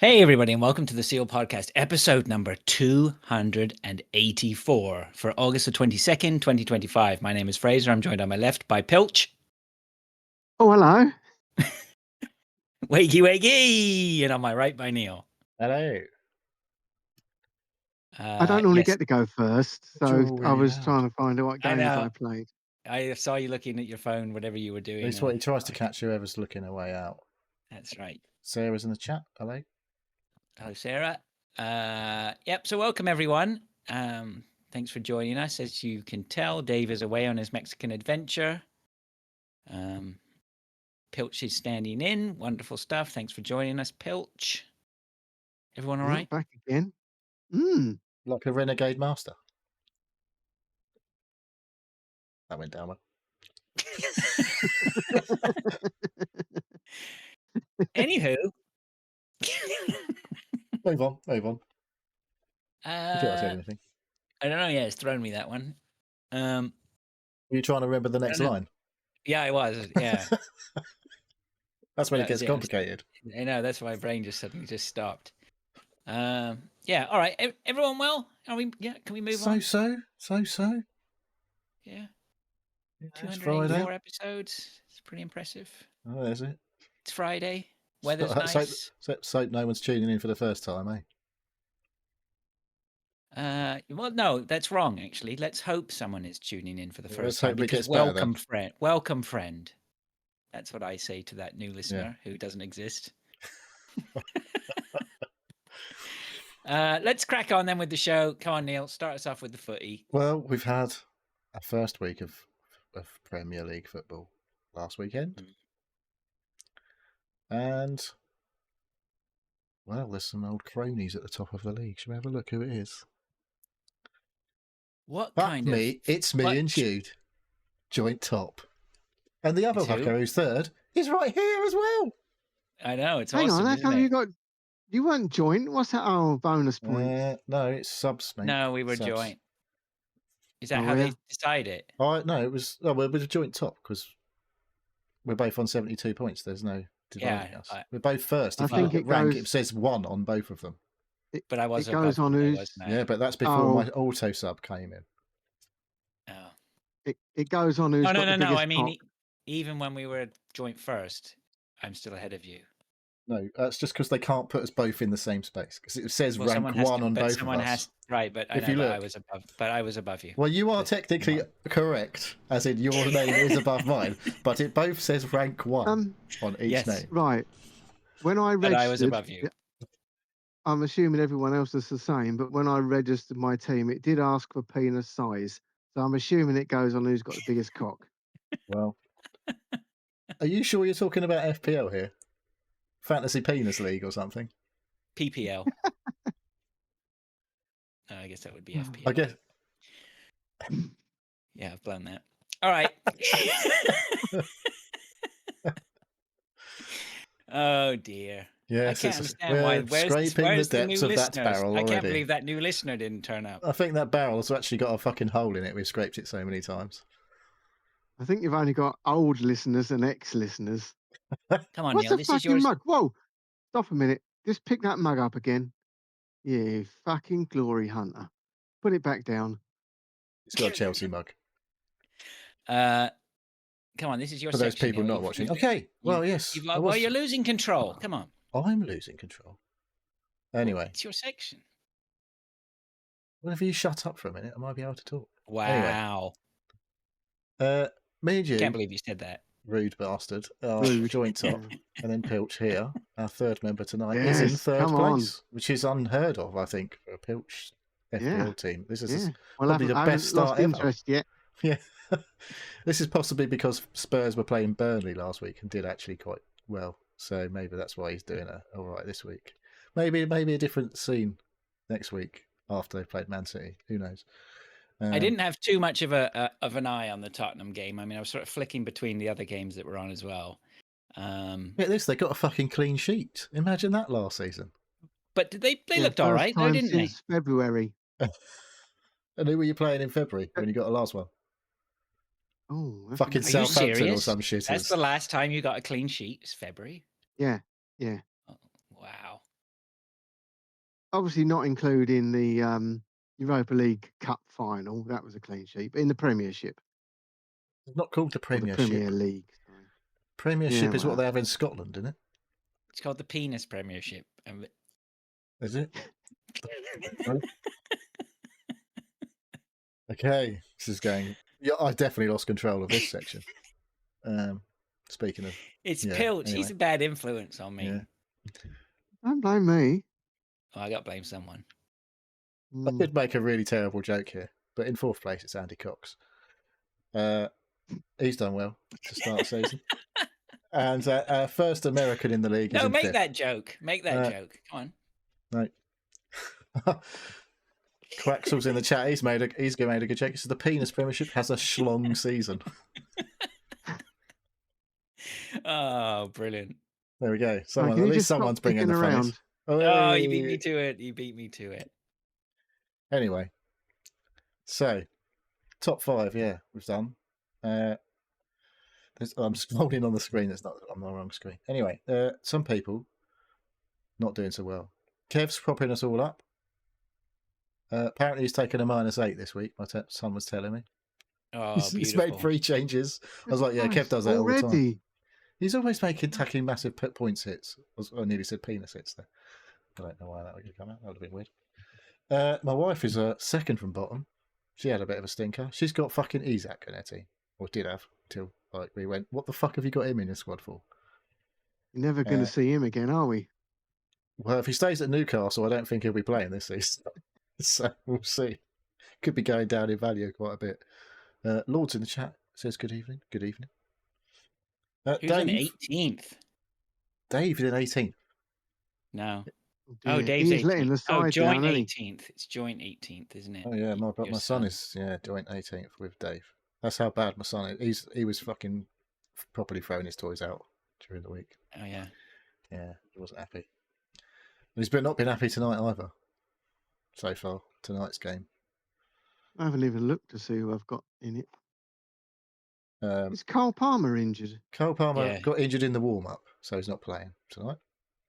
Hey, everybody, and welcome to the Seal Podcast, episode number 284 for August the 22nd, 2025. My name is Fraser. I'm joined on my left by Pilch. Oh, hello. Wakey, wakey! And on my right by Neil. Hello. I don't normally yes, get to go first, But so you're I really was loud. trying to find out what I games know. I played. I saw you looking at your phone, whatever you were doing. That's what he tries to catch whoever's looking a way out. That's right. Sarah's in the chat. Hello. Hello, Sarah. Yep, so welcome, everyone. Thanks for joining us. As you can tell, Dave is away on his Mexican adventure. Pilch is standing in. Wonderful stuff. Thanks for joining us, Pilch. Everyone all right? Back again. Like a renegade master. That went down well. Anywho. Move on. I think I said anything. I don't know. Yeah, it's thrown me that one. Were you trying to remember the next line? Yeah, I was. Yeah. That's when it gets complicated. I know. That's why my brain just suddenly just stopped. Yeah. All right. Everyone well? Are we? Yeah. Can we move on? So. Yeah. It's 284 Friday. episodes. It's pretty impressive. Oh, there's it. It's Friday. Weather's nice. So no one's tuning in for the first time, eh? Well, no, that's wrong. Actually, let's hope someone is tuning in for the first time. Hope it Because gets better, welcome, friend. Welcome, friend. That's what I say to that new listener who doesn't exist. Let's crack on then with the show. Come on, Neil. Start us off with the footy. Well, we've had our first week of Premier League football last weekend. And, well, there's some old cronies at the top of the league. Shall we have a look who it is? It's me and Jude. Joint top. And the other fucker who's third is right here as well. I know, it's Hang awesome. on, how come you weren't joint? What's that? Oh, bonus points. No, it's subs, mate. No, we were subs. joint. Is that how they decide it? No, it was. Oh, we're a joint top because we're both on 72 points. There's no dividing us. We're both first. If you look at rank, it says 1 on both of them. But I was. It goes on who's. Yeah, but that's before my auto sub came in. Oh. It goes on who's. No. I mean, even when we were joint first, I'm still ahead of you. No, that's just because they can't put us both in the same space because it says rank 1 on both of us. Right, but I was above. But I was above you. Well, you are technically correct, as in your name is above mine, but it both says rank 1 on each name. Right. When I registered, I was above you. I'm assuming everyone else is the same, but when I registered my team, it did ask for penis size, so I'm assuming it goes on who's got the biggest cock. Well, are you sure you're talking about FPL here? Fantasy Penis League or something? PPL. I guess that would be FPL. I guess. Yeah, I've blown that. All right. Oh dear. Yeah, I can't understand why. Where's the depths of that barrel already. I can't believe that new listener didn't turn up. I think that barrel's actually got a fucking hole in it. We've scraped it so many times. I think you've only got old listeners and ex-listeners. Come on, What's Neil. the fucking mug? Whoa! Stop a minute. Just pick that mug up again. You fucking glory hunter. Put it back down. It's got a Chelsea mug. Come on, this is your For section. those people not watching. Okay. Well, yes. Well, you're losing control. Come on. I'm losing control. Anyway. It's your section. Well, if you shut up for a minute, I might be able to talk. Wow. Anyway, me and you. Can't believe you said that. Rude bastard. Joint top. And then Pilch here, our third member tonight, is in third place, which is unheard of, I think, for a Pilch FPL team. This is probably the best start ever. Yet. Yeah. This is possibly because Spurs were playing Burnley last week and did actually quite well. So maybe that's why he's doing all right this week. Maybe a different scene next week after they've played Man City. Who knows? I didn't have too much of an eye on the Tottenham game. I mean, I was sort of flicking between the other games that were on as well. At least they got a fucking clean sheet. Imagine that last season. But they looked all right, though, didn't they? February. And who were you playing in February when you got the last one? Oh, fucking Southampton or some shit. That's the last time you got a clean sheet. It's February. Yeah. Oh, wow. obviously not including the Europa League Cup final. That was a clean sheet. But in the Premiership It's not called the or the Premiership. Premier League. Sorry. Premiership Yeah, is what well, they have in Scotland, isn't it? It's called the Penis Premiership. Is it? Okay, this is going. Yeah, I definitely lost control of this section. Speaking of, It's yeah, Pilch. anyway. He's a bad influence on me. Yeah. don't blame me. Oh, I got to blame someone. I could make a really terrible joke here, but in fourth place it's Andy Cox. He's done well to start the season. And our first American in the league is No, in make fifth. that joke. Make that joke. Come on. No. Quaxel's in the chat. He's made a good joke. He says the Penis Premiership has a schlong season. Oh, brilliant. There we go. Right, Someone, can at you least just stop someone's bringing the dicking funnies. around? Oh, you beat me to it. You beat me to it. Anyway, so top 5, yeah, we've done. I'm scrolling on the screen. It's not on the wrong screen. Anyway, some people not doing so well. Kev's propping us all up. Apparently, he's taken a -8 this week. My son was telling me. Oh, He's beautiful. made 3 changes. I was like, yeah, Kev does that all the time. already. He's always taking massive points hits. I nearly said penis hits there. I don't know why that would come out. That would have been weird. My wife is second from bottom. She had a bit of a stinker. She's got fucking Isaac Canetti, or did have till like we went. What the fuck have you got him in your squad for? You're never going to see him again, are we? Well, if he stays at Newcastle, I don't think he'll be playing this season. So we'll see. Could be going down in value quite a bit. Lord's in the chat says good evening. Good evening. Who's in 18th? Dave is in 18th. No. Oh, Oh, Dave's he's letting 18th. the side joint down, isn't 18th. It's joint 18th, isn't it? Oh yeah, my Your son is joint 18th with Dave. That's how bad my son is. He was fucking properly throwing his toys out during the week. Oh yeah. Yeah, he wasn't happy. He's not been happy tonight either. So far, tonight's game. I haven't even looked to see who I've got in it. Um, Is Carl Palmer injured? Cole Palmer Yeah. got injured in the warm-up, so he's not playing tonight,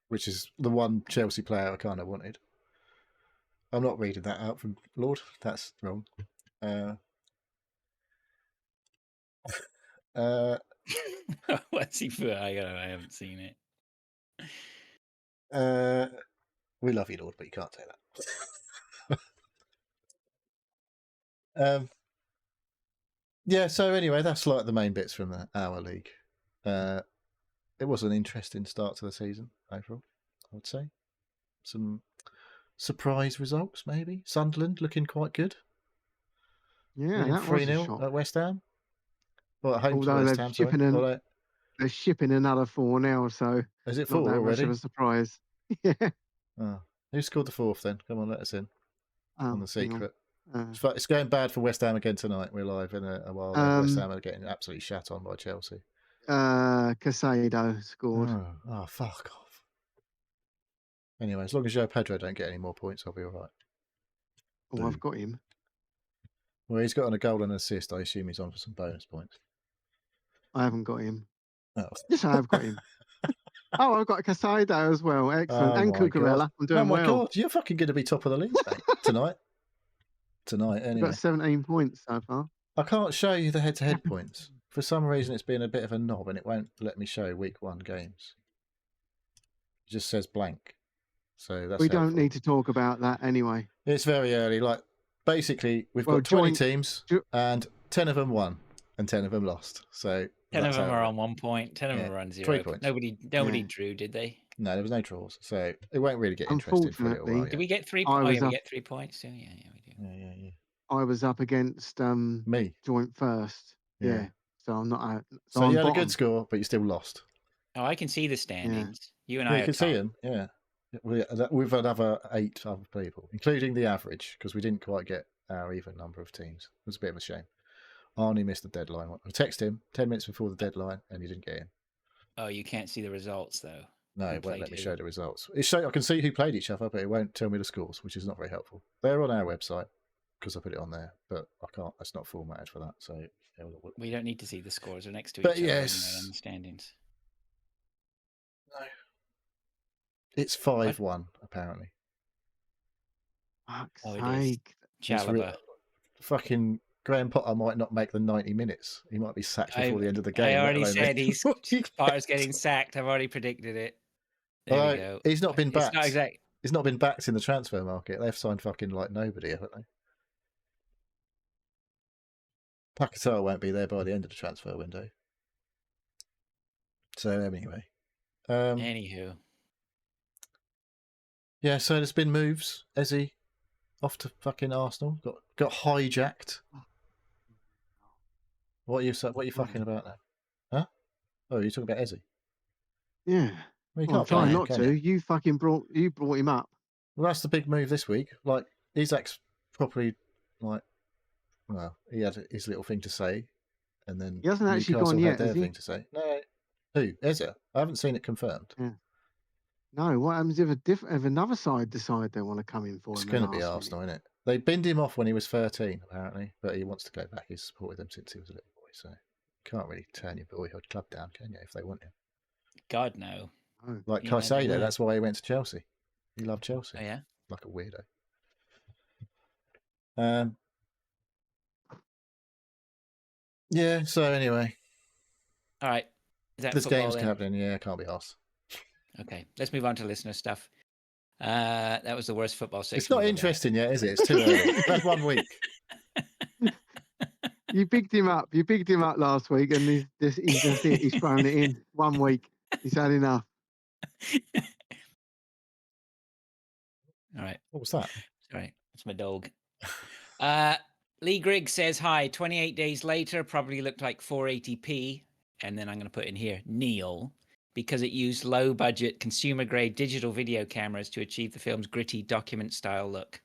which is the one Chelsea player I kind of wanted. I'm not reading that out from Lord. That's wrong. What's he for? I haven't seen it. We love you, Lord, but you can't say that. Yeah, so anyway, that's like the main bits from our league. It was an interesting start to the season, overall, I would say. Some surprise results, maybe. Sunderland looking quite good. Yeah, that was a 3-0 shock. at West Ham. Well, at home Although to West they're Ham, sorry. shipping they're shipping another 4 now, so Is it not 4 that much already? of a surprise. Yeah. Oh. Who scored the 4th then? Come on, let us in on the hang on. secret. It's going bad for West Ham again tonight. We're live in a while. West Ham are getting absolutely shat on by Chelsea. Casado scored. Oh, fuck off. Anyway, as long as Joe Pedro don't get any more points, I'll be all right. Oh, I've got him. Well, he's got on a goal and an assist. I assume he's on for some bonus points. I haven't got him. Oh. Yes, I have got him. Oh, I've got Casado as well. Excellent. And Cucurella. I'm doing well. Oh my God, you're fucking going to be top of the league tonight. Tonight, anyway. I've got 17 points so far. I can't show you the head-to-head points. For some reason, it's been a bit of a knob, and it won't let me show week 1 games. It just says blank. So that's we helpful. don't need to talk about that anyway. It's very early. Like, basically, we've got 20 teams, and 10 of them won, and 10 of them lost. So 10 of them are on 1 point. 10 of them are on 0. 3 points. Nobody drew, did they? No, there was no draws, so it won't really get interesting for a little while. Did we get 3 points? We get 3 points. Yeah, we do. Yeah. I was up against me joint first. Yeah. So I'm not out. So you had a good score, but you still lost. Oh, I can see the standings. You and I you can see them. Yeah. With another 8 other people, including the average, because we didn't quite get our even number of teams. It was a bit of a shame. Arnie missed the deadline. I texted him 10 minutes before the deadline, and he didn't get in. Oh, you can't see the results, though. No, it won't let me show the results. I can see who played each other, but it won't tell me the scores, which is not very helpful. They're on our website, because I put it on there, but I can't. It's not formatted for that, so we don't need to see the scores. They're next to each but other yes, in the standings. No, it's 5-1 apparently. Fuck's Oh, it is. sake. It's real, Chalobah. fucking Graham Potter might not make the 90 minutes. He might be sacked before the end of the game. I let already alone said the- Potter's getting sacked. I've already predicted it. There we Although go. he's not been It's not backed. exact. He's not been backed in the transfer market. They've signed fucking like nobody, haven't they? Pacatar won't be there by the end of the transfer window. So anyway, Anywho, yeah. So there's been moves. Eze off to fucking Arsenal. Got hijacked. What are you fucking about now? Huh? Oh, you're talking about Eze? Yeah. Well, you Well, I'm can't blame trying him, not can to. you? You brought him up. Well, that's the big move this week. Like Isak's probably like, well, he had his little thing to say, and then He hasn't actually Newcastle gone had yet, their has he? thing to say. No, who? Eze? I haven't seen it confirmed. Yeah. No, what happens if another side decide they want to come in for It's him? going to be Arsenal, isn't it? They binned him off when he was 13, apparently, but he wants to go back. He's supported them since he was a little boy, so you can't really turn your boyhood club down, can you, if they want him? God no. Oh. Like Yeah, Caicedo, no. that's why he went to Chelsea. He loved Chelsea. Oh yeah. Like a weirdo. Yeah, so anyway. All right. Is that This football game's then? happening, yeah, can't be arsed. Okay, let's move on to listener stuff. That was the worst football section. It's not we've ever interesting yet, is it? It's too early. We've had 1 week. You picked him up. You picked him up last week, and he's that's it. He's thrown it in 1 week. He's had enough. had. All right. What was that? Sorry, it's my dog. Lee Grigg says hi. 28 days later, probably looked like 480p, and then I'm going to put in here Neil, because it used low-budget, consumer-grade digital video cameras to achieve the film's gritty document-style look.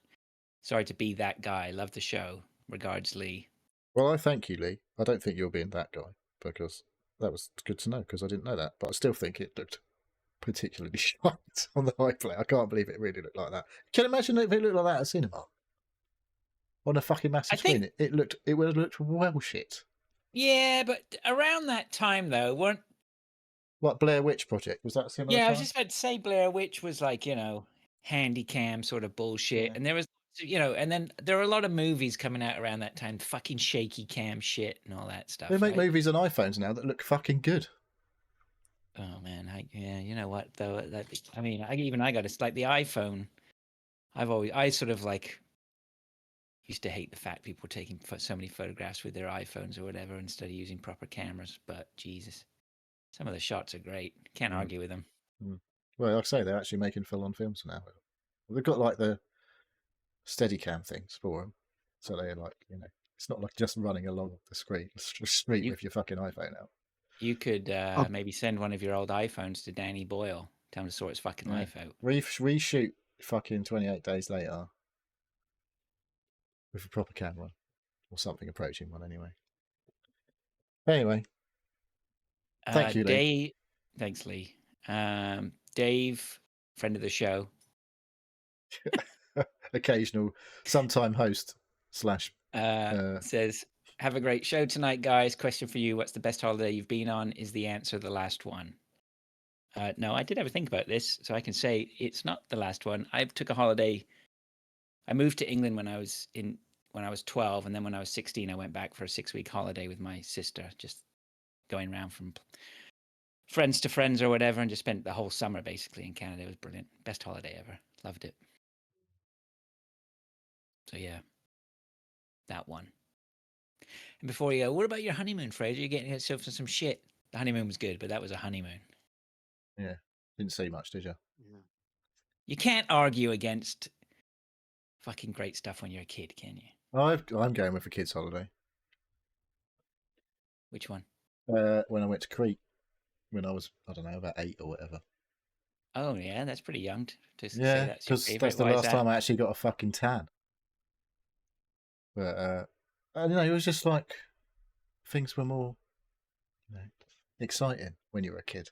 Sorry to be that guy. Love the show. Regards, Lee. Well, I thank you, Lee. I don't think you're being that guy, because that was good to know, because I didn't know that. But I still think it looked particularly shite on the iPlayer. I can't believe it really looked like that. Can you imagine if it looked like that at cinema? On a fucking massive screen. It would have looked well shit. Yeah, but around that time, though, weren't... What, Blair Witch Project? Was that a similar Yeah, time? I was just about to say Blair Witch was like, handy cam sort of bullshit. Yeah. And there was, and then there were a lot of movies coming out around that time, fucking shaky cam shit and all that stuff. They make movies on iPhones now that look fucking good. Oh, man. You know what, though? I got it. Like the iPhone, I sort of like used to hate the fact people were taking so many photographs with their iPhones or whatever instead of using proper cameras. But Jesus, some of the shots are great. Can't argue with them. Well, like I say, they're actually making full-on films now. They've got like the Steadicam things for them, so they're like, it's not like just running along the street with your fucking iPhone out. You could maybe send one of your old iPhones to Danny Boyle, tell him to sort his fucking life out. Reshoot fucking 28 days later with a proper camera or something approaching one anyway. Anyway, thank you, Lee. Thanks, Lee. Dave, friend of the show. Occasional, sometime host / says, have a great show tonight, guys. Question for you. What's the best holiday you've been on? Is the answer the last one? No, I did ever think about this, so I can say it's not the last one. I took a holiday. I moved to England when I was 12, and then when I was 16, I went back for a 6-week holiday with my sister, just going around from friends to friends or whatever, and just spent the whole summer basically in Canada. It was brilliant. Best holiday ever. Loved it. So yeah, that one. And before you go, what about your honeymoon, Fraser? You're getting yourself some shit. The honeymoon was good, but that was a honeymoon. Yeah, didn't see much, did you? Yeah. You can't argue against fucking great stuff when you're a kid, can you? I'm going with a kid's holiday. Which one? When I went to Crete, when I was, I don't know, about 8 or whatever. Oh yeah, that's pretty young to say that's because that's the last time I actually got a fucking tan. But it was just like things were more, exciting when you were a kid.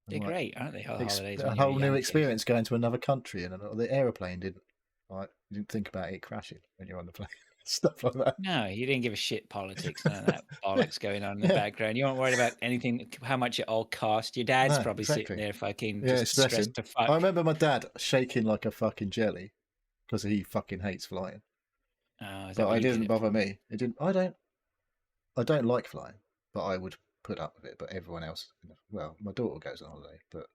They're great, aren't they? Holidays. A whole new experience going to another country, and the aeroplane didn't. You didn't think about it crashing when you're on the plane. Stuff like that. No, you didn't give a shit politics, none of that bollocks going on in the background. You weren't worried about anything, how much it all cost. Your dad's probably sitting there fucking just stressed to fuck. I remember my dad shaking like a fucking jelly because he fucking hates flying. Oh, is that But what it you did didn't it bother for? me. It didn't. I don't like flying, but I would put up with it. But everyone else, well, my daughter goes on holiday, but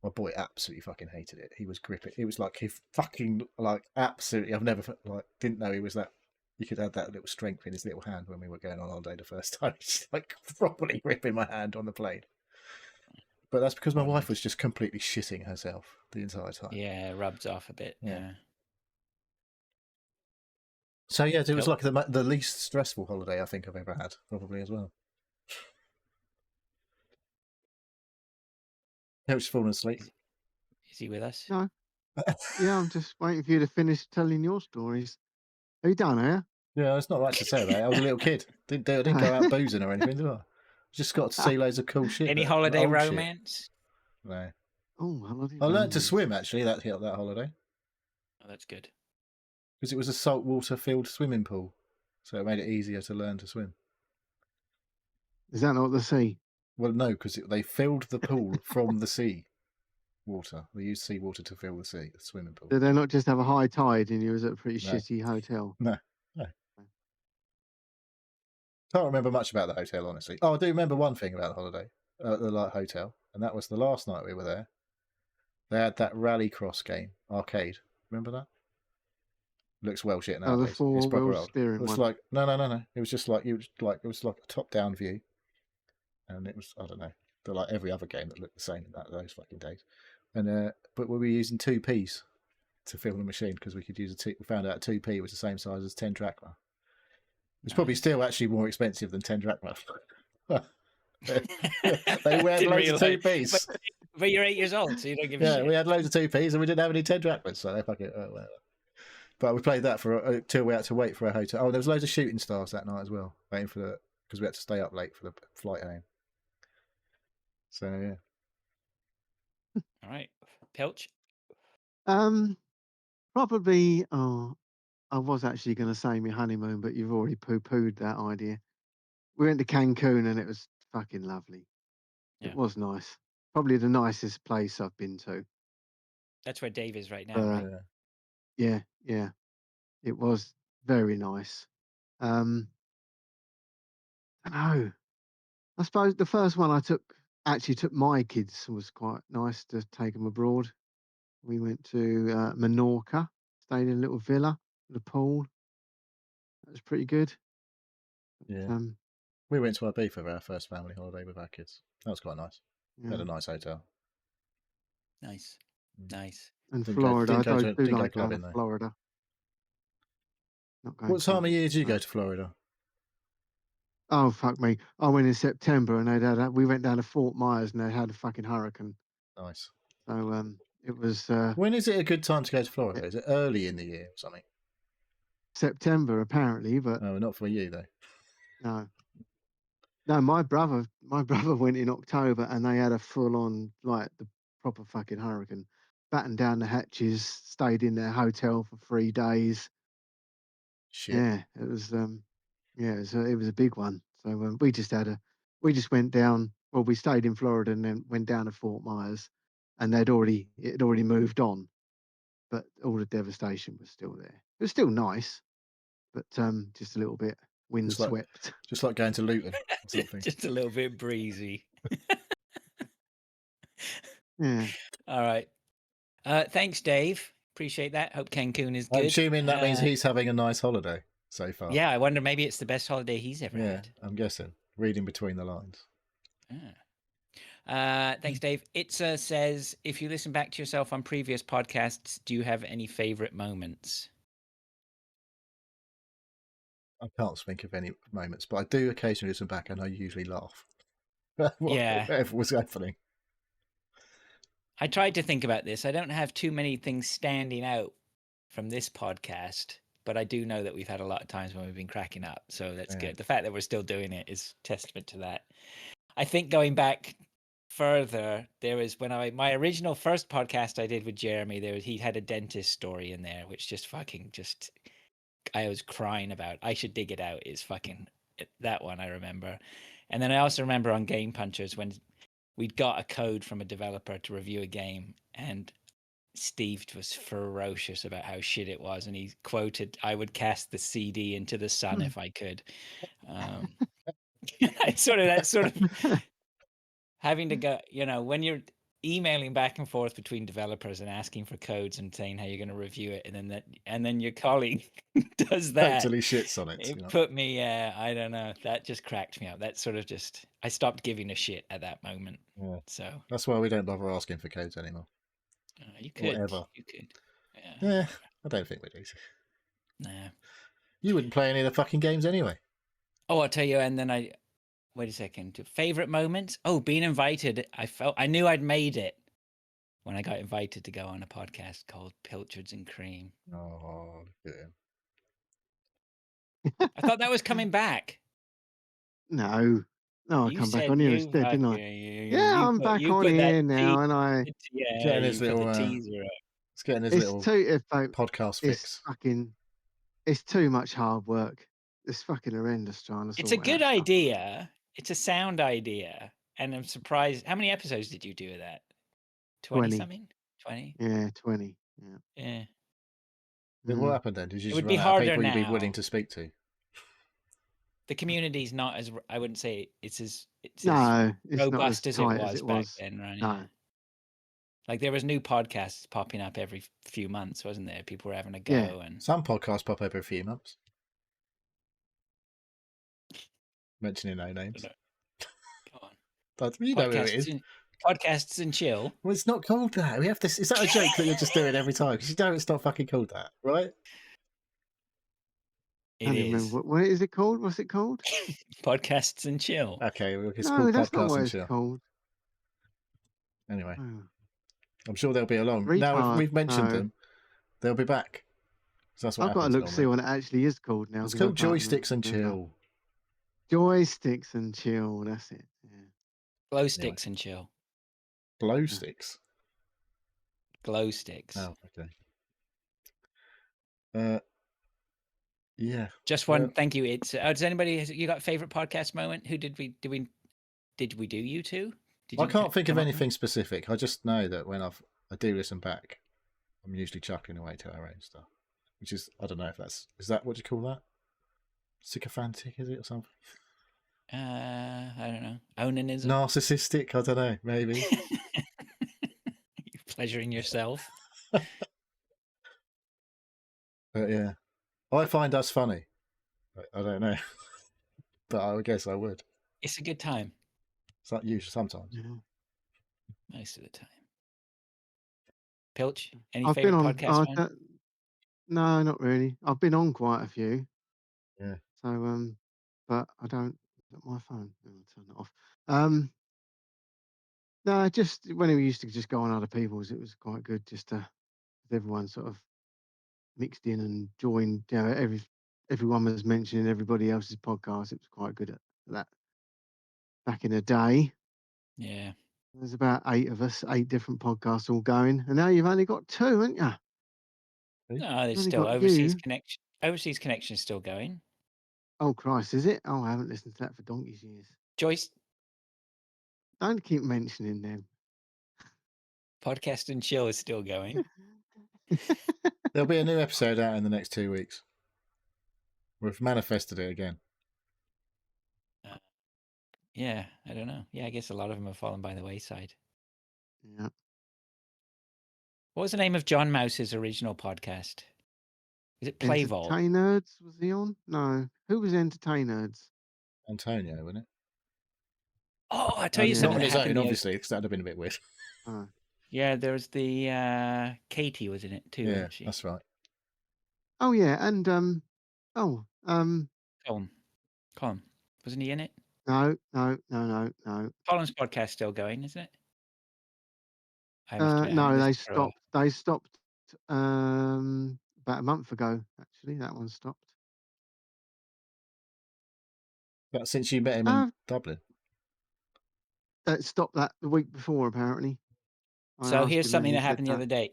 my boy absolutely fucking hated it. He was gripping. It was like he fucking like absolutely. I've never like didn't know he was that. You could have that little strength in his little hand when we were going on holiday the first time. He's like properly gripping my hand on the plane. But that's because my What wife else? was just completely shitting herself the entire time. Yeah, rubs off a bit. Yeah. Yeah. So yeah, it was Cool. like the least stressful holiday I think I've ever had, probably as well. Pilch fallen asleep. Is he with us? No, yeah, I'm just waiting for you to finish telling your stories. Are you done, eh? Yeah, there's not much to say about it. I was a little kid. I didn't go out boozing or anything, did I? Just got to see loads of cool shit. Any holiday Old shit. romance? No. Oh, holiday I learned to romance. swim actually that holiday Oh, that's good. because it was a saltwater filled swimming pool, so it made it easier to learn to swim. Is that not the sea? Well, no, because they filled the pool from the sea water. They used seawater to fill the swimming pool. Did they not just have a high tide and you was at a pretty No. shitty hotel? No. Can't remember much about the hotel, honestly. Oh, I do remember one thing about the holiday, the hotel, and that was the last night we were there. They had that Rallycross game arcade. Remember that? Looks well shit Oh, the nowadays. It's proper four-wheel old. steering It was one. like no. It was just like it was like a top-down view, and it was I don't know. They're like every other game that looked the same in those fucking days. And but we were using 2p's to fill the machine because we could use we found out 2p was the same size as 10 drachma. It's probably Nice. still actually more expensive than 10 drachma. we had Didn't loads of realise. 2p's. But you're 8 years old, so you don't give a Yeah, shit. we had loads of 2p's and we didn't have any 10 drachmas, so they fucking whatever. But we played that for till we had to wait for a hotel. Oh, there was loads of shooting stars that night as well, waiting for because we had to stay up late for the flight home. So yeah. All right, Pilch. Probably. Oh, I was actually going to say my honeymoon, but you've already poo-pooed that idea. We went to Cancun and it was fucking lovely. Yeah, It was nice. Probably the nicest place I've been to. that's where Dave is right now, right? Yeah, yeah, it was very nice. I know. I suppose the first one I actually took my kids was quite nice to take them abroad. We went to Menorca, stayed in a little villa with a pool. That was pretty good. Yeah. Um, We went to Ibiza for our first family holiday with our kids. That was quite nice. We had yeah. a nice hotel. Nice, nice. And Didn't Florida, I do go like going to clubbing though. Florida. Not going What time of clubbing. year did you No. go to Florida? Oh fuck me! I went in September and we went down to Fort Myers and they had a fucking hurricane. Nice. So it was When is it a good time to go to Florida? Is it early in the year or something? September apparently, but No, not for you though. no. No, my brother went in October and they had a full on like the proper fucking hurricane. Battened down the hatches, stayed in their hotel for 3 days. Shit. Yeah, it was a big one. So we just went down. Well, we stayed in Florida and then went down to Fort Myers, and it had already moved on, but all the devastation was still there. It was still nice, but just a little bit windswept. Just like going to Luton or something. Just a little bit breezy. Yeah. All right. Thanks, Dave. Appreciate that. Hope Cancun is good. I'm assuming that means he's having a nice holiday so far. Yeah, I wonder maybe it's the best holiday he's ever Yeah, had. I'm guessing. Reading between the lines. Thanks, Dave. Itza says, if you listen back to yourself on previous podcasts, do you have any favorite moments? I can't think of any moments, but I do occasionally listen back and I usually laugh. Yeah. Whatever was happening. I tried to think about this. I don't have too many things standing out from this podcast, but I do know that we've had a lot of times when we've been cracking up. So that's good. The fact that we're still doing it is testament to that. I think going back further, there was when my original first podcast I did with Jeremy, he had a dentist story in there, which I was crying about. I should dig it out. Is fucking that one I remember. And then I also remember on Game Punchers when we'd got a code from a developer to review a game, and Steve was ferocious about how shit it was, and he quoted, "I would cast the CD into the sun if I could." That's sort of having to go, when you're emailing back and forth between developers and asking for codes and saying how you're going to review it, and then your colleague does that. Totally shits on it. It put me, I don't know, that just cracked me up. That sort of I stopped giving a shit at that moment. Yeah. So That's why we don't bother asking for codes anymore. you could, Whatever. you could. Yeah, I don't think we do. Nah. You wouldn't play any of the fucking games anyway. Oh, I'll tell you. And then wait a second. Favorite moment? Oh, being invited. I knew I'd made it when I got invited to go on a podcast called Pilchards and Cream. Oh, look at him. I thought that was coming back. No, I come back on here instead, didn't I? Yeah, I'm back on here now, and I. Getting his little teaser up. It's getting his little podcast fix. It's too much hard work. It's fucking horrendous trying to. It's a good idea. It's a sound idea, and I'm surprised. How many episodes did you do of that? 20 something? 20? Yeah, 20. Yeah. Then what happened then? Did you It just would run be out of harder people now. you'd be willing to speak to? The community's not as, I wouldn't say it's as not robust as it tight was as it back was. then, right? No. Like there was new podcasts popping up every few months, wasn't there? People were having a go. Yeah. And some podcasts pop every few months. Mentioning no names. Go on. But you know who it is. Podcasts and chill. Well, it's not called that. We have this. Is that a joke that you're just doing every time? Because you know it's not fucking called that, right? It is. Remember, what is it called? What's it called? Podcasts and chill. Okay, well, it's called that's Podcasts not what and it's Chill. called. Anyway, Oh. I'm sure they'll be along. Now we've mentioned them, they'll be back. So that's what I've got to look to see what it actually is called now. It's called Joysticks and Chill. Joysticks and Chill. That's it. Yeah. Glow sticks and chill. Glow sticks. Glow sticks. Oh, okay. Yeah. Just one. Thank you. It's. Does anybody? You got a favorite podcast moment? Who did we do? You two? I can't think of anything specific. I just know that when I do listen back, I'm usually chuckling away to our own stuff, which is, I don't know if is that what you call that? Sycophantic, is it, or something? I don't know. Onanism. Narcissistic. I don't know. Maybe. You're pleasuring yourself. But yeah, I find us funny. I don't know, but I guess I would. It's a good time. Usually, sometimes. Yeah. Most of the time. Pilch, any favorite podcast? No, not really. I've been on quite a few. Yeah. So, but I don't. My phone. I'll turn it off. No, just when we used to just go on other people's, it was quite good just to everyone sort of mixed in and joined. Everyone was mentioning everybody else's podcast. It was quite good at that back in the day. Yeah. There's about 8 of us, 8 different podcasts all going, and now you've only got 2, haven't you? No, there's still Overseas Connection. Overseas Connection is still going. Oh Christ, is it? Oh, I haven't listened to that for donkey's years. Joyce, don't keep mentioning them. Podcast and Chill is still going. There'll be a new episode out in the next 2 weeks. We've manifested it again. Yeah, I don't know. Yeah, I guess a lot of them have fallen by the wayside. Yeah. What was the name of John Mouse's original podcast? Is it Play Vault? Entertainers was he on? No. Who was Entertainers? Antonio, wasn't it? Oh, I tell you something. Not on his own, obviously, because that'd have been a bit weird. Oh. Yeah, there was the Katie was in it too. Yeah, that's right. Oh yeah, and Colin, wasn't he in it? No. Colin's podcast still going, isn't it? No, they stopped. They stopped about a month ago. Actually, that one stopped. But since you met him in Dublin, that stopped that the week before, apparently. So here's something that happened the other day.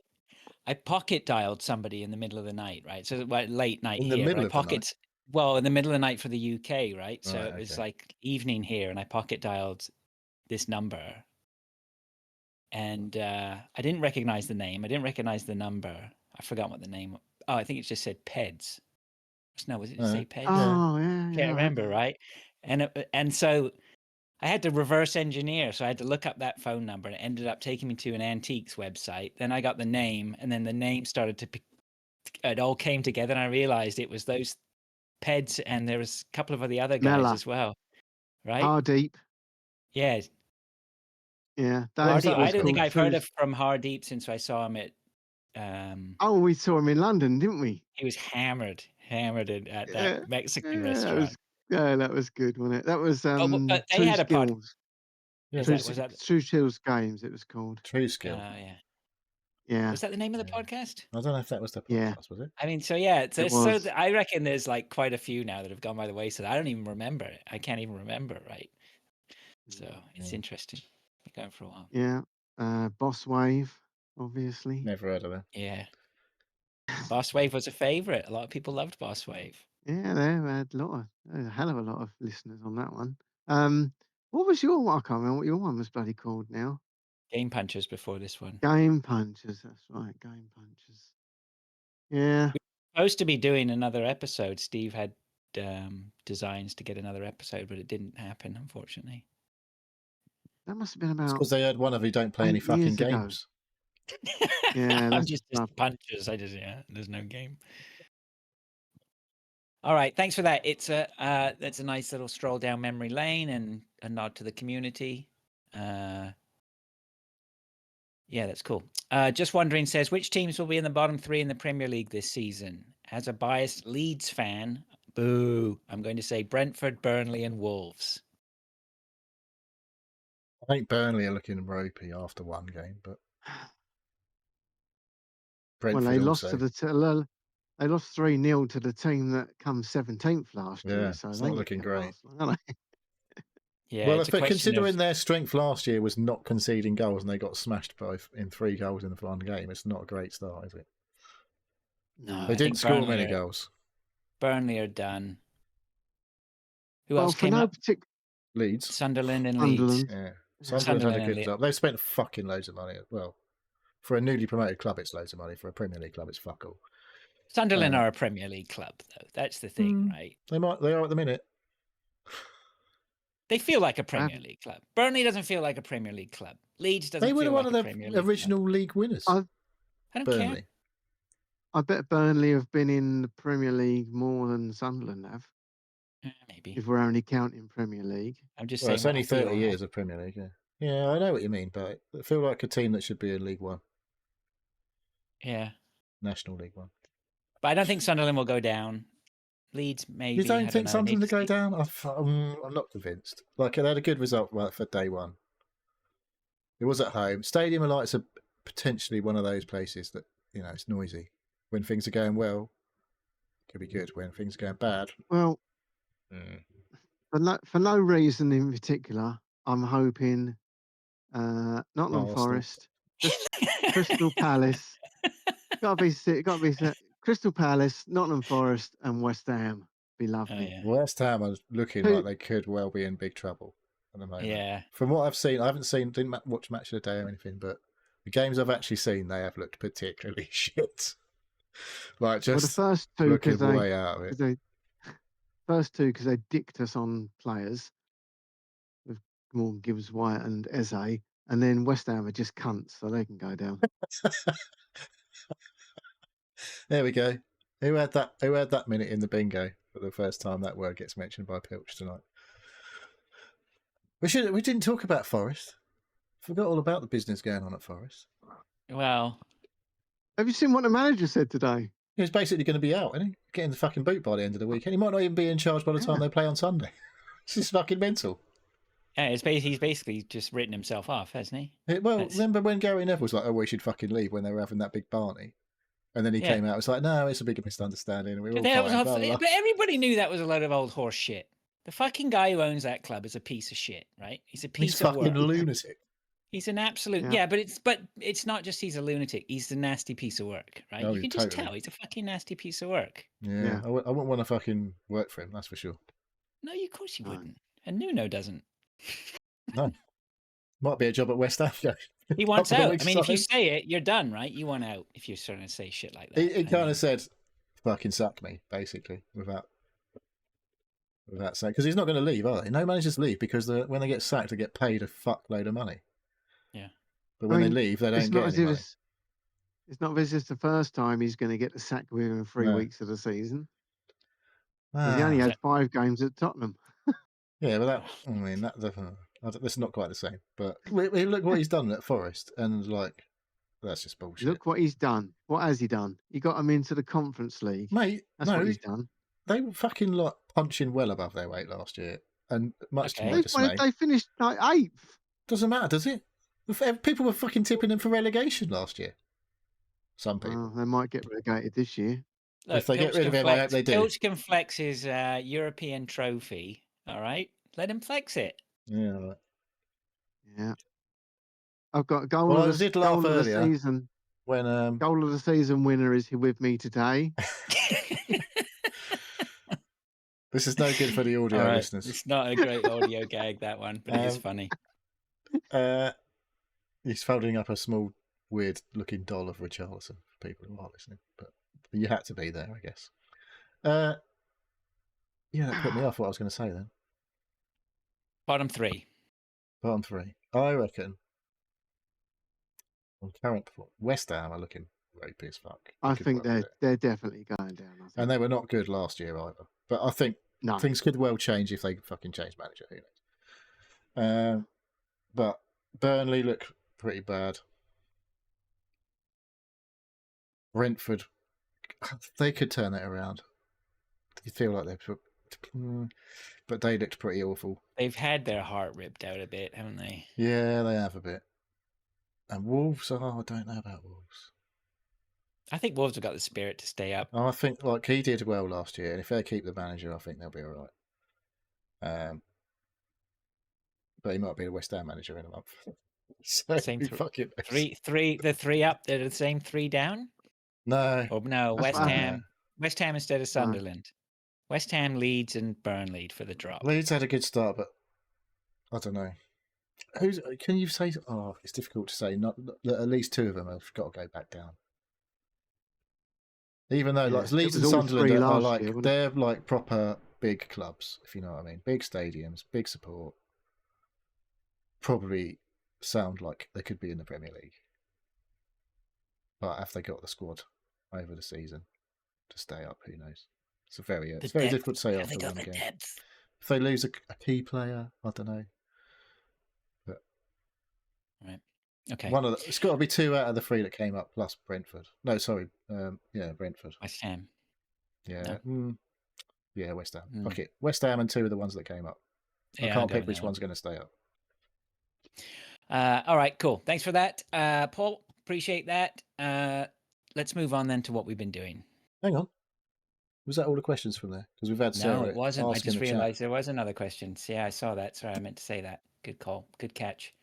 I pocket dialed somebody in the middle of the night, right? So late night in here. the middle of the night? Well, in the middle of the night for the UK, right? So it was like evening here, and I pocket dialed this number, and I didn't recognize the name. I didn't recognize the number. I forgot what the name. Oh, I think it just said Peds. No, was it say Peds? Yeah. Oh, yeah. Can't remember, right? And so I had to reverse engineer. So I had to look up that phone number, and it ended up taking me to an antiques website. Then I got the name, and then the name started to. It all came together, and I realized it was those Peds, and there was a couple of the other guys Mella. as well, right? Hardeep. Yeah, Yeah. What was Hardeep. that I one don't think called? I've heard of from Hardeep since I saw him at. Oh, we saw him in London, didn't we? He was hammered at Yeah. that Mexican That restaurant. was, that was good, wasn't it? That was But they True had a pod. Skills. Yeah, Was that? True Skills Games, it was called. True Skill. Yeah. Yeah. Was that the name of the Yeah. podcast? I don't know if that was the podcast, Yeah. was it? I mean, so yeah, It was. I reckon there's like quite a few now that have gone by the wayside. I don't even remember it. I can't even remember, right? So it's interesting. Been going for a while. Yeah. Boss Wave, obviously. Never heard of them. Yeah. Boss Wave was a favorite. A lot of people loved Boss Wave. Yeah, they had a hell of a lot of listeners on that one. What was your one? I can't remember what your one was bloody called now. Game Punchers before this one. Game Punchers, that's right, Game Punchers. Yeah. Supposed to be doing another episode. Steve had designs to get another episode, but it didn't happen, unfortunately. That must have been about Because they heard one of you don't play any 8 fucking years ago. games. Yeah, I'm that's just rough. punches. There's no game. All right, thanks for that. It's that's a nice little stroll down memory lane and a nod to the community. Yeah, that's cool. Just wondering says, which teams will be in the bottom 3 in the Premier League this season? As a biased Leeds fan, boo, I'm going to say Brentford, Burnley, and Wolves. I think Burnley are looking ropey after one game, but Brentford Well, they lost also. to they lost 3-0 to the team that come 17th last year, Yeah, so it's they not ain't looking gonna great. last long, are they? Yeah, Well, it's if a question considering of, their strength last year was not conceding goals and they got smashed in 3 goals in the one game, it's not a great start, is it? no, They I didn't think score many goals. Burnley are done. Who Well, else for came no up? particular Leeds. Sunderland and Leeds. Sunderland. Yeah. Yeah. Sunderland had a and good Le- result. They've spent fucking loads of money. Well, for a newly promoted club, it's loads of money. For a Premier League club, it's fuck all. Sunderland are a Premier League club, though. That's the thing, right? They are at the minute. They feel like a Premier League club. Burnley doesn't feel like a Premier League club. Leeds doesn't They were feel one like of a the Premier League original club. league winners. I I don't Burnley. care. I bet Burnley have been in the Premier League more than Sunderland have, Maybe. if we're only counting Premier League. I'm just Well, saying it's what only I feel, 30 years of Premier League. Yeah. Yeah, I know what you mean, but I feel like a team that should be in League One, Yeah. National League One. But I don't think Sunderland will go down. Leeds, maybe. You don't think Sunderland to go maybe. down? I'm not convinced. Like, they had a good result for day one. It was at home. Stadium of Lights are potentially one of those places that, it's noisy. When things are going well, it could be good. When things are going bad. Well, for no reason in particular, I'm hoping Nottingham Forest, Crystal Palace. Gotta be Crystal Palace, Nottingham Forest, and West Ham. Be lovely. yeah. West Ham are looking like they could well be in big trouble at the moment. Yeah. From what I've seen, didn't watch Match of the Day or anything, but the games I've actually seen, they have looked particularly shit. Like, just the first two looking way out of it. First two because they dicked us on players with Morgan Gibbs White and Eze, and then West Ham are just cunts, so they can go down. There we go. Who had that minute in the bingo for the first time that word gets mentioned by Pilch tonight? We didn't talk about Forest. Forgot all about the business going on at Forest. Well, have you seen what the manager said today? He's basically going to be out, isn't he? Getting the fucking boot by the end of the weekend. He might not even be in charge by the time they play on Sunday. This is fucking mental. yeah, he's basically just written himself off, hasn't he? Remember when Gary Neville was like, "Oh, we should fucking leave," when they were having that big Barney, and then he came out. It was like, "No, it's a big misunderstanding." And we were all fine, blah, blah, blah. But everybody knew that was a load of old horse shit. The fucking guy who owns that club is a piece of shit, right? He's a piece of fucking work. lunatic. He's an absolute but it's not just he's a lunatic. He's a nasty piece of work, right? Oh, you can just tell he's a fucking nasty piece of work. Yeah. I wouldn't want to fucking work for him. That's for sure. No, of course you wouldn't. And Nuno doesn't. No. Might be a job at West Ham. He a wants couple of out. I weeks' mean, if you time. say it, you're done, right? You want out if you're starting to say shit like that. He I kind mean, of said, "Fucking sack me," basically, without saying, because he's not going to leave, are they? No managers leave because when they get sacked, they get paid a fuckload of money. yeah. But I when they mean, leave, they it's don't not get as any if money. it's not as if it's the first time he's going to get the sack within 3 No. weeks of the season. 'Cause he only Ah, had that- 5 games at Tottenham. yeah, but I mean, that's not quite the same. But look what he's done at Forest, and like, that's just bullshit. Look what he's done. What has he done? He got him into the Conference League. Mate, That's what he's done. they were fucking like punching well above their weight last year, and much to my dismay, They finished like 8th. doesn't matter, does it? People were fucking tipping them for relegation last year. Some people. Well, they might get relegated this year. Look, If they get Pilch rid of can him, I hope flex- they do. Pilch can flex his European trophy. All right, let him flex it. Yeah. Right. Yeah. I've got goal Well, I of the did laugh goal of the earlier season. when Goal of the season winner is here with me today. this is no good for the audio All right, listeners. it's not a great audio gag, that one, but it is funny. He's folding up a small, weird-looking doll of Richarlison for people who are listening, but you had to be there, I guess. Yeah, that put me off what I was going to say then. Bottom 3. Bottom 3. I reckon on current West Ham are looking ropey as fuck. I think they're definitely going down. I think. And they were not good last year either. But I think things could well change if they fucking change manager. Who knows? But Burnley look pretty bad. Brentford, they could turn it around. You feel like but they looked pretty awful. They've had their heart ripped out a bit, haven't they? Yeah, they have a bit. And Wolves, I don't know about Wolves. I think Wolves have got the spirit to stay up. I think like he did well last year, and if they keep the manager, I think they'll be all right. But he might be a West Ham manager in a month. So Same fucking the 3 up. They're the same 3 down. No. Oh no, That's West what Ham. West Ham instead of Sunderland. West Ham, Leeds, and Burnley for the drop. Leeds had a good start, but I don't know. Can you say? Oh, it's difficult to say. Not at least 2 of them have got to go back down. Even though like Leeds and Sunderland are like they're like proper big clubs, if you know what I mean. Big stadiums, big support. Probably sound like they could be in the Premier League. But have they got the squad over the season to stay up? Who knows? It's very difficult to say after one game. If they lose a key player, I don't know. But right, okay. It's got to be 2 out of the 3 that came up plus Brentford. No, sorry, Brentford. West Ham. Yeah, no. Yeah, West Ham. Okay, West Ham and 2 of the ones that came up. I can't pick which one's going to stay up. All right, cool. Thanks for that, Paul. Appreciate that. Let's move on then to what we've been doing. Hang on. Was that all the questions from there? Because we've had Sarah. No, it wasn't. I just realised chat. there was another question. Yeah, I saw that. Sorry, I meant to say that. Good call. Good catch.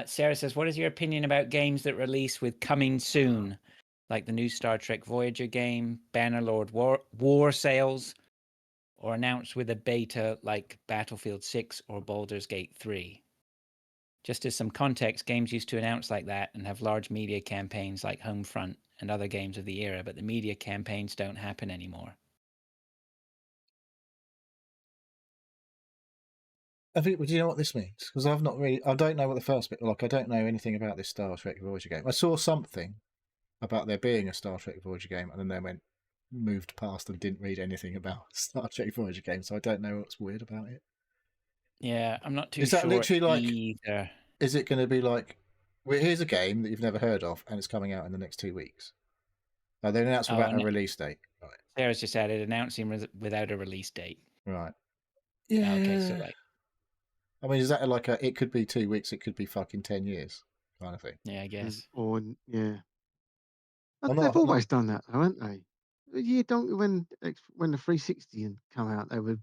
Sarah says, what is your opinion about games that release with coming soon, like the new Star Trek Voyager game, Bannerlord War Sales, or announced with a beta like Battlefield 6 or Baldur's Gate 3? Just as some context, games used to announce like that and have large media campaigns like Homefront and other games of the era, but the media campaigns don't happen anymore. I think. Do you know what this means? Because I don't know what the first bit. Like, I don't know anything about this Star Trek Voyager game. I saw something about there being a Star Trek Voyager game, and then they moved past and didn't read anything about Star Trek Voyager game. So I don't know what's weird about it. Yeah, I'm not too sure. Is that literally like? Either. Is it going to be like? Well, here's a game that you've never heard of, and it's coming out in the next 2 weeks. They announced without a release date. Right. Sarah's just added announcing without a release date. Right. Yeah. Okay, so like. I mean, is that like it could be 2 weeks, it could be fucking 10 years kind of thing? Yeah, I guess. Or yeah. They've always done that, though, haven't they? You don't when the 360 come out, they were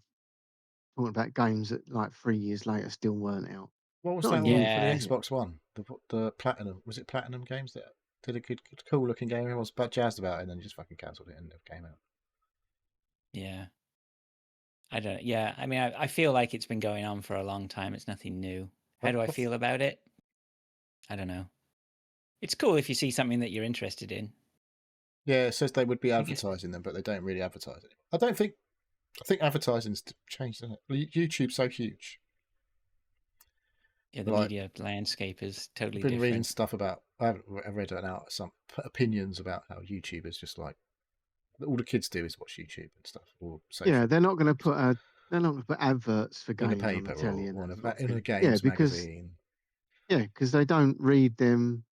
talking about games that like 3 years later still weren't out. What was that one for the Xbox One? The Platinum, was it Platinum Games that did a good cool looking game? Everyone was but jazzed about it, and then just fucking cancelled it and it came out. Yeah. I don't. Yeah, I mean, I feel like it's been going on for a long time. It's nothing new. How do I feel about it? I don't know. It's cool if you see something that you're interested in. Yeah, it says they would be I guess- advertising them, but they don't really advertise it. I think advertising's changed, isn't it? YouTube's so huge. Yeah, the Like, media landscape is totally I've been reading different. stuff about. I've read out some opinions about how YouTube is just like all the kids do is watch YouTube and stuff, or social. Yeah, they're not going to put adverts for in a games on the paper telly or and in that sort of a thing. games because magazine. they don't read them,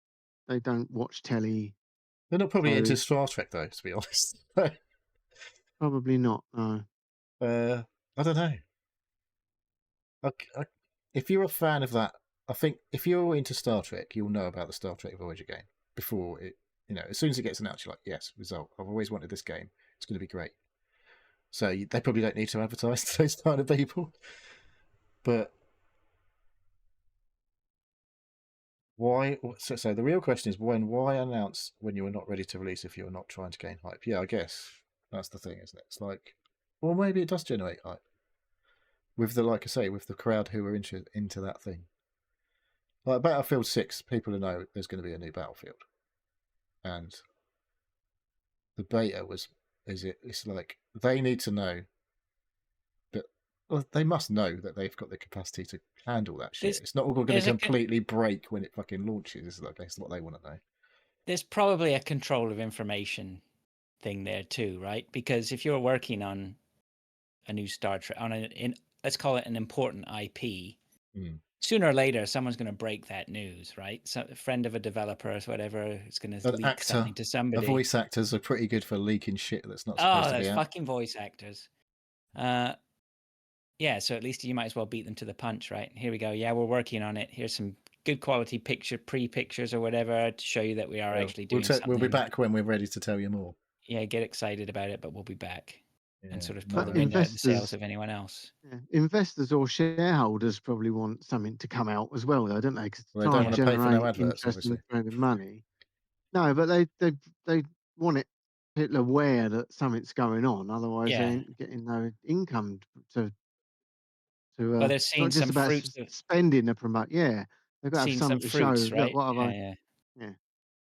they don't watch telly. They're not probably So- into Star Trek though, to be honest. Probably not. No. I don't know. If you're a fan of that, I think if you're into Star Trek, you'll know about the Star Trek Voyager game before it. As soon as it gets announced, you're like, yes, result. I've always wanted this game. It's going to be great. So they probably don't need to advertise to those kind of people. But why? So the real question is why announce when you are not ready to release if you're not trying to gain hype? Yeah, I guess that's the thing, isn't it? It's like, well, maybe it does generate hype with like I say, with the crowd who are into that thing. Like Battlefield 6, people know there's going to be a new Battlefield, and the beta it's like they need to know that, well, they must know that they've got the capacity to handle that shit. It's not all going to completely break when it fucking launches. That's what they want to know. There's probably a control of information thing there too, right? Because if you're working on a new Star Trek let's call it an important IP, sooner or later someone's going to break that news, right? So a friend of a developer or whatever is going to leak something to somebody. The voice actors are pretty good for leaking shit that's not supposed to be out. Fucking voice actors. Yeah, so at least you might as well beat them to the punch, right? Here we go. Yeah, we're working on it. Here's some good quality pre-pictures or whatever to show you that we are actually doing something. We'll be back when we're ready to tell you more. Yeah, get excited about it, but we'll be back. And sort of pull But the wind out of the sails of anyone else. Yeah, investors or shareholders probably want something to come out as well, though, don't they? Because they don't want to pay for no adverts, interest obviously. and money. No, but they want it people aware that something's going on. Otherwise, they ain't getting no income to. Well, they're seeing not just some about fruits spending to promote. Yeah, they've got to have something to fruits, show. right? Look, what have Yeah.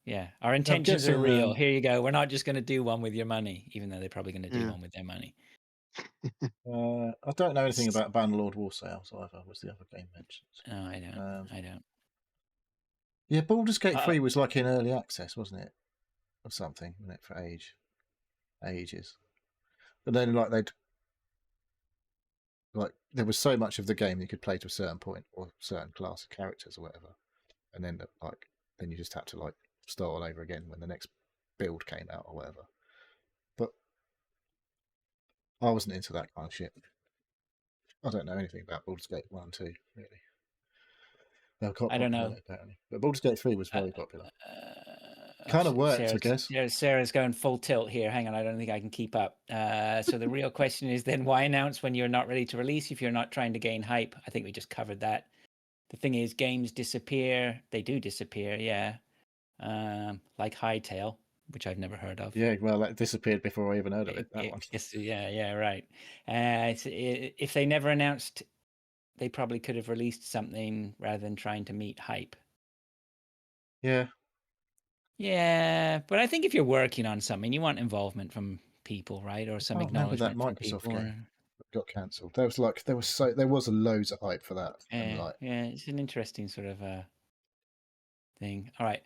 Yeah, our intentions are real. Here you go. We're not just going to do one with your money, even though they're probably going to do one with their money. I don't know anything about Bannerlord War Sales either. Was the other game mentioned? No, I don't. I don't. Yeah, Baldur's Gate 3 was like in early access, wasn't it? Or something, wasn't it, for ages. But then there was so much of the game you could play to a certain point or a certain class of characters or whatever. And then then you just had to start all over again when the next build came out or whatever. But I wasn't into that kind of shit. I don't know anything about Baldur's Gate 1 and 2, really. They're quite popular, I don't know. Apparently. But Baldur's Gate 3 was very popular. Kind of worked, I guess. Sarah's going full tilt here. Hang on, I don't think I can keep up. So the real question is then why announce when you're not ready to release if you're not trying to gain hype? I think we just covered that. The thing is, games disappear. They do disappear, yeah. Like Hightail, which I've never heard of. Yeah, well, that disappeared before I even heard of it. That one. Yeah, right. If they never announced, they probably could have released something rather than trying to meet hype. Yeah. Yeah, but I think if you're working on something, you want involvement from people, right? Or some acknowledgement that from Microsoft people. game got cancelled. There was loads of hype for that. Yeah, it's an interesting sort of thing. All right.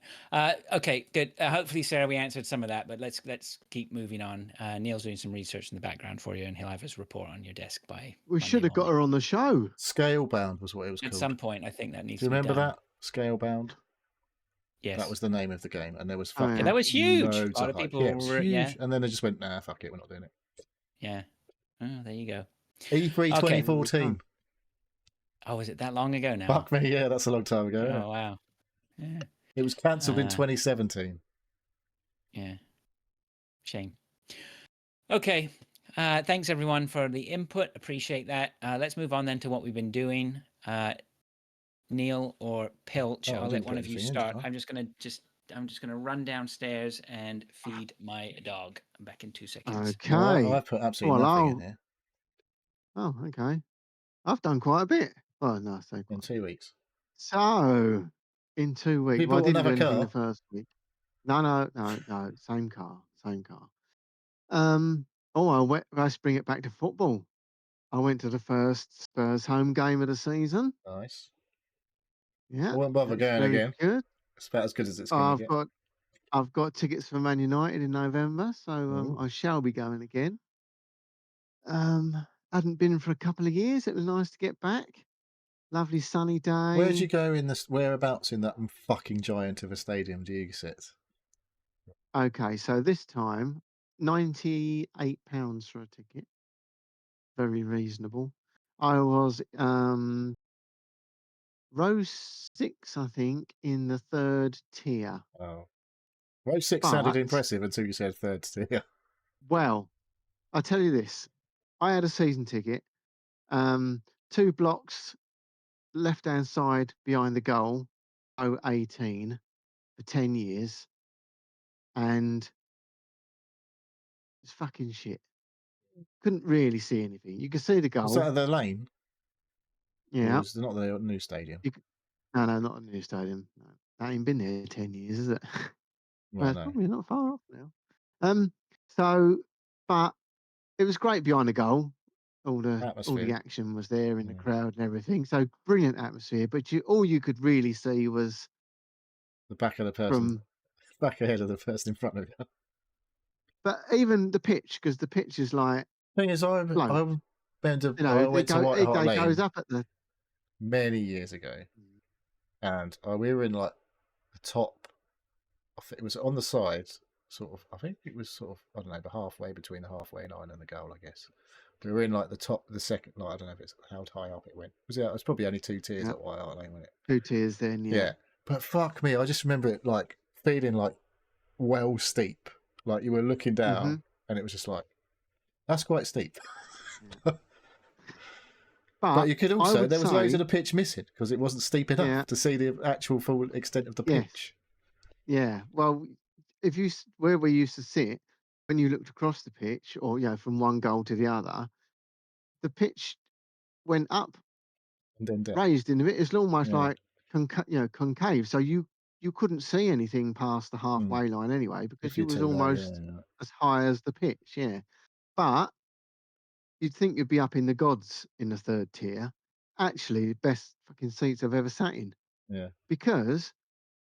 Okay, good. Hopefully, Sarah, we answered some of that, but let's keep moving on. Neil's doing some research in the background for you, and he'll have his report on your desk by. We should have got her on the show. Scalebound was what it was called. At some point, I think that needs. Do you remember that Scalebound? Yes, that was the name of the game, and there was that was huge. A lot of people it was huge, and then they just went, "Nah, fuck it, we're not doing it." Yeah. Oh, there you go. E3 2014. Oh, was it that long ago now? Fuck me, yeah, that's a long time ago. Oh wow. Yeah. It was cancelled in 2017. Yeah. Shame. Okay. Thanks everyone for the input. Appreciate that. Let's move on then to what we've been doing. Neil or Pilch, I'll let one of you start. I'm just gonna run downstairs and feed my dog. I'm back in 2 seconds. Okay. Well, I put absolutely nothing in here. Oh, okay. I've done quite a bit. Oh no, in 2 weeks. So in 2 weeks. you Well, I bought didn't do another anything the car? first week. No. Same car. Same car. Um. Oh, let's bring it back to football. I went to the first Spurs home game of the season. Nice. I Yeah, won't bother that's going very again. good. It's about as good as it's going to I've get. got I've got tickets for Man United in November, so Ooh. I shall be going again. Hadn't been for a couple of years. It was nice to get back. Lovely sunny Where'd you day. go in this? Whereabouts in that fucking giant of a stadium do you sit? Okay, so this time, £98 for a ticket. Very reasonable. I was row 6, I think, in the 3rd tier. Oh, row 6 sounded But impressive until you said third tier. well, I tell you this, I had a season ticket. 2 blocks left-hand side behind the goal, row 18 for 10 years, and it's fucking shit. Couldn't really see anything. You could see the Was that goal. at the lane? Or Yeah. was it not the new stadium? No, not a new stadium. No. That ain't been there 10 years, is it? Well, Well, it's no. probably not far off now. So, but it was great behind the goal. All the Atmosphere. action was there in the Mm. crowd and everything. So brilliant atmosphere. But all you could really see was The back of the person, from. back ahead of the person in front of you. But even the pitch, because the pitch is like Thing is, I float. went to You know, I went to White Hart it goes Lane up at the. many years ago, and we were in like the top. I think it was on the side, sort of. I think it was sort of, I don't know, the halfway between the halfway line and the goal, I guess. We were in like the top, the second. Like, I don't know if it's how high up it went. It was probably only 2 tiers Yeah, at White Hart Lane, wasn't it? 2 tiers then. Yeah. Yeah, but fuck me, I just remember it like feeling like well steep. Like you were looking hmm down, and it was just like that's quite steep. Yeah. But But you could I also, would there was loads of say, the pitch missing because it wasn't steep enough yeah, to see the actual full extent of the yes, pitch. yeah. Well, if where we used to sit, when you looked across the pitch, or from one goal to the other, the pitch went up, And then down. raised in a bit. It's almost Yeah. like concave. So you couldn't see anything past the Mm. halfway line anyway, because If you you're was too low, yeah, almost yeah. as high as the pitch. Yeah, but you'd think you'd be up in the gods in the 3rd tier. Actually, the best fucking seats I've ever sat in, Yeah. because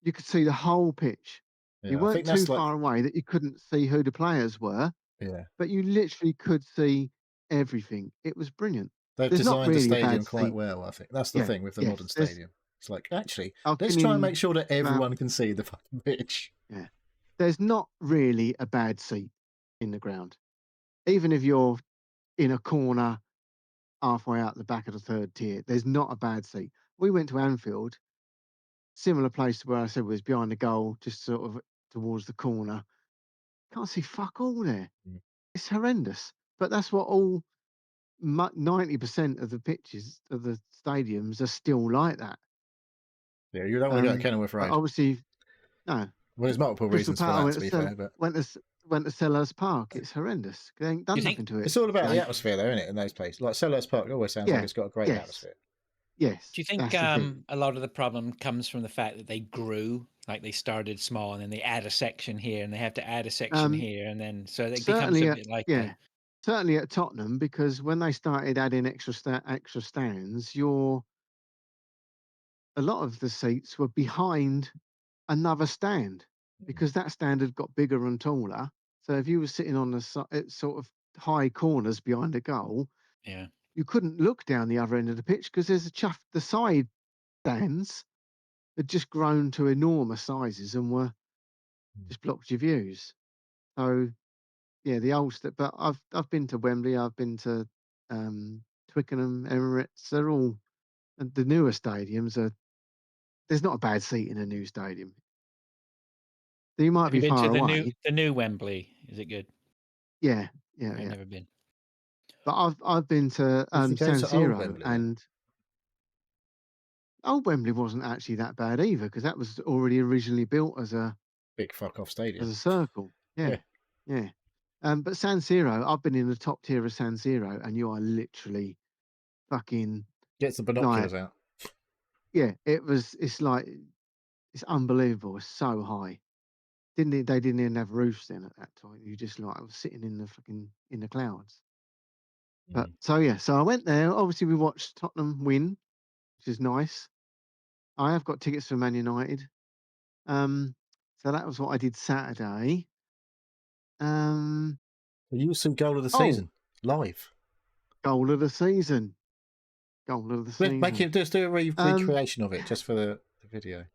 you could see the whole pitch. You Yeah. I weren't think too that's like, far away that you couldn't see who the players were, yeah. but you literally could see everything. It was brilliant. They've There's not designed the really a bad stadium quite seat. well, I think. That's the Yeah, thing with the modern yes. There's stadium. It's like, actually, I've let's been try and make in sure that about everyone can see the fucking pitch. yeah. There's not really a bad seat in the ground. Even if you're in a corner halfway out the back of the 3rd tier, there's not a bad seat. We went to Anfield, similar place to where I said was behind the goal, just sort of towards the corner. Can't see fuck all there. Mm. It's horrendous. But that's what all 90% of the pitches of the stadiums are still like that. Yeah, you don't want to go to Kenilworth But Road. obviously, no. Well, there's multiple Crystal reasons for Palace that, to be fair, but went to Sellers Park. It's horrendous. They ain't Do you done think nothing to it it's all about since the the atmosphere, 80s. though, isn't it, in those places? Like Selhurst Park always sounds like Yeah. it's got a great Yes. atmosphere. Yes. Do you think That's the thing. a lot of the problem comes from the fact that they grew, like they started small and then they add a section here and they have to add a section Um, here and then so it becomes a certainly at bit like yeah, certainly at Tottenham, because when they started adding extra stands, a lot of the seats were behind another stand, because that stand had got bigger and taller. So if you were sitting on the sort of high corners behind a goal, yeah. you couldn't look down the other end of the pitch, because there's the side stands had just grown to enormous sizes and were just blocked your views. So yeah, the old but I've been to Wembley, I've been to Twickenham, Emirates. They're all and the newer stadiums are. There's not a bad seat in a new stadium. You might Have you be been to far away. the new Wembley? Is it good? Yeah, yeah, I've yeah. never been. But I've been to Did you go San to Old Siro, Wembley then? and old Wembley wasn't actually that bad either, because that was already originally built as Big fuck off stadium. a circle. Yeah, Yeah. yeah. But San Siro, I've been in the top tier of San Siro, and you are literally fucking Get some like binoculars out. yeah. It's like It's unbelievable. It's so high. They didn't even have roofs then at that time. You just like was sitting in the clouds. But Mm. so yeah, so I went there. Obviously, we watched Tottenham win, which is nice. I have got tickets for Man United. So that was what I did Saturday. Um, You saw goal of the oh, season live. goal of the season. Goal of the Make season. it just do a Um, recreation of it just for the video.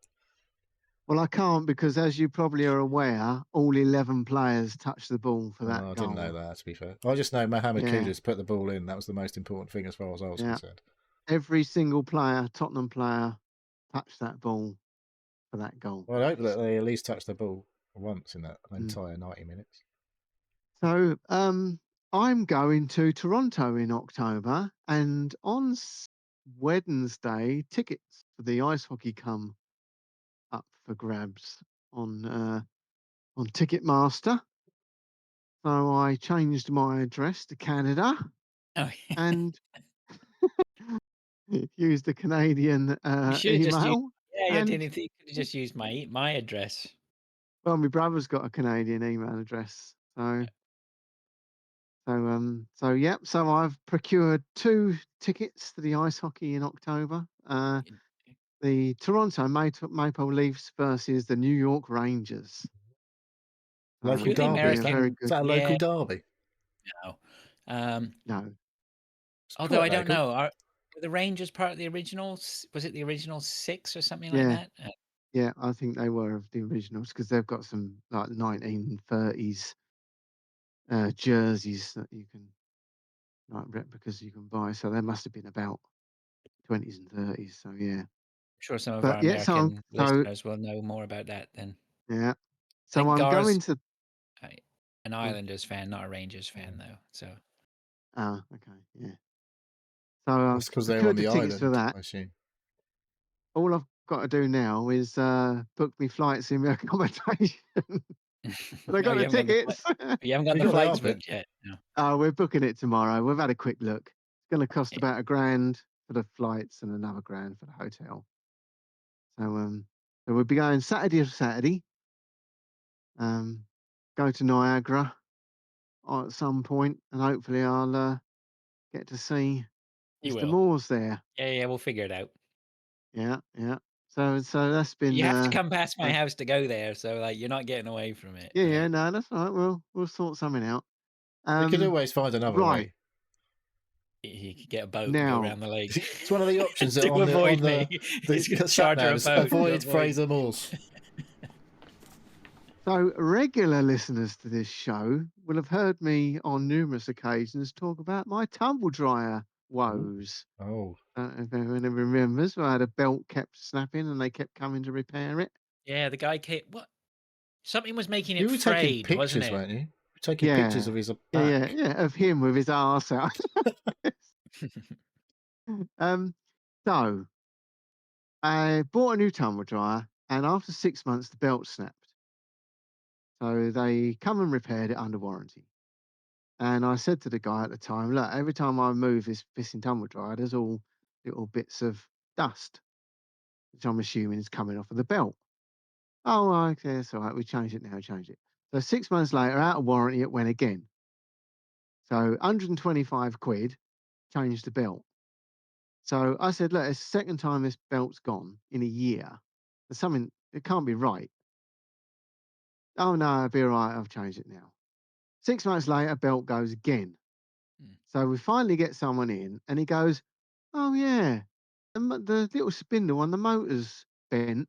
well, I can't because, as you probably are aware, all 11 players touched the ball for that Oh, I didn't know goal. that, to be fair. I just know Mohamed Yeah, Kudus put the ball in. That was the most important thing as far as I was yeah. concerned. Every single player, Tottenham player, touched that ball for that goal. Well, I hope that they at least touched the ball once in that Mm. entire 90 minutes. So, I'm going to Toronto in October, and on Wednesday, tickets for the ice hockey come up for grabs on Ticketmaster. So I changed my address to Canada Oh, and used the Canadian you should have just used. email. Yeah, I And didn't think you could have just used my address. well, my brother's got a Canadian email address. So yep. So I've procured 2 tickets to the ice hockey in October. The Toronto Maple Leafs versus the New York Rangers. So Local Few of the that'll be derby. a Is that, very is good. that a Yeah, local derby? no. Um, No. It's although quite I don't local. know, were the Rangers part of the original? Was it the original 6 or something like Yeah. that? Yeah. I think they were of the originals because they've got some like 1930s jerseys that you can like replicas you can buy. So they must have been about 20s and 30s. So yeah. I'm sure some of our But yeah. American listeners will know more about that than. Yeah. I So think I'm Gar's going to. an Oh, Islanders fan, not a Rangers fan, though. So okay. Yeah. So That's I've because they're on procured the the tickets for island, that. I assume. All I've got to do now is book me flights and my accommodation. But I no, got the tickets. you haven't got You the got the flights outfit. booked yet. No. We're booking it tomorrow. We've had a quick look. It's going to cost Yeah. about £1,000 for the flights and another £1,000 for the hotel. So we'll be going Saturday to Saturday. Go to Niagara at some point, and hopefully I'll get to see You Mr. will. Moore's there. Yeah, we'll figure it out. Yeah, yeah. So that's been. You have to come past my uh, house to go there, so like you're not getting away from it. yeah, yeah. No, that's all right. We'll sort something out. We could always find another Right way. He could get a boat and go now. around the lake. It's one of the options that to on avoid the me. He's going to sat charter a nav is boat. to avoid Fraser Moors. So, regular listeners to this show will have heard me on numerous occasions talk about my tumble dryer woes. Oh, I don't know if anyone ever remembers. I had a belt kept snapping and they kept coming to repair it. Yeah, the guy came. What? Something was making you it were taking frayed, wasn't pictures, it? weren't you? You were taking pictures Yeah, of his yeah, back. yeah, of him with his arse out. um, so I bought a new tumble dryer, and after 6 months, the belt snapped. So they come and repaired it under warranty. And I said to the guy at the time, look, every time I move this pissing tumble dryer, there's all little bits of dust, which I'm assuming is coming off of the belt. Oh, okay, it's all right. We changed it now, change it. So 6 months later, out of warranty, it went again. So 125 quid, changed the belt. So I said, look, it's the second time this belt's gone in a year. There's something, it can't be right. Oh, no, it'll be all right. I've changed it now. 6 months later, belt goes again. So we finally get someone in, and he goes, "Oh yeah, the little spindle on the motor's bent,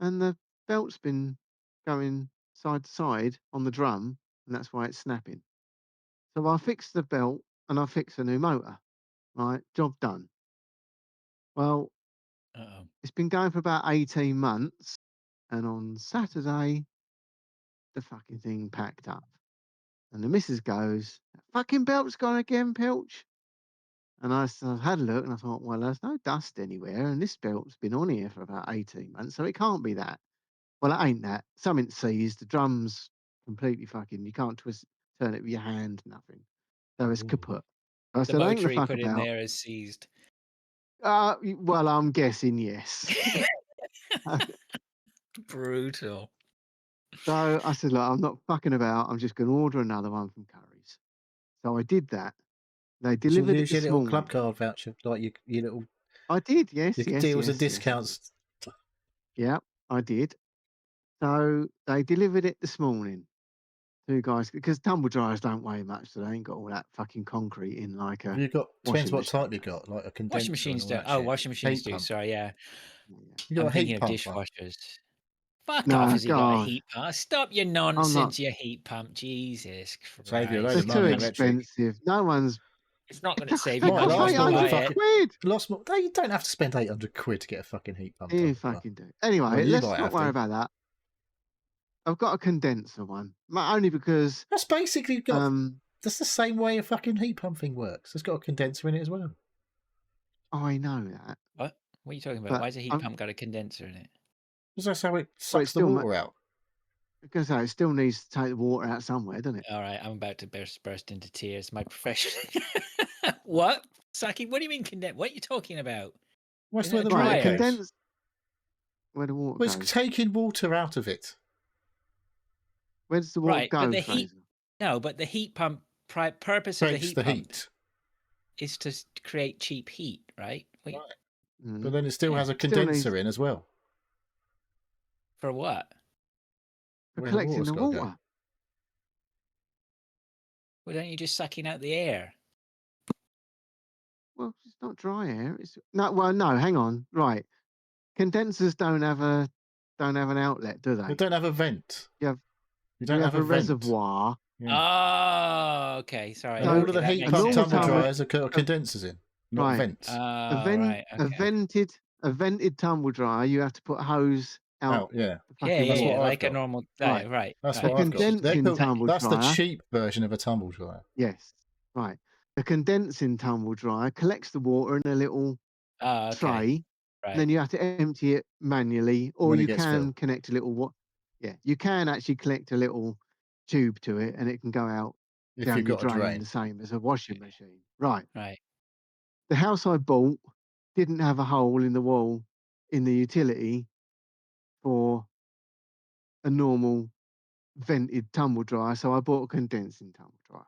and the belt's been going side to side on the drum, and that's why it's snapping." So I fixed the belt and I fixed a new motor. Right, job done. Well, Uh-oh. it's been going for about 18 months, and on Saturday, the fucking thing packed up, and the missus goes, "That fucking belt's gone again, Pilch." And I had a look and I thought, well, there's no dust anywhere, and this belt's been on here for about 18 months, so it can't be that. Well, it ain't that. Something seized. The drum's completely fucking, you can't turn it with your hand, nothing. So it's Ooh. kaput. I The said, ain't motor the he fuck put in about. there is seized. Well, I'm guessing yes. Brutal. So I said, look, I'm not fucking about. I'm just going to order another one from Curry's. So I did that. They Did you delivered it use your this little morning. club card voucher, like your little I did, yes, your yes, deals and yes, yes, I did. discounts? Yeah, I did. So they delivered it this morning. Two guys, because tumble dryers don't weigh much, so they ain't got all that fucking concrete in like a You've got depends washing what machine type you does. got, like a condenser Washing and machines all do. that Oh, shit. washing machines Heat do. pump. Sorry, yeah. Yeah. You got I'm a heat thinking of pump one. dishwashers. Fuck No, off, has he got a God, heat pump? Stop your I'm not. nonsense, you heat pump. Jesus Save you a load They're of Christ. too money electric. expensive. No one's. It's not going to They save you Might money. cost last Just more than buy 800 it. fucking quid. lost more. You don't have to spend 800 quid to get a fucking heat pump. You Tumble dryer. fucking do. Anyway, Well, you let's might not have worry to. about that. I've got a condenser one, only because That's basically got. That's the same way a fucking heat pump thing works. It's got a condenser in it as well. I know that. What? What are you talking about? But Why does a heat pump got a condenser in it? Because that's how it well, sucks the water out. I'm gonna say it still needs to take the water out somewhere, doesn't it? All right, I'm about to burst into tears. My profession. What? Saki, what do you mean condense? What are you talking about? What's Isn't where it the a water Right, a dryer? goes? where the water Well, it's goes. taking water out of it. Where does the water Right, go, but the Fraser? heat. No, but the heat pump purpose of the Creates heat the pump heat. is to create cheap heat, right? Wait, Right. Mm. But then it still Yeah. has a Still condenser needs in as well. For what? for Where the collecting water's the gotta go. water. Well, don't you just sucking out the air? Well, it's not dry air. It's no. Well, no. Hang on. Right, condensers don't have an outlet, do They they? don't have a vent. You have You don't you have have a a vent. reservoir. Yeah. Oh, okay. Sorry. And So, all Okay, of the that heat makes a pump sense normal tumble now. dryers have got condensers in, not Right. vents. Right. A Okay. vented tumble dryer. You have to put a hose out Out, yeah. the Yeah, fucking yeah, That's yeah. what water. I've Like a got. normal. Right. Right. That's The what I've got. They condensing put tumble that's the dryer. cheap version of a tumble dryer. Yes. Right. The condensing tumble dryer collects the water in a little Oh, okay. tray. And Right. then you have to empty it manually, or When it you gets can filled. connect a little. Yeah, you can actually connect a little tube to it, and it can go out If down you've your got a drain drain. the same as a washing machine. Right. Right. The house I bought didn't have a hole in the wall in the utility for a normal vented tumble dryer, so I bought a condensing tumble dryer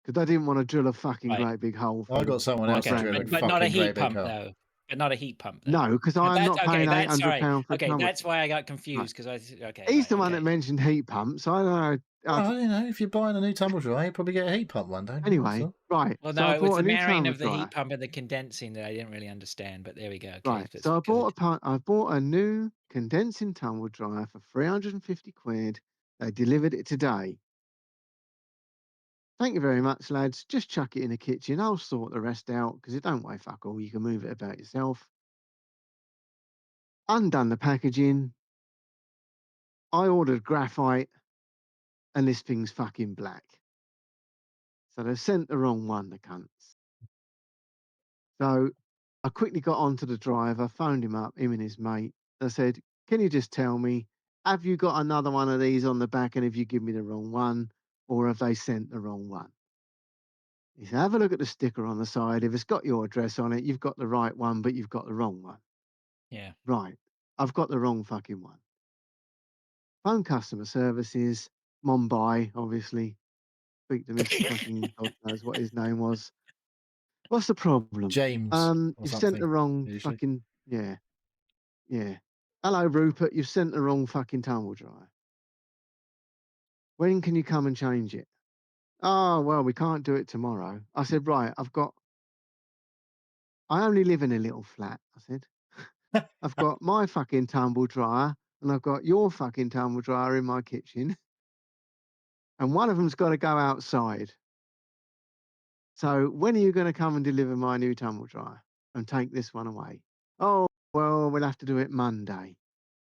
because I didn't want to drill a fucking Right. great big hole I for got someone my else to Okay. drill brand a new. But not a fucking heat great big pump hole. though. But not a heat pump though. No, because I'm not paying £800 for a Okay, tumble that's dryer. why I got confused because okay. He's Right, the one that okay. mentioned heat pumps. I don't know. Well, you know, if you're buying a new tumble dryer, you probably get a heat pump one, don't you? Anyway, right. Well, So no, I it was bought the a new marrying tumble of the dryer. heat pump and the condensing that I didn't really understand. But there we go. Okay, Right. that's So good. I bought a new condensing tumble dryer for 350 quid. They delivered it today. Thank you very much, lads. Just chuck it in the kitchen. I'll sort the rest out because it don't weigh fuck all. You can move it about yourself. Undone the packaging. I ordered graphite, and this thing's fucking black. So they've sent the wrong one, the cunts. So I quickly got onto the driver, phoned him up, him and his mate. I said, "Can you just tell me, have you got another one of these on the back? And if you give me the wrong one, or have they sent the wrong one?" He said, "Have a look at the sticker on the side. If it's got your address on it, you've got the right one, but you've got the wrong one." Yeah. Right. I've got the wrong fucking one. Phone customer services, Mumbai, obviously. Speak to Mr. fucking God knows what his name was. What's the problem? James or You've sent something, the wrong usually. fucking yeah. Hello, Rupert. You've sent the wrong fucking tumble dryer. When can you come and change it? Oh well, we can't do it tomorrow. I said, right. I only live in a little flat. I said, I've got my fucking tumble dryer and I've got your fucking tumble dryer in my kitchen, and one of them's got to go outside. So when are you going to come and deliver my new tumble dryer and take this one away? Oh, well, we'll have to do it Monday.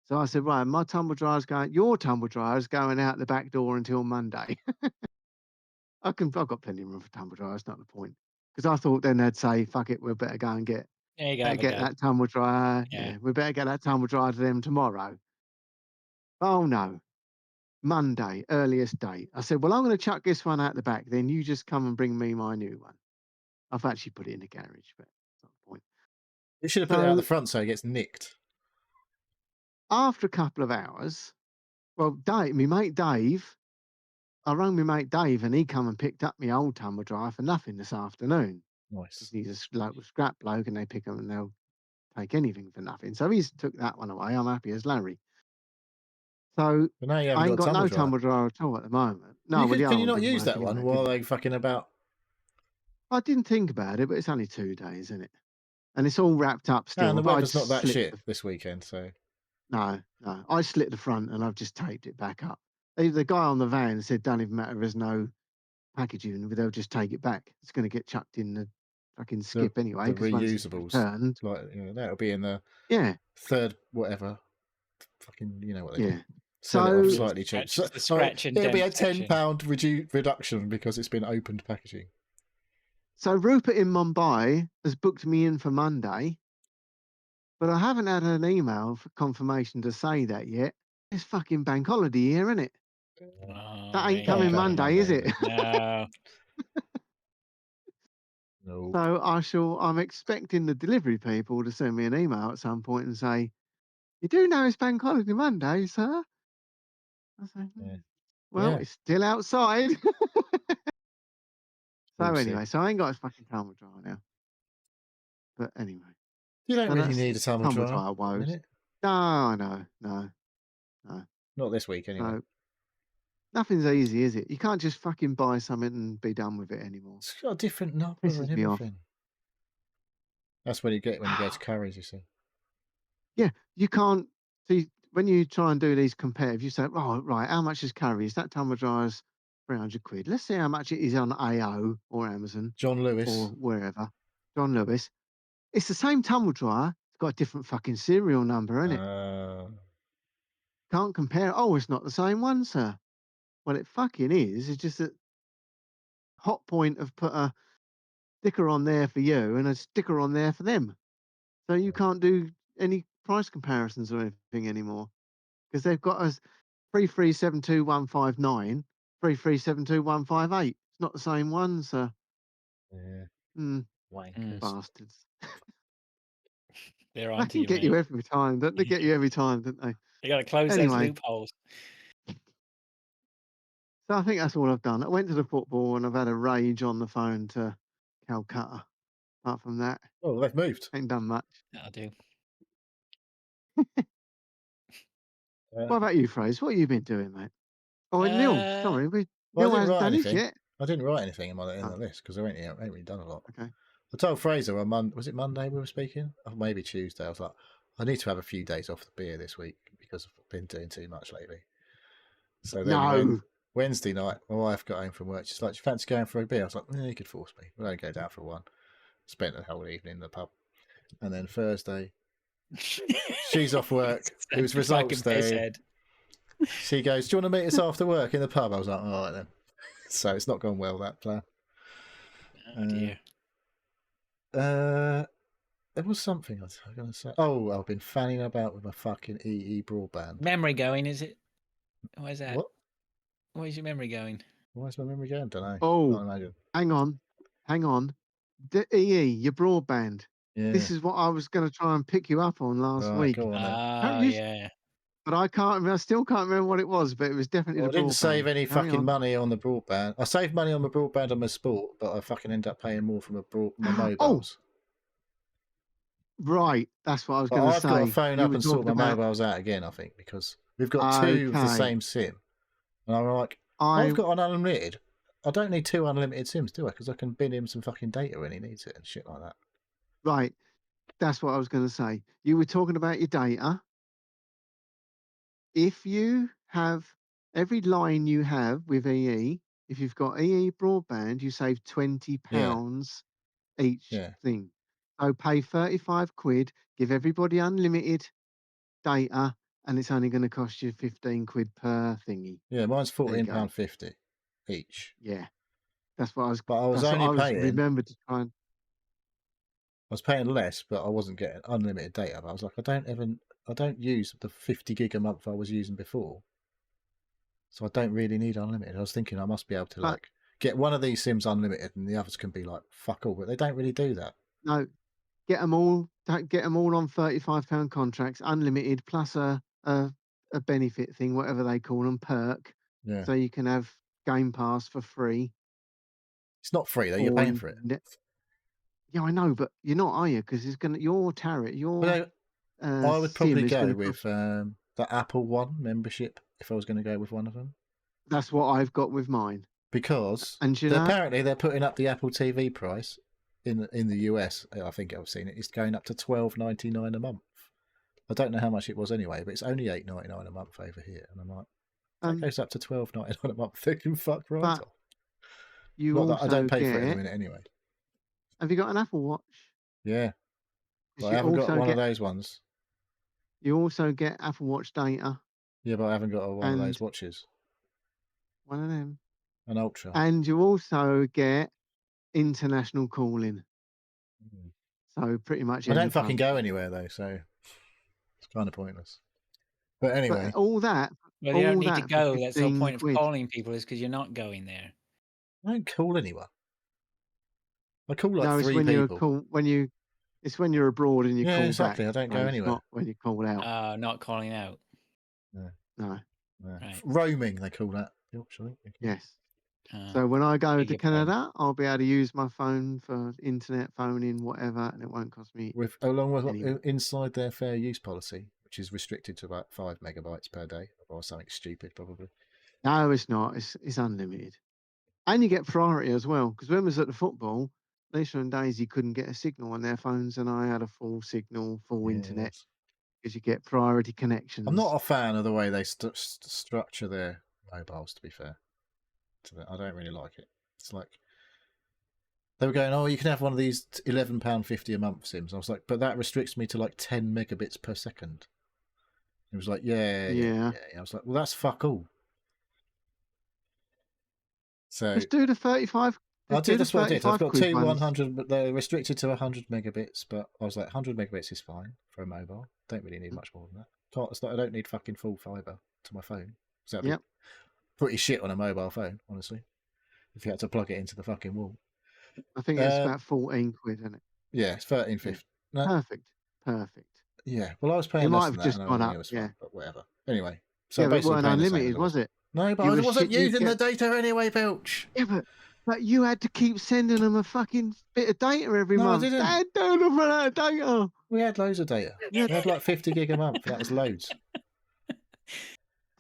So I said, right, your tumble dryer's going out the back door until Monday. I've got plenty of room for tumble dryers, not the point. Because I thought then they'd say, fuck it, we'll better go and get There you go. Have a go. that tumble dryer. Yeah. Yeah, we better get that tumble dryer to them tomorrow. Oh no, Monday, earliest date. I said, well, I'm going to chuck this one out the back. Then you just come and bring me my new one. I've actually put it in the garage, but that's not the point. You should have put it out the front so it gets nicked. after a couple of hours, well, Dave, my mate Dave, I rang my mate Dave and he come and picked up my old tumble dryer for nothing this afternoon. Nice. He's a local scrap bloke and they pick them and they'll take anything for nothing. So he's took that one away. I'm happy as Larry. So But now you haven't I ain't got a got no tumble dryer. tumble dryer at all at the moment. No, well, the Can other you one not didn't use work that one anyway, while did it? they fucking about? I didn't think about it, but it's only 2 days, isn't it? And it's all wrapped up still. And the But weather's not that shit the, this weekend, so no, I slit the front and I've just taped it back up. The guy on the van said, "Don't even matter. There's no packaging. They'll just take it back. It's going to get chucked in the fucking skip anyway the because once it's reusables, returned, like that'll be in the yeah, third whatever. Fucking, you know what they yeah." call. Sell it off So slightly cheap. So, the scratch and it'll be a dent section. £10 reduction because it's been opened packaging. So Rupert in Mumbai has booked me in for Monday, but I haven't had an email for confirmation to say that yet. It's fucking bank holiday here, isn't it? Oh, That ain't yeah. coming Coming Monday, is it? No. No. So I'm expecting the delivery people to send me an email at some point and say, "You do know it's bank holiday Monday, sir?" I say, Yeah. "Well, Yeah. it's still outside." So We'll see. anyway, so I ain't got a fucking tumble dryer now. But anyway, You don't so really that's need a tumble dryer dryer at the woes. minute. No, no. Not this week, anyway. So nothing's easy, is it? You can't just fucking buy something and be done with it anymore. It's got a different number Pisses and me off. everything. That's what you get when you go to Curry's, you see. Yeah, you can't see when you try and do these comparative. You say, "Oh, right, how much is Curry's? That tumble dryer's 300 quid. Let's see how much it is on AO or Amazon John or Lewis. wherever." John Lewis. It's the same tumble dryer. It's got a different fucking serial number in it. Can't compare. Oh, it's not the same one, sir. Well, it fucking is. It's just that Hot Point have put a sticker on there for you and a sticker on there for them. So you can't do any price comparisons or anything anymore because they've got us 3372,159, 3372,158. It's not the same one, sir. Yeah. Wankers. Bastards. They're They on to can you, get mate. you every time. Don't they get you every time, don't they? They got to close those Anyway, loopholes. so I think that's all I've done. I went to the football and I've had a rage on the phone to Calcutta. Apart from that, Oh, they've moved. ain't done much. That'll do. What about you, Fraser? What have you been doing, mate? Oh, and Neil, sorry, Well, I Neil didn't hasn't write done his anything. yet. I didn't write anything in Oh, the list because I ain't really done a lot. okay. I told Fraser on was it Monday we were speaking? Or maybe Tuesday. I was like, I need to have a few days off the beer this week because I've been doing too much lately. So then No. Wednesday night, my wife got home from work. She's like, "Do you fancy going for a beer?" I was like, "You could force me. We'll only go down for one." Spent the whole evening in the pub. And then Thursday, she's off work. It was results day. She goes, "Do you want to meet us after work in the pub?" I was like, "All right then." So it's not gone well, that plan. Oh dear. There was something I was going to say. Oh, I've been fanning about with my fucking EE broadband. Memory going, is it? Why is that? What? Where's your memory going? Why is my memory going? Don't know. Oh, Can't imagine. hang on. The EE, your broadband. Yeah. This is what I was going to try and pick you up on last week. Go on then. Yeah. But I still can't remember what it was, but it was definitely the broadband. I didn't save any fucking money on the broadband. I saved money on the broadband on my sport, but I fucking end up paying more for my mobiles. Right, that's what I was going to say. I've got to phone up and sort my mobiles out again, I think, because we've got two of the same SIM. And I'm like, I've got an unlimited. I don't need 2 unlimited SIMs, do I? Because I can bin him some fucking data when he needs it and shit like that. Right, that's what I was going to say. You were talking about your data. If you have every line you have with EE, if you've got EE broadband, you save £20 each thing. So pay 35 quid, give everybody unlimited data, and it's only going to cost you 15 quid per thingy. Yeah, mine's £14.50 each. Yeah, that's what I was. But I was only paying. Remember to try and. I was paying less, but I wasn't getting unlimited data. But I was like, I don't use the 50 gig a month I was using before, so I don't really need unlimited. I was thinking I must be able to get one of these SIMs unlimited, and the others can be like fuck all. But they don't really do that. No, get them all. Get them all on £35 contracts, unlimited, plus a a benefit thing, whatever they call them, perk, Yeah. so you can have Game Pass for free. It's not free though. You're Or paying for it. Yeah, I know, but you're not, are you? Because it's gonna your tariff, your But I would sim probably is go gonna with cost. the Apple One membership if I was going to go with one of them, That's what I've got with mine. because And you know, apparently they're putting up the Apple TV price in the US. I think I've seen it. It's going up to $12.99 a month. I don't know how much it was anyway, but it's only $8.99 a month over here, and I'm like, that goes up to $12.99 a month. They can fuck right but off. you Not that I also don't pay for it in a get. minute anyway. Have you got an Apple Watch? Yeah, but 'Cause I you haven't got also one of get those ones. Apple Watch data Yeah, but I haven't got one of and those watches. one of them, An Ultra. and you also get international calling. Mm. So pretty much I any don't fucking go country. anywhere though, so it's kind of pointless. But But anyway, all that, Well, you don't need to for go. That's the whole 15 point of quid. calling people, is because you're not going there. I don't call anyone. I call like No, it's 3 people. It's when you're abroad and you Yeah, call back. exactly. I don't So go it's anywhere. not when you call out. Not calling out. No, No. no. Right. Roaming, they call that. Actually, Yes. So when I go beg to your pardon. Canada, I'll be able to use my phone for internet, phoning, whatever, and it won't cost me. along with any more. inside their fair use policy, which is restricted to about 5 megabytes per day, or something stupid, probably. No, it's not. It's unlimited. And you get priority as well. Because when I was at the football, Lisa and Daisy couldn't get a signal on their phones, and I had a full signal, full internet, Yes. because you get priority connections. I'm not a fan of the way they structure their mobiles, to be fair. I don't really like it. It's like they were going, oh, you can have one of these £11.50 a month sims. I was like, but that restricts me to like 10 megabits per second. It was like, yeah. I was like, well, that's fuck all. So Just do the 35. that's what I did. I've got quid two ones. 100, but they're restricted to 100 megabits. But I was like, 100 megabits is fine for a mobile. Don't really need much more than that. I don't need fucking full fibre to my phone. So that'd be pretty shit on a mobile phone, honestly, if you had to plug it into the fucking wall. I think it's about 14 quid, isn't it? Yeah, it's 13.50. No, Perfect. yeah, well, I was paying It less might than have that, just and I gone knew up. it was Yeah. fine, but whatever. Anyway, so Yeah, but it basically weren't paying the same unlimited, as was it? No, but You I was wasn't you'd using the get. data anyway, Pilch. Yeah, but you had to keep sending them a fucking bit of data every No, I month. didn't. Dad, don't run out of data. We had loads of data. We had like 50 gig a month. That was loads.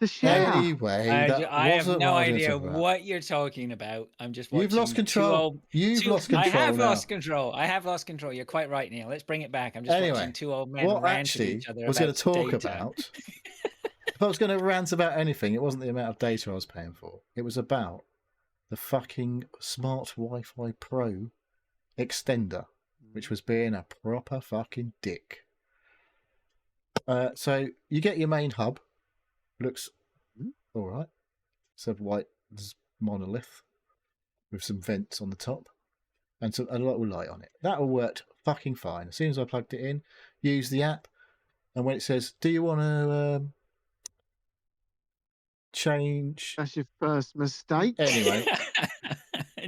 To share. Anyway, I have no what I was idea gonna talk about. what you're talking about. I'm just watching. You've lost control. You've lost control. I have now. lost control. I have lost control. You're quite right, Neil. Let's bring it back. I'm just watching two old men what rant at actually each other was about going to talk data. about. If I was going to rant about anything, it wasn't the amount of data I was paying for. It was about the fucking Smart Wi-Fi Pro extender, which was being a proper fucking dick. So you get your main hub. Looks all right. It's a white monolith with some vents on the top and a little light on it. That all worked fucking fine. As soon as I plugged it in, used the app, and when it says, do you want to change? That's your first mistake. Anyway.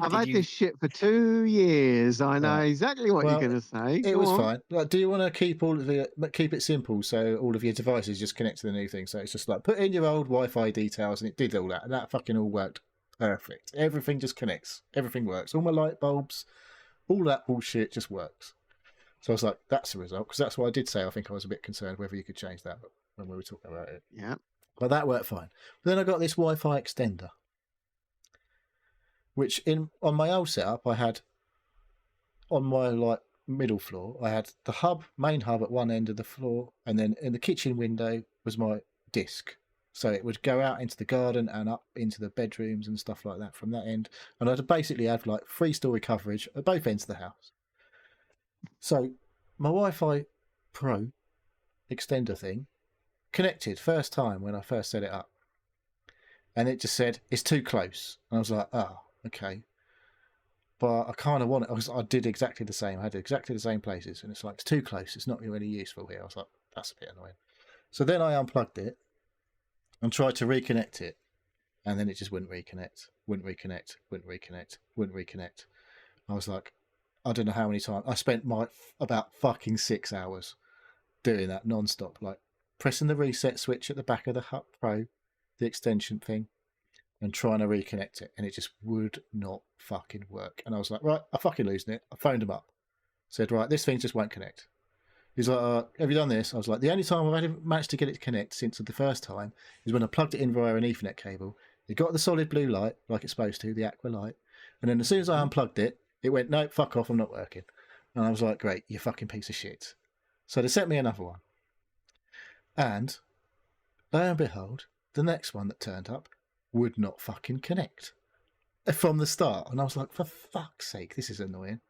I've had this shit for 2 years. I know exactly what you're going to say. It was fine. Like, do you want to keep it simple so all of your devices just connect to the new thing? So it's just like put in your old Wi-Fi details, and it did all that, and that fucking all worked perfect. Everything just connects. Everything works. All my light bulbs, all that bullshit just works. So I was like, that's the result, because that's what I did say. I think I was a bit concerned whether you could change that when we were talking about it. Yeah. But that worked fine. But then I got this Wi-Fi extender, which on my old setup I had on my middle floor. I had the main hub at one end of the floor, and then in the kitchen window was my disc. So it would go out into the garden and up into the bedrooms and stuff like that from that end. And I'd basically have like 3-story coverage at both ends of the house. So my Wi-Fi Pro extender thing connected first time when I first set it up. And it just said, it's too close. And I was like, oh, okay. But I kind of want it. I did exactly the same. I had exactly the same places. And it's like, it's too close. It's not really useful here. I was like, that's a bit annoying. So then I unplugged it and tried to reconnect it. And then it just wouldn't reconnect. I was like, I don't know how many times. I spent about fucking 6 hours doing that non-stop. Like, pressing the reset switch at the back of the Hub Pro, the extension thing, and trying to reconnect it, and it just would not fucking work. And I was like, right, I'm fucking losing it. I phoned him up, said, right, this thing just won't connect. He's like, have you done this? I was like, the only time I've managed to get it to connect since the first time is when I plugged it in via an Ethernet cable. It got the solid blue light, like it's supposed to, the aqua light. And then as soon as I unplugged it, it went, no, fuck off, I'm not working. And I was like, great, you fucking piece of shit. So they sent me another one. And lo and behold, the next one that turned up would not fucking connect from the start. And I was like, for fuck's sake, this is annoying.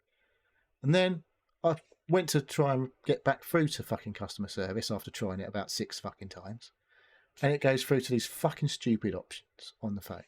And then I went to try and get back through to fucking customer service after trying it about 6 fucking times. And it goes through to these fucking stupid options on the phone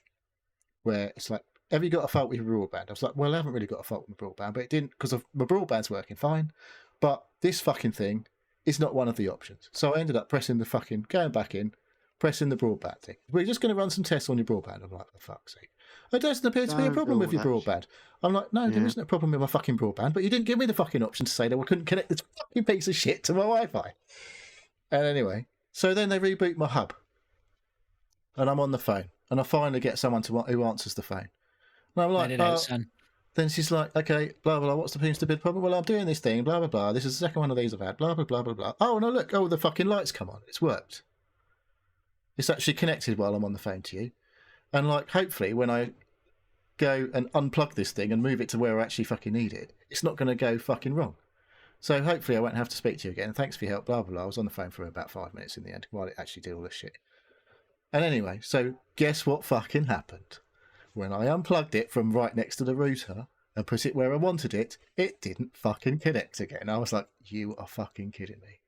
where it's like, have you got a fault with your broadband? I was like, well, I haven't really got a fault with my broadband, but it didn't, because my broadband's working fine. But this fucking thing is not one of the options. So I ended up pressing the fucking, going back in, pressing the broadband thing. We're just going to run some tests on your broadband. I'm like, for fuck's sake. There doesn't appear to be a problem with your broadband. I'm like, no, there isn't a problem with my fucking broadband, but you didn't give me the fucking option to say that we couldn't connect this fucking piece of shit to my Wi-Fi. And anyway, so then they reboot my hub. And I'm on the phone. And I finally get someone who answers the phone. And I'm like, then she's like, okay, blah, blah, blah, what's the seems to be the problem? Well, I'm doing this thing, blah, blah, blah. This is the second one of these I've had, blah, blah, blah, blah, blah. Oh, no, look, the fucking lights come on. It's worked. It's actually connected while I'm on the phone to you. And, like, hopefully when I go and unplug this thing and move it to where I actually fucking need it, it's not going to go fucking wrong. So hopefully I won't have to speak to you again. Thanks for your help, blah, blah, blah. I was on the phone for about 5 minutes in the end while it actually did all this shit. And anyway, so guess what fucking happened? When I unplugged it from right next to the router and put it where I wanted it, it didn't fucking connect again. I was like, you are fucking kidding me.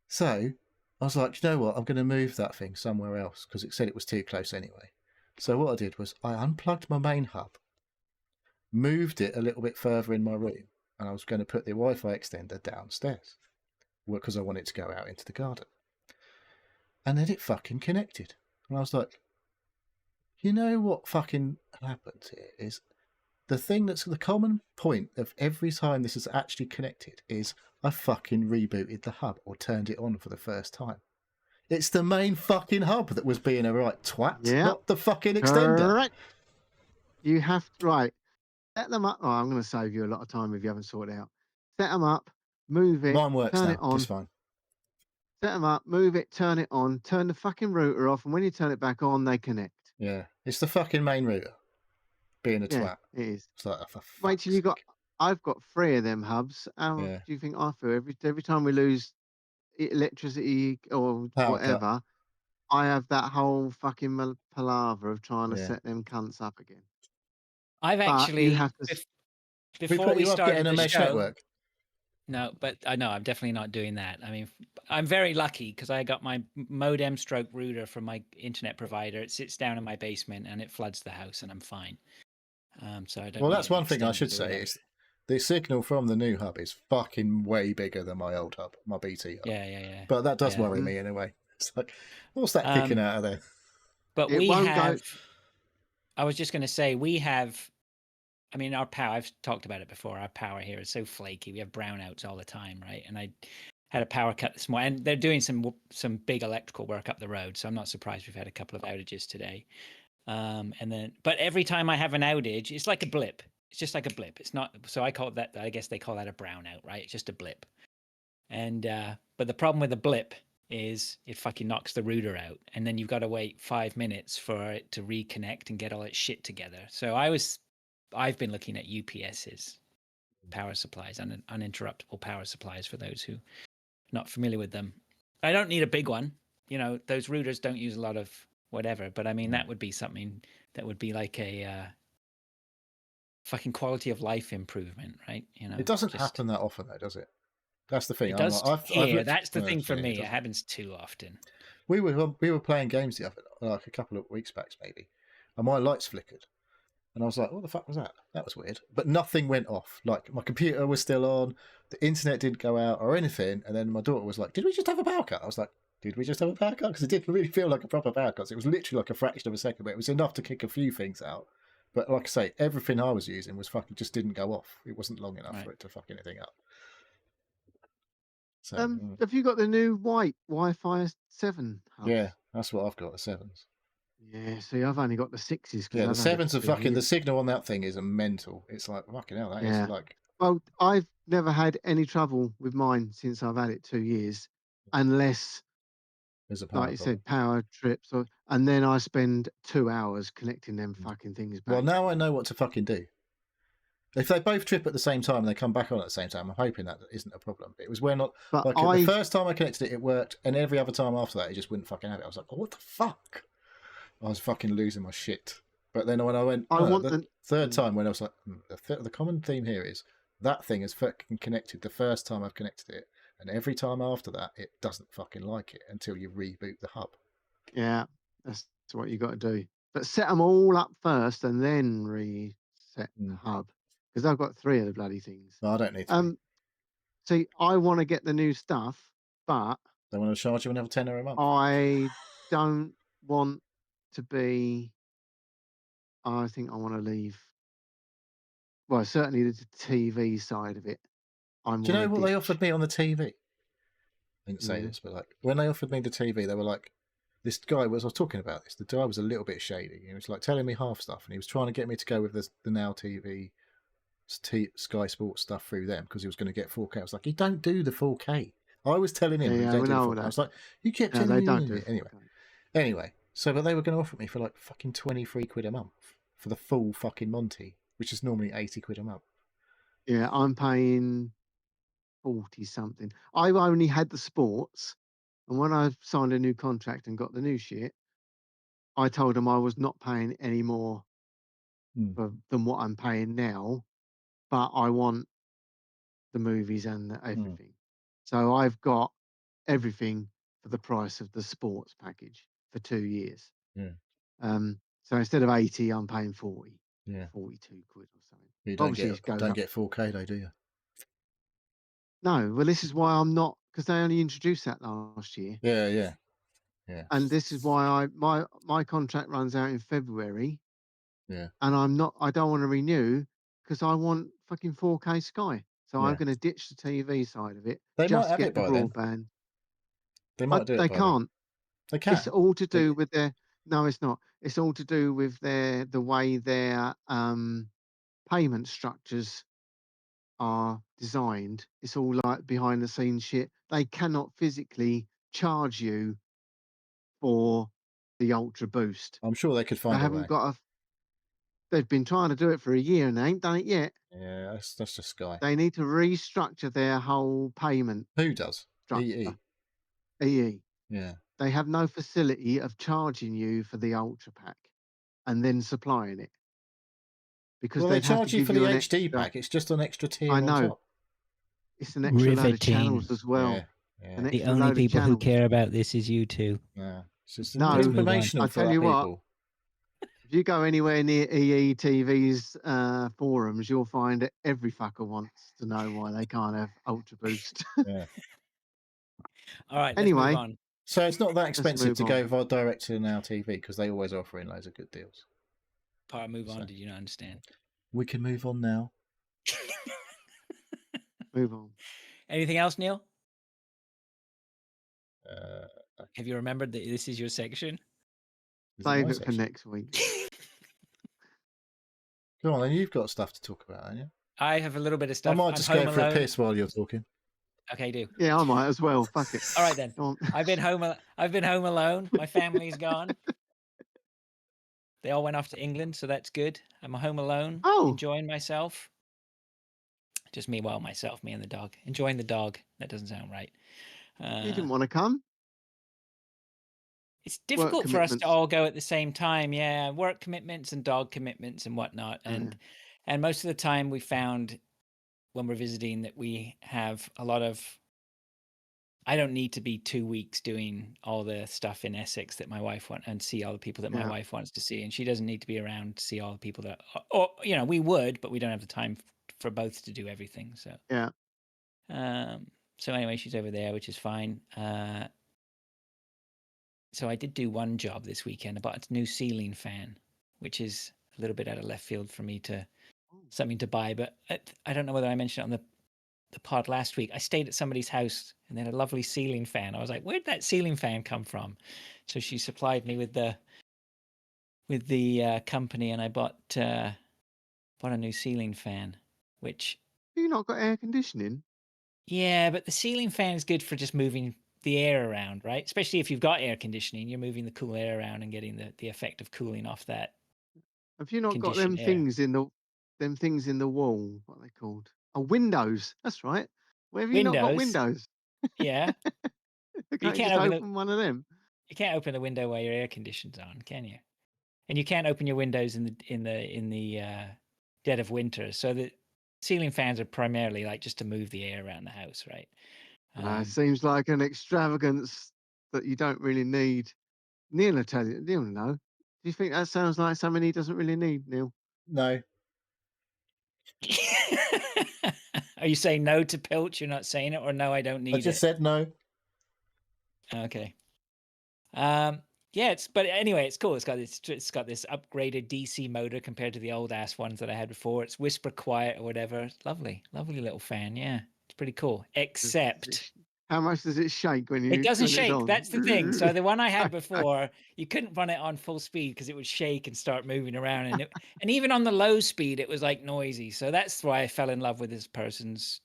So I was like, you know what? I'm going to move that thing somewhere else because it said it was too close anyway. So what I did was I unplugged my main hub, moved it a little bit further in my room, and I was going to put the Wi-Fi extender downstairs because I wanted to go out into the garden. And then it fucking connected. And I was like, you know what fucking happened here is the thing that's the common point of every time this is actually connected is I fucking rebooted the hub or turned it on for the first time. It's the main fucking hub that was being a right twat, not the fucking extender. Correct. You have to, right, set them up. Oh, I'm going to save you a lot of time if you haven't sorted it out. Set them up, move it, Mine works turn now. it on. It's fine. Set them up, move it, turn it on, turn the fucking router off, and when you turn it back on, they connect. Yeah, it's the fucking main router being a twat. It is. It's like, wait till you got. I've got 3 of them hubs. How do you think I feel every time we lose electricity or Power whatever? cut. I have that whole fucking palaver of trying to set them cunts up again. I've actually before we started a the mesh show. Network. No, but I know I'm definitely not doing that. I mean, I'm very lucky because I got my modem stroke router from my internet provider. It sits down in my basement and it floods the house, and I'm fine. So I don't. Well, that's one thing I should say is the signal from the new hub is fucking way bigger than my old hub, my BT hub. Yeah. But that does worry me anyway. It's like, what's that kicking out of there? But we have. I was just going to say we have. I mean, our power, I've talked about it before. Our power here is so flaky. We have brownouts all the time, right? And I had a power cut this morning. And they're doing some big electrical work up the road. So I'm not surprised we've had a couple of outages today. But every time I have an outage, it's like a blip. It's just like a blip. It's not, so I call that, I guess they call that a brownout, right? It's just a blip. And, but the problem with the blip is it fucking knocks the router out. And then you've got to wait 5 minutes for it to reconnect and get all its shit together. So I've been looking at UPSs, power supplies, uninterruptible power supplies for those who are not familiar with them. I don't need a big one. You know, those routers don't use a lot of whatever, but I mean, that would be something that would be like a fucking quality of life improvement, right? You know, it doesn't happen that often though, does it? That's the thing. It does here. That's the thing for me. It happens too often. We were playing games the other, like a couple of weeks back maybe, and my lights flickered. And I was like, what the fuck was that? That was weird. But nothing went off. Like, my computer was still on, the internet didn't go out or anything. And then my daughter was like, did we just have a power cut? I was like, did we just have a power cut? Because it didn't really feel like a proper power cut. It was literally like a fraction of a second, but it was enough to kick a few things out. But like I say, everything I was using was fucking just didn't go off. It wasn't long enough for it to fuck anything up. So Have you got the new white Wi-Fi 7 hubs? yeah, that's what I've got. The 7s. Yeah. See, I've only got the 6s because Yeah, the I've had it 7s for are 2 fucking. The years. signal on that thing is a mental. It's like fucking hell. That is Yeah. like. Well, I've never had any trouble with mine since I've had it 2 years, unless, There's a like power you problem. said, power trips, and then I spend 2 hours connecting them fucking things back. Well, now I know what to fucking do. If they both trip at the same time and they come back on at the same time, I'm hoping that isn't a problem. It was when, But like, the first time I connected it, it worked, and every other time after that, it just wouldn't fucking have it. I was like, oh, what the fuck? I was fucking losing my shit. But then when I went, the third time, when I was like, the common theme here is that thing is fucking connected the first time I've connected it, and every time after that, it doesn't fucking like it until you reboot the hub. Yeah, that's what you got to do. But set them all up first and then reset the hub, because I've got 3 of the bloody things. No, I don't need 3. See, I want to get the new stuff, but They want to charge you another £10 a month. I don't want to be. I think I want to leave. Well, certainly the TV side of it. Do you know what they offered me on the TV? I didn't say Mm. this, but like when they offered me the TV, they were like, this guy was. I was talking about this. The guy was a little bit shady. He was like telling me half stuff, and he was trying to get me to go with the Now TV, Sky Sports stuff through them because he was going to get 4K. I was like, you don't do the 4K. I was telling him, you don't do the 4K. I was like, you kept telling me. They don't do it anyway. So, but they were going to offer me for like fucking 23 quid a month for the full fucking Monty, which is normally 80 quid a month. Yeah, I'm paying 40 something. I only had the sports, and when I signed a new contract and got the new shit, I told them I was not paying any more than what I'm paying now, but I want the movies and everything. So I've got everything for the price of the sports package for 2 years. Yeah. So instead of 80, I'm paying 40. Yeah. 42 quid or something. You Obviously, don't get 4K though, do you? No, well, this is why I'm not, because they only introduced that last year. Yeah. And this is why my contract runs out in February. Yeah. And I don't want to renew because I want fucking 4K Sky. So I'm going to ditch the TV side of it. They might just have get it the by then. broadband. They might do it They by then. can't. They can. It's all to do with their. No, it's not. It's all to do with the way their payment structures are designed. It's all like behind the scenes shit. They cannot physically charge you for the Ultra Boost. I'm sure they could They find a haven't way. got a. They've been trying to do it for a year and they ain't done it yet. Yeah, that's just Sky. They need to restructure their whole payment. Who does? Structure. EE. EE. Yeah. They have no facility of charging you for the Ultra Pack and then supplying it. Because Well, they they'd have to charge you give for the an HD extra. pack. It's just an extra tier I on know. top. It's an extra load of Riveting. channels as well. Yeah. An The extra only load people of who channels. care about this is you two. Yeah. It's just No, informational I for tell our you what, people. if you go anywhere near EETV's forums, you'll find that every fucker wants to know why they can't have Ultra Boost. Yeah. All right, let's Anyway, move on. So it's not that expensive move to on. go direct to Now TV because they always offer in loads of good deals. Part move on. Did you not understand? We can move on now. Move on. Anything else, Neil? Okay. Have you remembered that this is your section? Save it for next week. Go on, then you've got stuff to talk about, haven't you? I have a little bit of stuff. I might just go for a piss while you're talking. Okay, do. Yeah, I might as well. Fuck it. All right then. I've been home alone. My family's gone. They all went off to England, so that's good. I'm home alone, enjoying myself. Just me, myself, me and the dog. Enjoying the dog. That doesn't sound right. You didn't want to come? It's difficult for us to all go at the same time. Yeah, work commitments and dog commitments and whatnot. And most of the time we found when we're visiting that we have a lot of. I don't need to be 2 weeks doing all the stuff in Essex that my wife wants and see all the people that my wife wants to see. And she doesn't need to be around to see all the people that, or, we would, but we don't have the time for both to do everything. So, so anyway, she's over there, which is fine. So I did do one job this weekend. I bought a new ceiling fan, which is a little bit out of left field for me something to buy, but I don't know whether I mentioned it on the the pod last week. I stayed at somebody's house and they had a lovely ceiling fan. I was like, where'd that ceiling fan come from? So she supplied me with the company, and I bought a new ceiling fan, which You not got air conditioning? yeah, but the ceiling fan is good for just moving the air around, right? Especially if you've got air conditioning, you're moving the cool air around and getting the effect of cooling off that Have you not got conditioned air. them things in the wall? What are they called? Oh, windows. That's right. Where have you not got Windows, windows? yeah. Can't You you can't just open open one of them? the window while your air conditioning's on, can you? And you can't open your windows in the dead of winter. So the ceiling fans are primarily like just to move the air around the house, right? It seems like an extravagance that you don't really need. Neil will tell you. Neil will know. Do you think that sounds like something he doesn't really need, Neil? No. Are you saying no to Pilch? You're not saying it, or no, I don't need I just it? said no. Okay. Yeah, but anyway, it's cool. It's got this upgraded DC motor compared to the old ass ones that I had before. It's whisper quiet or whatever. It's lovely little fan. Yeah, it's pretty cool. Except How much does it shake when it doesn't it's shake. on? That's the thing. So the one I had before, you couldn't run it on full speed because it would shake and start moving around, and even on the low speed, it was like noisy. So that's why I fell in love with this person's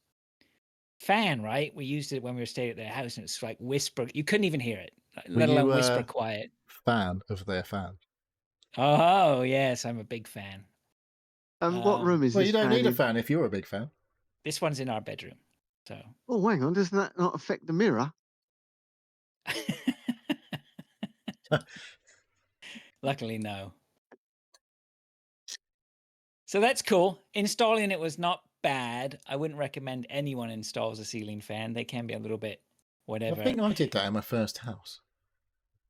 fan. Right? We used it when we were staying at their house, and it's like whisper. You couldn't even hear it, Were let alone you whisper quiet. fan of their fan? Oh yes, I'm a big fan. What room is Well, this you don't fan need a in? fan if you're a big fan. This one's in our bedroom. So Oh, hang on. Doesn't that not affect the mirror? luckily, no. So that's cool. Installing it was not bad. I wouldn't recommend anyone installs a ceiling fan. They can be a little bit whatever. I think I did that in my first house.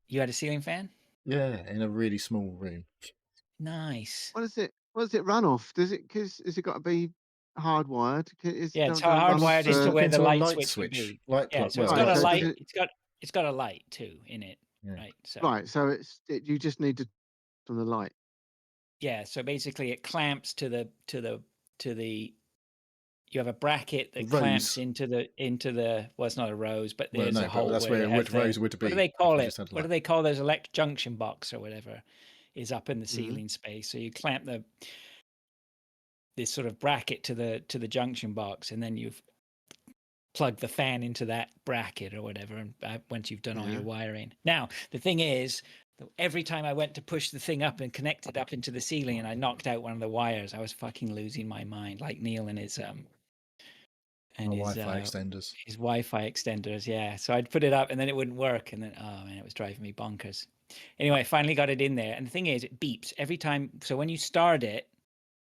You had a ceiling fan? Yeah, in a really small room. Nice. What is it? What does it run off? Does it? Is it got to be hardwired? Yeah, it's don't run hardwired off as to the. where the Into a light light switch would be. light Yeah, plug. so it's Well, got a so light. does it- It's got a light too in it, Yeah. right? So Right. So you just need to from the light. yeah. So basically, it clamps to the. You have a bracket that Rose. clamps into the. Well, it's not a rose, but Well, there's no, a hole but that's where they where have Rose would be. What do they if call you it? just had What do light. they call those elect junction box or whatever? Is up in the Mhm. ceiling space. So you clamp this sort of bracket to the junction box, and then you've plugged the fan into that bracket or whatever. And once you've done all your Yeah. wiring, now the thing is, every time I went to push the thing up and connect it up into the ceiling, and I knocked out one of the wires, I was fucking losing my mind, like Neil and his Wi-Fi extenders. his Wi-Fi extenders, yeah. So I'd put it up and then it wouldn't work, and then oh man, it was driving me bonkers. Anyway, I finally got it in there, and the thing is, it beeps every time. So when you start it,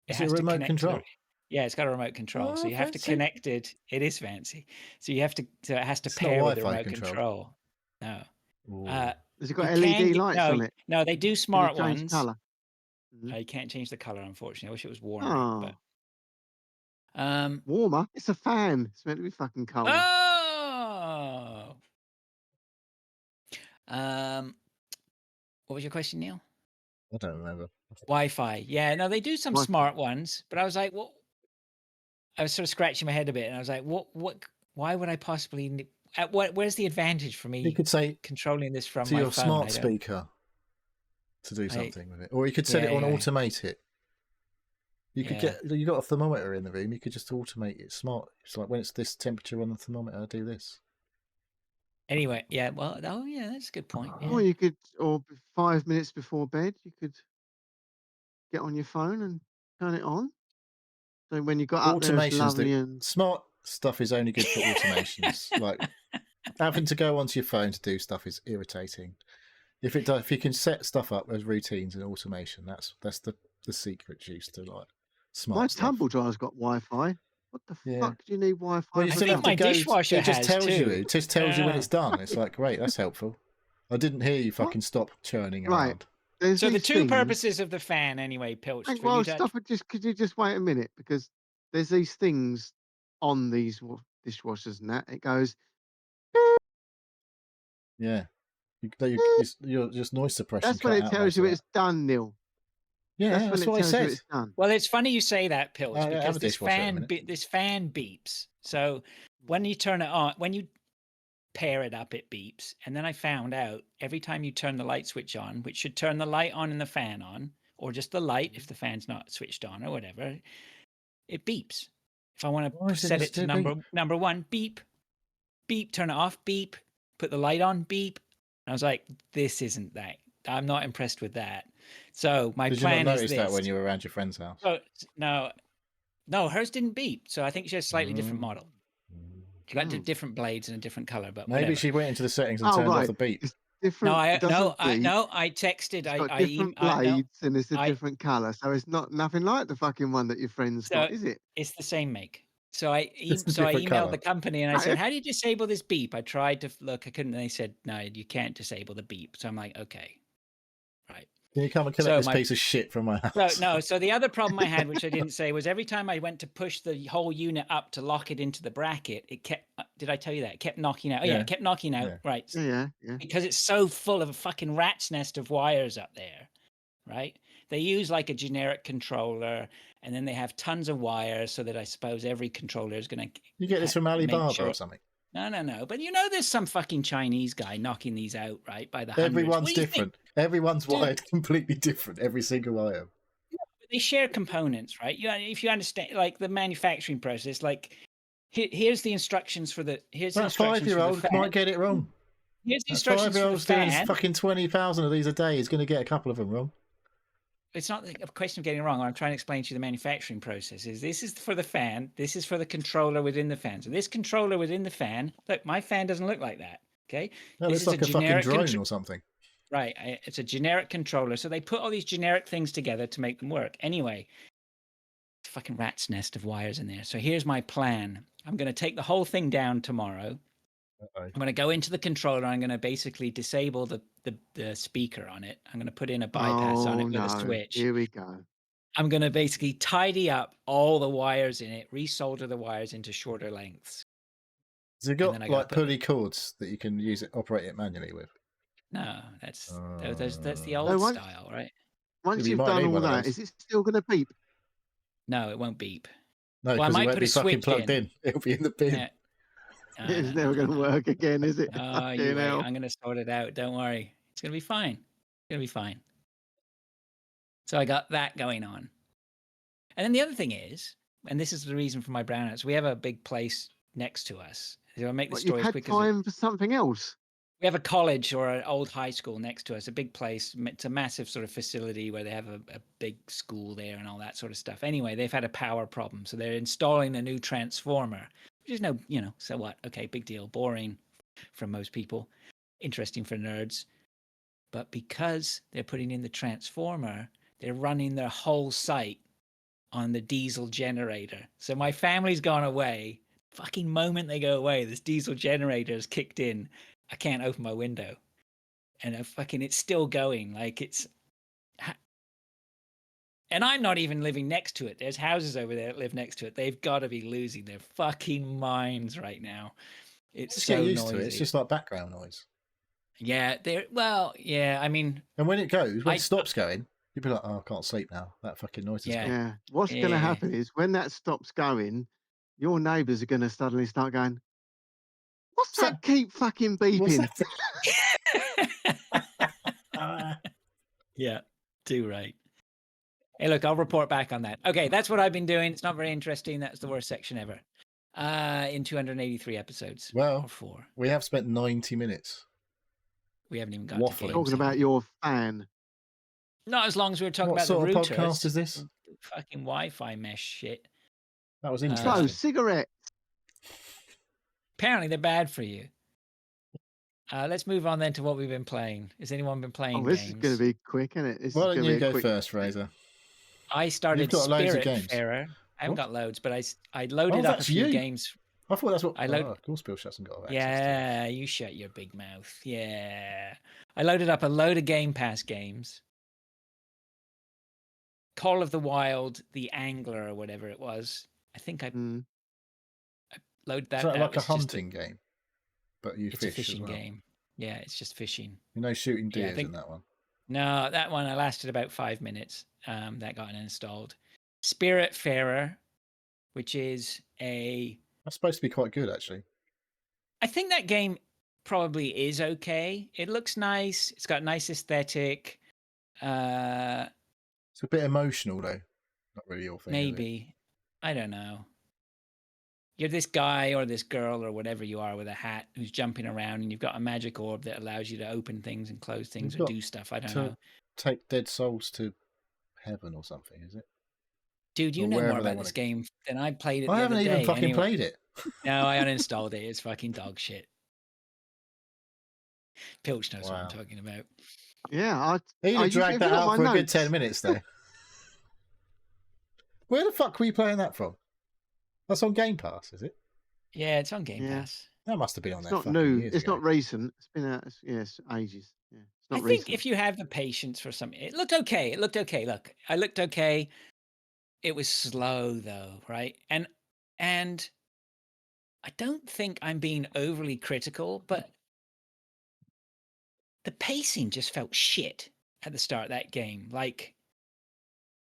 Is has it a to remote connect control? yeah, it's got a remote control, so Oh, you have to fancy. connect it. It is fancy, so you have to. So it has to It's not pair with the Wi-Fi remote control. No, Ooh. Has it got you can LED get, lights on it? no, they do Can you smart change ones. colour? You can't change the color, unfortunately. I wish it was warmer, but Oh, warmer. It's a fan. It's meant to be fucking cold. oh, what was your question, Neil? I don't remember. Wi-Fi. Yeah, no, they do some Wi-Fi. smart ones, but I was like, well, I was sort of scratching my head a bit, and I was like, what? Why would I possibly? Where's the advantage for me You could say controlling this from to my your phone? smart speaker to do something with it, or you could set it on automate it. You could you got a thermometer in the room. You could just automate it smart. It's like when it's this temperature on the thermometer, do this. Anyway, yeah. Well, oh yeah, that's a good point. Yeah. Or you could, or 5 minutes before bed, you could get on your phone and turn it on. So when you got up there, it's lovely and smart stuff is only good for automations. Like having to go onto your phone to do stuff is irritating. If you can set stuff up as routines and automation, that's the secret juice to like smart my stuff. tumble dryer's got Wi-Fi. What the fuck do you need Wi-Fi? Well, you I still think have my to go. dishwasher It just has tells too. you. It just tells you when it's done. It's like great. That's helpful. I didn't hear you fucking stop churning around. There's So the these two things. purposes of the fan, anyway, Pilch. Well, stop it. Could you just wait a minute? Because there's these things on these dishwashers and that. It goes. Yeah. Your just noise suppression. That's when it tells you it's done, Neil. Yeah, That's when that's it what I tells you said. it's done. Well, it's funny you say that, Pilch, Have because a dishwasher in a minute. this fan beeps. So when you turn it on, when you pair it up, it beeps. And then I found out every time you turn the light switch on, which should turn the light on and the fan on, or just the light if the fan's not switched on or whatever, it beeps. If I want Why to is it set gonna it to still beep? number one, beep, beep, turn it off, beep, put the light on, beep. And I was like, this isn't that. I'm not impressed with that. So my Did you not plan is notice this. that when you were around your friend's house? Oh, no, hers didn't beep. So I think she has a slightly different model. She got different blades and a different color, but Maybe whatever. she went into the settings and turned off the beep. It's different. It doesn't beep. I texted. It's got different blades and it's a I- different colour. So it's not nothing like the fucking one that your friend's So got, is it? it's the same make. So I It's a so I different emailed colour. the company and I Right. said, "How do you disable this beep?" I tried to look. I couldn't. And they said, "No, you can't disable the beep." So I'm like, "Okay, right." Can you come and collect So this piece of shit from my So house? no. So the other problem I had, which I didn't say, was every time I went to push the whole unit up to lock it into the bracket, it kept. Did I tell you that? It kept knocking out. Oh yeah, Yeah. it kept knocking out. Yeah. Right. Yeah. Because it's so full of a fucking rat's nest of wires up there, right? They use like a generic controller, and then they have tons of wires, so that I suppose every controller is going to. You get this from Alibaba or something? No. But there's some fucking Chinese guy knocking these out, right? By the hundreds. Everyone's different. Everyone's wired completely different. Every single item. They share components, right? If you understand, like the manufacturing process, like here's the instructions for the. Here's the That instructions for the 5-year-old fan. might get it wrong. Here's the That instructions for the 5-year-old's doing fan. fucking 20,000 of these a day. He's going to get a couple of them wrong. It's not a question of getting it wrong. I'm trying to explain to you the manufacturing process. This is for the fan. This is for the controller within the fan. So this controller within the fan. Look, my fan doesn't look like that. Okay, No, this it's like a fucking drone or something. Right, it's a generic controller. So they put all these generic things together to make them work. Anyway, it's a fucking rat's nest of wires in there. So here's my plan. I'm going to take the whole thing down tomorrow. I'm going to go into the controller. I'm going to basically disable the speaker on it. I'm going to put in a bypass on it with a switch. Here we go. I'm going to basically tidy up all the wires in it, resolder the wires into shorter lengths. Has it got like pulley cords that you can operate it manually with? No, that's the old style, right? Once you've done all that, is it still going to beep? No, it won't beep. No, because it won't be fucking plugged in. It'll be in the bin. Yeah. It's never going to work again, is it? Oh, you wait. I'm going to sort it out. Don't worry. It's going to be fine. It's going to be fine. So I got that going on. And then the other thing is, and this is the reason for my brownouts, we have a big place next to us. So I'll make the story as quick as... You had time for something else? We have a college or an old high school next to us, a big place. It's a massive sort of facility where they have a big school there and all that sort of stuff. Anyway, they've had a power problem. So they're installing a new transformer, which is so what? Okay, big deal. Boring for most people. Interesting for nerds. But because they're putting in the transformer, they're running their whole site on the diesel generator. So my family's gone away. Fucking moment they go away, this diesel generator is kicked in. I can't open my window, and it's still going. Like and I'm not even living next to it. There's houses over there that live next to it. They've got to be losing their fucking minds right now. It's just so get used noisy. to it. It's just like background noise. Yeah, I mean, and when it goes, when it stops going, you'll be like, "Oh, I can't sleep now. That fucking noise is gone." Yeah. What's going to happen is when that stops going, your neighbours are going to suddenly start going, "What's that keep fucking beeping?" Yeah, too right. Hey, look, I'll report back on that. Okay, that's what I've been doing. It's not very interesting. That's the worst section ever. In 283 episodes. Well, or 4. We have spent 90 minutes. We haven't even got waffling. to games. Talking about your fan. Not as long as we were talking what about the routers. What sort of podcast is this? Fucking Wi-Fi mesh shit. That was interesting. So, cigarettes. Apparently, they're bad for you. Let's move on then to what we've been playing. Has anyone been playing games? This is going to be quick, isn't it? Why don't you go first, Fraser? I started Spiritfarer. I haven't got loads, but I loaded up a few games. I thought that's what... of course Pilch hasn't got access to. Yeah, you shut your big mouth. Yeah. I loaded up a load of Game Pass games. Call of the Wild, The Angler, or whatever it was. I think I loaded that. Is that like a hunting game? But you fish It's a fishing as well. game. Yeah, it's just fishing. Shooting deers in that one. No, that one I lasted about 5 minutes. That got uninstalled. Spiritfarer, which is That's supposed to be quite good, actually. I think that game probably is okay. It looks nice. It's got nice aesthetic. It's a bit emotional, though. Not really your thing, is it? Maybe. I don't know. You're this guy or this girl or whatever you are with a hat who's jumping around, and you've got a magic orb that allows you to open things and close things You've or got do stuff. I don't to know. take dead souls to heaven or something, is it? Dude, you Or know more wherever they about wanna this go. game than I played it I the haven't other even day. fucking Anyway, played it. no, I uninstalled it. It's fucking dog shit. Pilch knows what I'm Wow. talking about. Yeah, He'd I have dragged if that you look at out my for a good notes, 10 minutes, though. Where the fuck were you playing that from? That's on Game Pass, is it? Yeah, it's on Game Yeah. Pass. That must have been on it's there not fucking new. years It's ago. not recent. It's been out. Yes, ages. Yeah, it's I not think recent. if you have the patience for something, it looked okay. It looked okay. Look, I looked okay. It was slow though, right? And I don't think I'm being overly critical, but the pacing just felt shit at the start of that game. Like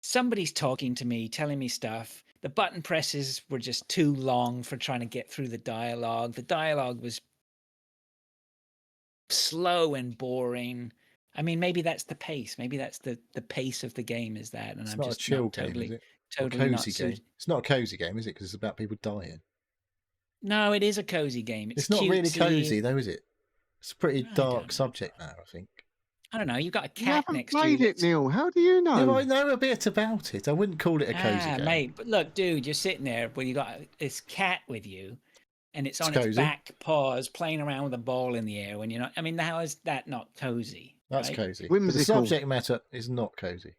somebody's talking to me, telling me stuff. The button presses were just too long for trying to get through the dialogue. The dialogue was slow and boring. I mean, maybe that's the pace. Maybe that's the pace of the game is that, and It's I'm not a just chill not game, totally, is it? totally not cozy suited. game. It's not a cozy game, is it? Because it's about people dying. No, it is a cozy game. It's not really cutesy. cozy, though, is it? It's a pretty I don't dark know. subject matter, I think. I don't know. You've got a You cat haven't next to you. played it, Neil. How do you know? Yeah, I know a bit about it. I wouldn't call it a cozy game. Mate, but look, dude, you're sitting there where you got this cat with you, and it's It's on its cozy. back paws playing around with a ball in the air when you're not. I mean, how is that not cozy? That's right? cozy. But the Whimsical. subject matter is not cozy.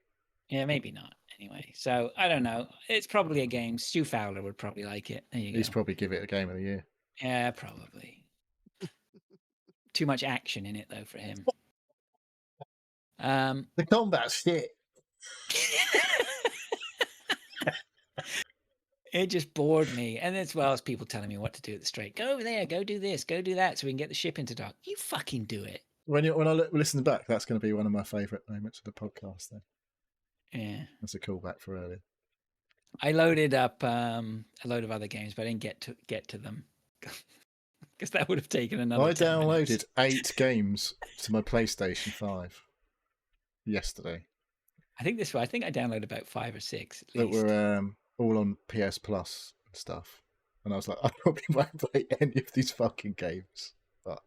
Yeah, maybe not. Anyway, so I don't know. It's probably a game. Stu Fowler would probably like it. There you He's go. probably give it a game of the year. Yeah, probably. Too much action in it though for him. The combat's shit. It just bored me, and as well as people telling me what to do at the strait. Go over there, go do this, go do that, so we can get the ship into dock. You fucking do it. When I listen back, that's going to be one of my favourite moments of the podcast. Then Yeah. that's a callback for earlier. I loaded up a load of other games, but I didn't get to them because that would have taken another. I 10 minutes. downloaded 8 games to my PlayStation 5 yesterday. I think I downloaded about 5 or 6 at that least. were all on PS Plus and stuff. And I was like, I probably won't play any of these fucking games. But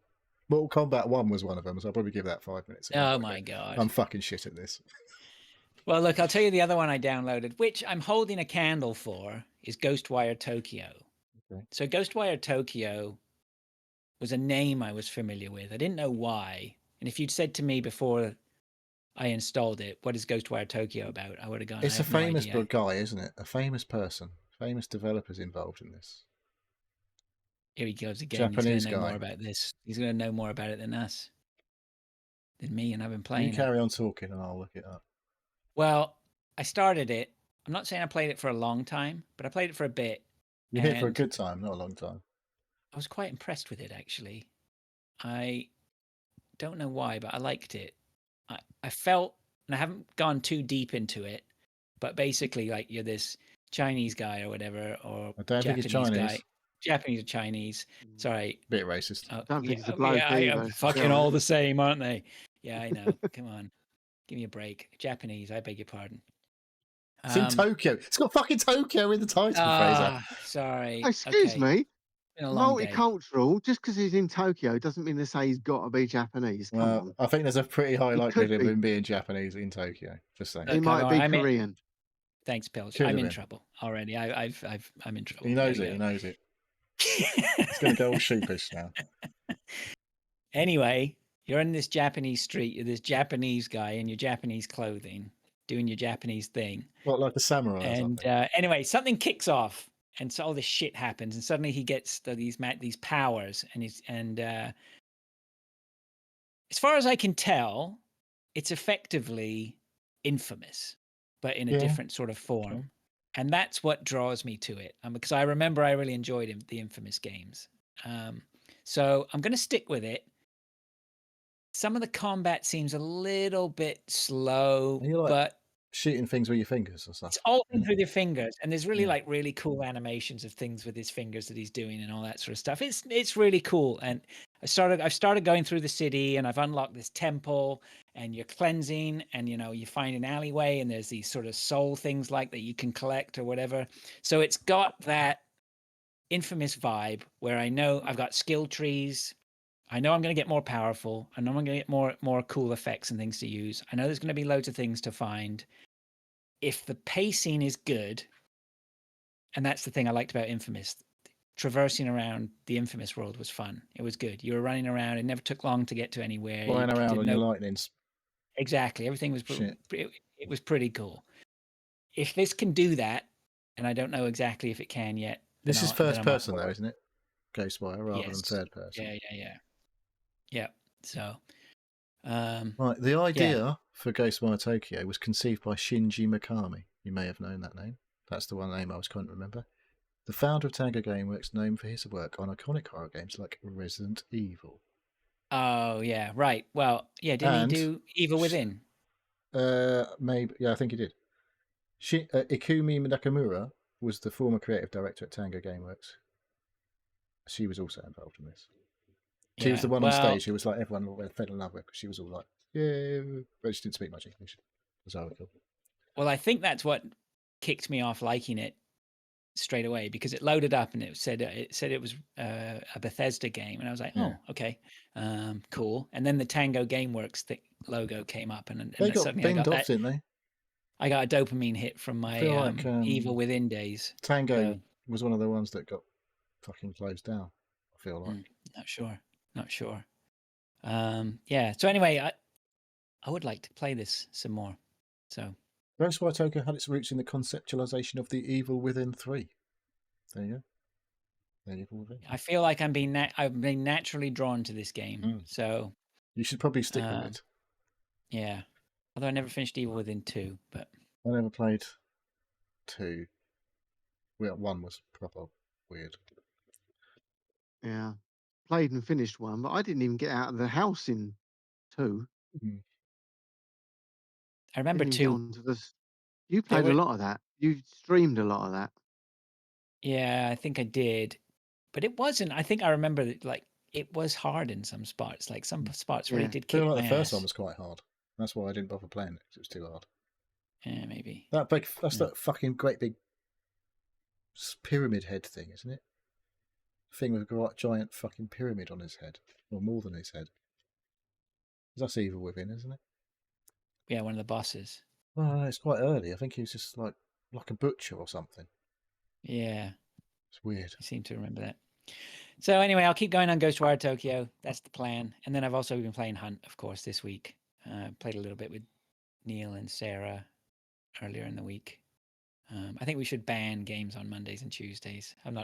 Mortal Kombat 1 was one of them, so I'll probably give that 5 minutes. Oh my god! I'm fucking shit at this. Well, look, I'll tell you the other one I downloaded, which I'm holding a candle for, is Ghostwire Tokyo. Okay. So Ghostwire Tokyo was a name I was familiar with. I didn't know why. And if you'd said to me before I installed it, what is Ghostwire Tokyo about? I would have gone, It's a famous no guy, isn't it? A famous person. Famous developers involved in this. Here he goes again. Japanese He's going to know guy. more about this. He's going to know more about it than us, than me, and I've been playing You carry on talking and I'll look it up. Well, I started it. I'm not saying I played it for a long time, but I played it for a bit. You're here for a good time, not a long time. I was quite impressed with it, actually. I don't know why, but I liked it. I felt, and I haven't gone too deep into it, but basically, like, you're this Chinese guy or whatever, or I don't think it's Japanese Chinese. guy. Japanese or Chinese. Sorry. Bit racist. Don't think it's a bloke either. Fucking all the same, aren't they? Yeah, I know. Come on. Give me a break. Japanese, I beg your pardon. It's in Tokyo. It's got fucking Tokyo in the title, Fraser. Sorry. Excuse me. Been a long day. Multicultural, just because he's in Tokyo doesn't mean to say he's got to be Japanese. Come on. I think there's a pretty high He likelihood could of be. him being Japanese in Tokyo. Just saying. He Look, might be I'm in- Korean. Thanks, Pilch. Could I'm have in been. trouble already. I'm in trouble. He knows There it. you He go. knows it. He's going to go all sheepish now. Anyway, you're in this Japanese street. You're this Japanese guy in your Japanese clothing, doing your Japanese thing. What, like a samurai or And something? anyway, something kicks off, and so all this shit happens, and suddenly he gets these powers, and as far as I can tell, it's effectively Infamous, but in a Yeah. different sort of form. Okay. And that's what draws me to it, because I remember I really enjoyed the Infamous games. So I'm going to stick with it. some of the combat seems a little bit slow, And you're like but shooting things with your fingers and stuff. it's all things with your fingers, and there's really Yeah. like really cool animations of things with his fingers that he's doing and all that sort of stuff. It's really cool. And I've started going through the city, and I've unlocked this temple, and you're cleansing, and you find an alleyway, and there's these sort of soul things like that you can collect or whatever. So it's got that Infamous vibe where I know I've got skill trees. I know I'm going to get more powerful. I know I'm going to get more cool effects and things to use. I know there's going to be loads of things to find. If the pacing is good, and that's the thing I liked about Infamous, traversing around the Infamous world was fun. It was good. You were running around. It never took long to get to anywhere. Flying around did on your lightnings. Exactly. Everything was Shit. it was pretty cool. If this can do that, and I don't know exactly if it can yet. This is first then I'm on person though, board. isn't it? Ghostwire rather than Yes. third person. Yeah. So, Right, the idea for Ghostwire Tokyo was conceived by Shinji Mikami. You may have known that name. That's the one name I was couldn't remember. The founder of Tango Gameworks, known for his work on iconic horror games like Resident Evil. Oh yeah, right. Well, yeah. Didn't he do Evil Within? Maybe. Yeah, I think he did. Ikumi Nakamura was the former creative director at Tango Gameworks. She was also involved in this. She was the one on stage who was like everyone fell in love with because she was all like, yeah, but she didn't speak much English. It was cool. Well, I think that's what kicked me off liking it straight away, because it loaded up and it said it was a Bethesda game, and I was like, oh, okay, cool. And then the Tango Gameworks logo came up, and they got suddenly binned off, didn't they? I got a dopamine hit from my Evil Within days. Tango was one of the ones that got fucking closed down, I feel like. Not sure. Yeah. So anyway, I would like to play this some more. So Ghostwire Tokyo had its roots in the conceptualization of the Evil Within 3. There you go. Evil Within. I feel like I've been naturally drawn to this game. So you should probably stick with it. Yeah. Although I never finished Evil Within 2, but I never played 2. Well, 1 was proper weird. Yeah. Played and finished 1, but I didn't even get out of the house in 2. I remember 2. You played a lot of that. You streamed a lot of that. Yeah, I think I did. But it wasn't. I think I remember that, like, it was hard in some spots. Like, some spots really did kick my ass. The first one was quite hard. That's why I didn't bother playing it, because it was too hard. Yeah, maybe. That's that fucking great big pyramid head thing, isn't it? Thing with a giant fucking pyramid on his head, or more than his head. That's Evil Within, isn't it? Yeah, one of the bosses. Well, it's quite early. I think he was just like a butcher or something. Yeah. It's weird. I seem to remember that. So anyway, I'll keep going on Ghostwire Tokyo. That's the plan. And then I've also been playing Hunt, of course, this week. Played a little bit with Neil and Sarah earlier in the week. I think we should ban games on Mondays and Tuesdays. I'm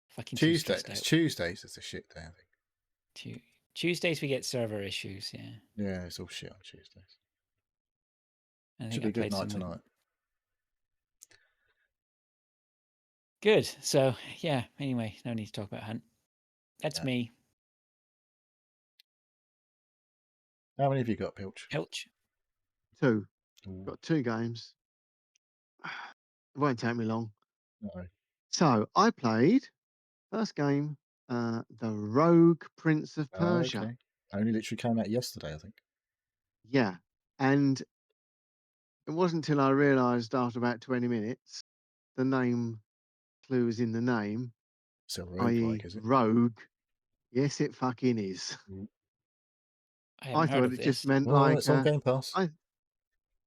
fucking Tuesdays. Tuesdays is the shit day, I think. Tuesdays we get server issues. Yeah. Yeah, it's all shit on Tuesdays. Should be a good night tonight. Good. So yeah. Anyway, no need to talk about Hunt. That's me. How many have you got, Pilch? 2. Got 2 games. It won't take me long. No. So I played first game, the Rogue Prince of Persia. Okay. Only literally came out yesterday, I think. Yeah, and it wasn't until I realised after about 20 minutes the name clue is in the name. So rogue-like, is it? Rogue. Yes, it fucking is. I thought it just meant like it's on Game Pass.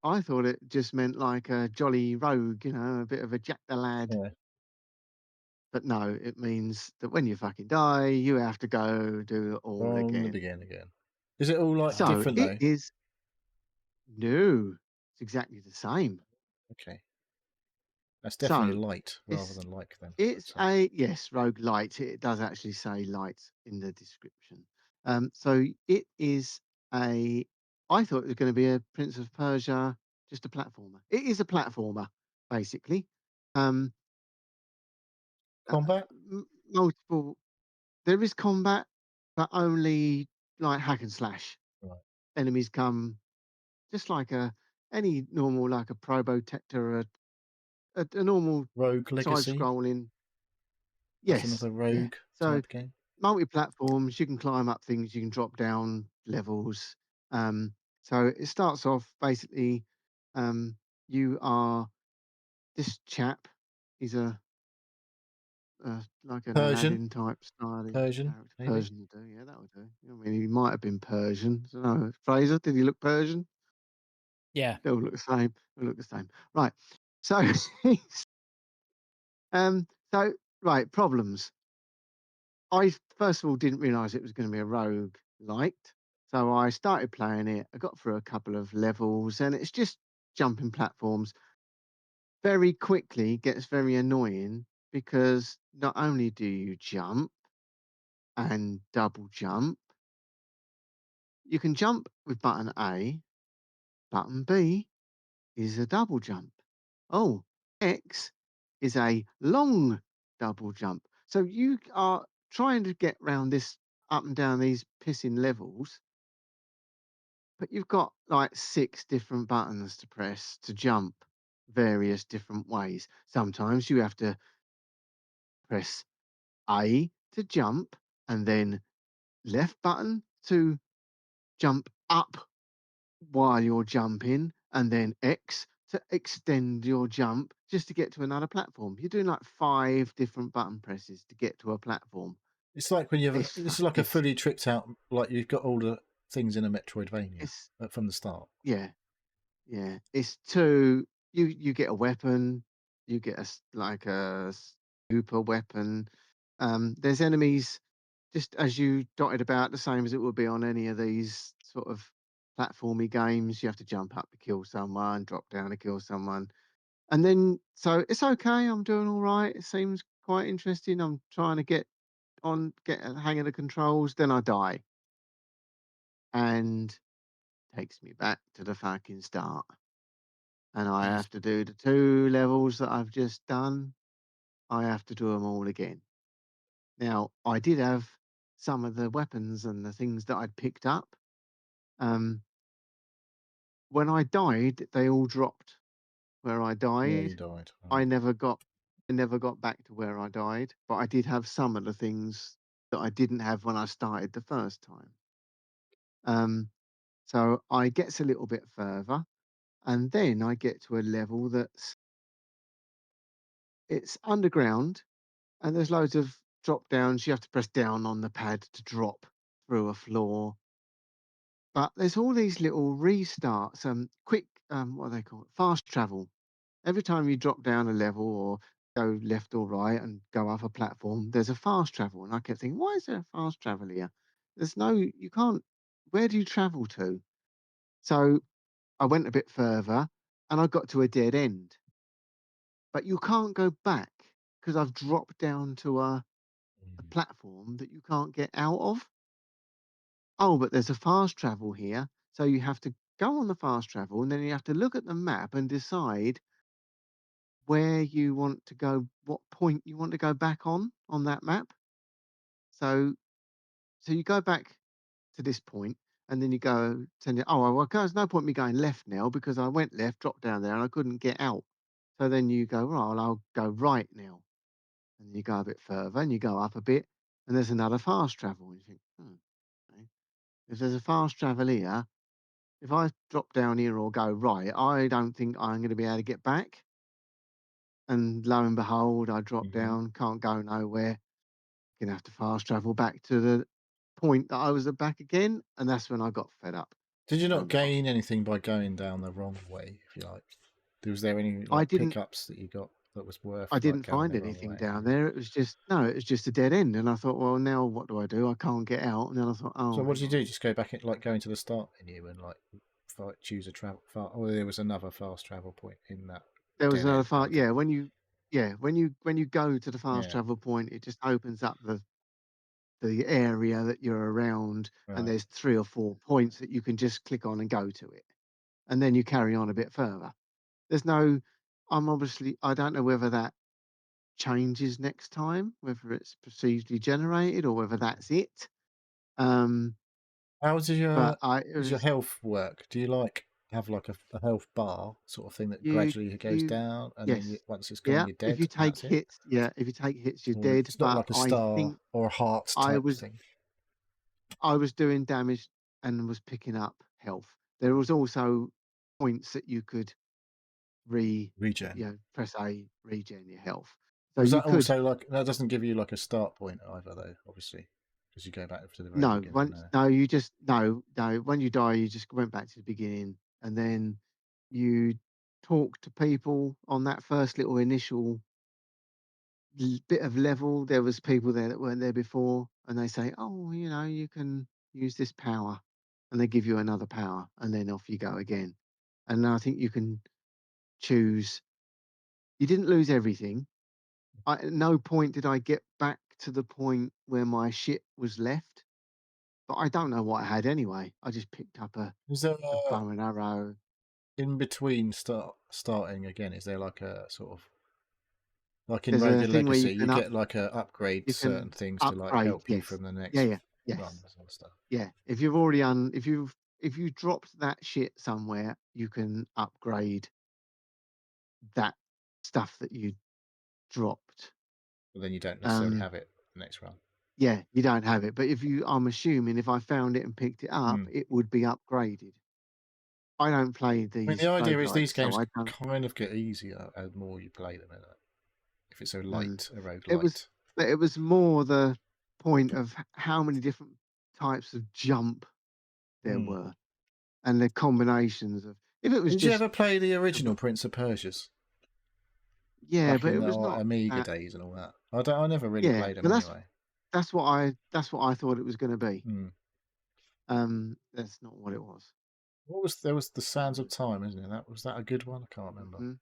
I thought it just meant like a jolly rogue, a bit of a Jack the Lad. Yeah. But no, it means that when you fucking die, you have to go do it all again. The beginning again. Is it all like different though? It is. No, it's exactly the same. Okay. That's definitely light rather than like then. It's rogue light. It does actually say light in the description. So it is I thought it was going to be a Prince of Persia, just a platformer. It is a platformer, basically. Combat? Multiple. There is combat, but only like hack and slash. Right. enemies come just like any normal, like a Probotector, or a normal Rogue Legacy. side-scrolling. That's Yes, another yeah. Rogue So type game. multi-platforms, you can climb up things, you can drop down levels. Um, so it starts off basically, um, you are this chap. He's like an Persian. Aladdin type styling Persian, character. maybe. Persian would do, yeah, that would do. I mean, he might have been Persian. I don't know. Fraser, did he look Persian? Yeah. They all look the same. They all look the same. Right. So, he's, um, so right, problems. I first of all didn't realise it was going to be a rogue light, so I started playing it. I got through a couple of levels, and it's just jumping platforms. Very quickly gets very annoying because not only do you jump and double jump, you can jump with button A. Button B is a double jump. Oh, X is a long double jump. So you are trying to get round this up and down these pissing levels, but you've got like 6 different buttons to press to jump various different ways. Sometimes you have to press A to jump and then left button to jump up while you're jumping, and then X to extend your jump just to get to another platform. You're doing like 5 different button presses to get to a platform. It's like when you've. It's This is like a it's fully tricked out. Like you've got all the things in a Metroidvania it's from the start. yeah, yeah. It's too you get a weapon, you get like a super weapon. There's enemies just as you dotted about the same as it would be on any of these sort of platformy games. You have to jump up to kill someone, drop down to kill someone. And then so it's okay, I'm doing all right. It seems quite interesting. I'm trying to get a hang of the controls, then I die. And takes me back to the fucking start. And I Nice. have to do the 2 levels that I've just done. I have to do them all again. Now, I did have some of the weapons and the things that I'd picked up. Um, when I died, they all dropped where I Where you died. died. Right. I never got I never got back to where I died, but I did have some of the things that I didn't have when I started the first time. Um, so I gets a little bit further, and then I get to a level it's underground, and there's loads of drop downs. You have to press down on the pad to drop through a floor. But there's all these little restarts, quick, what are they called? Fast travel. Every time you drop down a level or go left or right and go up a platform, there's a fast travel. And I kept thinking, why is there a fast travel here? You can't, where do you travel to? So I went a bit further and I got to a dead end, but you can't go back because I've dropped down to a Mm. platform that you can't get out of. Oh, but there's a fast travel here. So you have to go on the fast travel and then you have to look at the map and decide where you want to go, what point you want to go back on that map. So so you go back to this point and then you go tell you, oh well, there's no point me going left now because I went left, dropped down there and I couldn't get out. So then you go, right, well, I'll go right now. And you go a bit further and you go up a bit and there's another fast travel. And you think, okay. If there's a fast travel here, if I drop down here or go right, I don't think I'm going to be able to get back. And lo and behold, I drop Mm-hmm. down, can't go nowhere. Gonna have to fast travel back to the point that I was at back again, and that's when I got fed up. Did you not And gain anything by going down the wrong way, if you like? Was there any I like didn't, pickups that you got that was worth I like didn't going find the wrong anything way? down there. It was just no, it was just a dead end. And I thought, well, now what do I do? I can't get out. And then I thought, So oh, what hang did you on. do? Just go back and like go into the start menu and like choose a travel. Or there was another fast travel point in that There was dead another end. fast. Okay. Yeah, when you go to the fast Yeah. travel point, it just opens up the area that you're around, and Right. there's 3 or 4 points that you can just click on and go to it, and then you carry on a bit further. There's no. I don't know whether that changes next time, whether it's procedurally generated or whether that's it. Um, How does But your health work? Do you have like a health bar sort of thing that you gradually goes you down, and then yes, once it's gone, yeah. you're If dead, you and take that's it? hits, yeah. If you take hits, you're Or dead. it's not But like a I star think or a heart I type was thing? I was doing damage and was picking up health. There was also points that you could Regen. press A, regen your health. So Was you that could also like that? Doesn't give you like a start point either, though. Obviously, because you go back to the very no, beginning once there. no, you just no, no. When you die, you just went back to the beginning, and then you talk to people on that first little initial bit of level. There was people there that weren't there before, and they say, "Oh, you can use this power," and they give you another power, and then off you go again. And I think you can choose. You didn't lose everything. At no point did I get back to the point where my shit was left, but I don't know what I had anyway. I just picked up Is there a bow and arrow. in between starting again? Is there like a sort of like in There's a Rogue thing where Legacy, you get like a upgrade you certain can things to like upgrade. help you Yes. from the Yeah, next yeah. Yes. runs and stuff. Yeah. If you've already if you dropped that shit somewhere, you can upgrade that stuff that you dropped. But then you don't necessarily Um have it the next run. yeah, you don't have it. But I'm assuming if I found it and picked it up, Hmm. it would be upgraded. I don't play I mean, the these idea is these roguelikes, so games I don't. kind of get easier as more you play them. If it's a Mm. rogue It was light. it was more the point of how many different types of jump there Hmm. were, and the combinations of. If it was Did you just ever play the original Prince of Persia's yeah, back but in it the was not Amiga that. days and all that? I never really Yeah, played them but anyway. that's what I thought it was going to be. Hmm. That's not what it was. There was the Sands of Um, Time, isn't it? Was that a good one? I can't remember. mhm.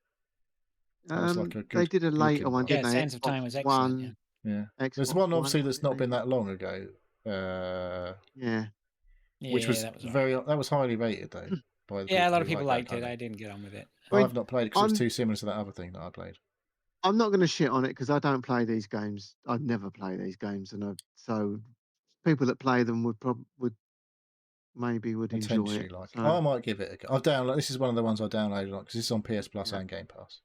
That was like a They good did a later looking one, one. Yeah, didn't they? Sands of Time was excellent. Yeah. One, Yeah. There's Xbox one One, obviously was that's it? not They been did. that long ago, Yeah. which Yeah, was that was all right. that was highly rated though by the Yeah, a people lot of who people like that liked kind it. of I thing. didn't get on with it. I mean, I've not played it because it was I'm too similar to that other thing that I played. I'm not going to shit on it because I don't play these games. I'd never play these games, so people that play them would maybe would enjoy Potentially, it. like So I might give it a go. I've downloaded. This is one of the ones I downloaded because it's on PS Plus yeah, and Game Pass.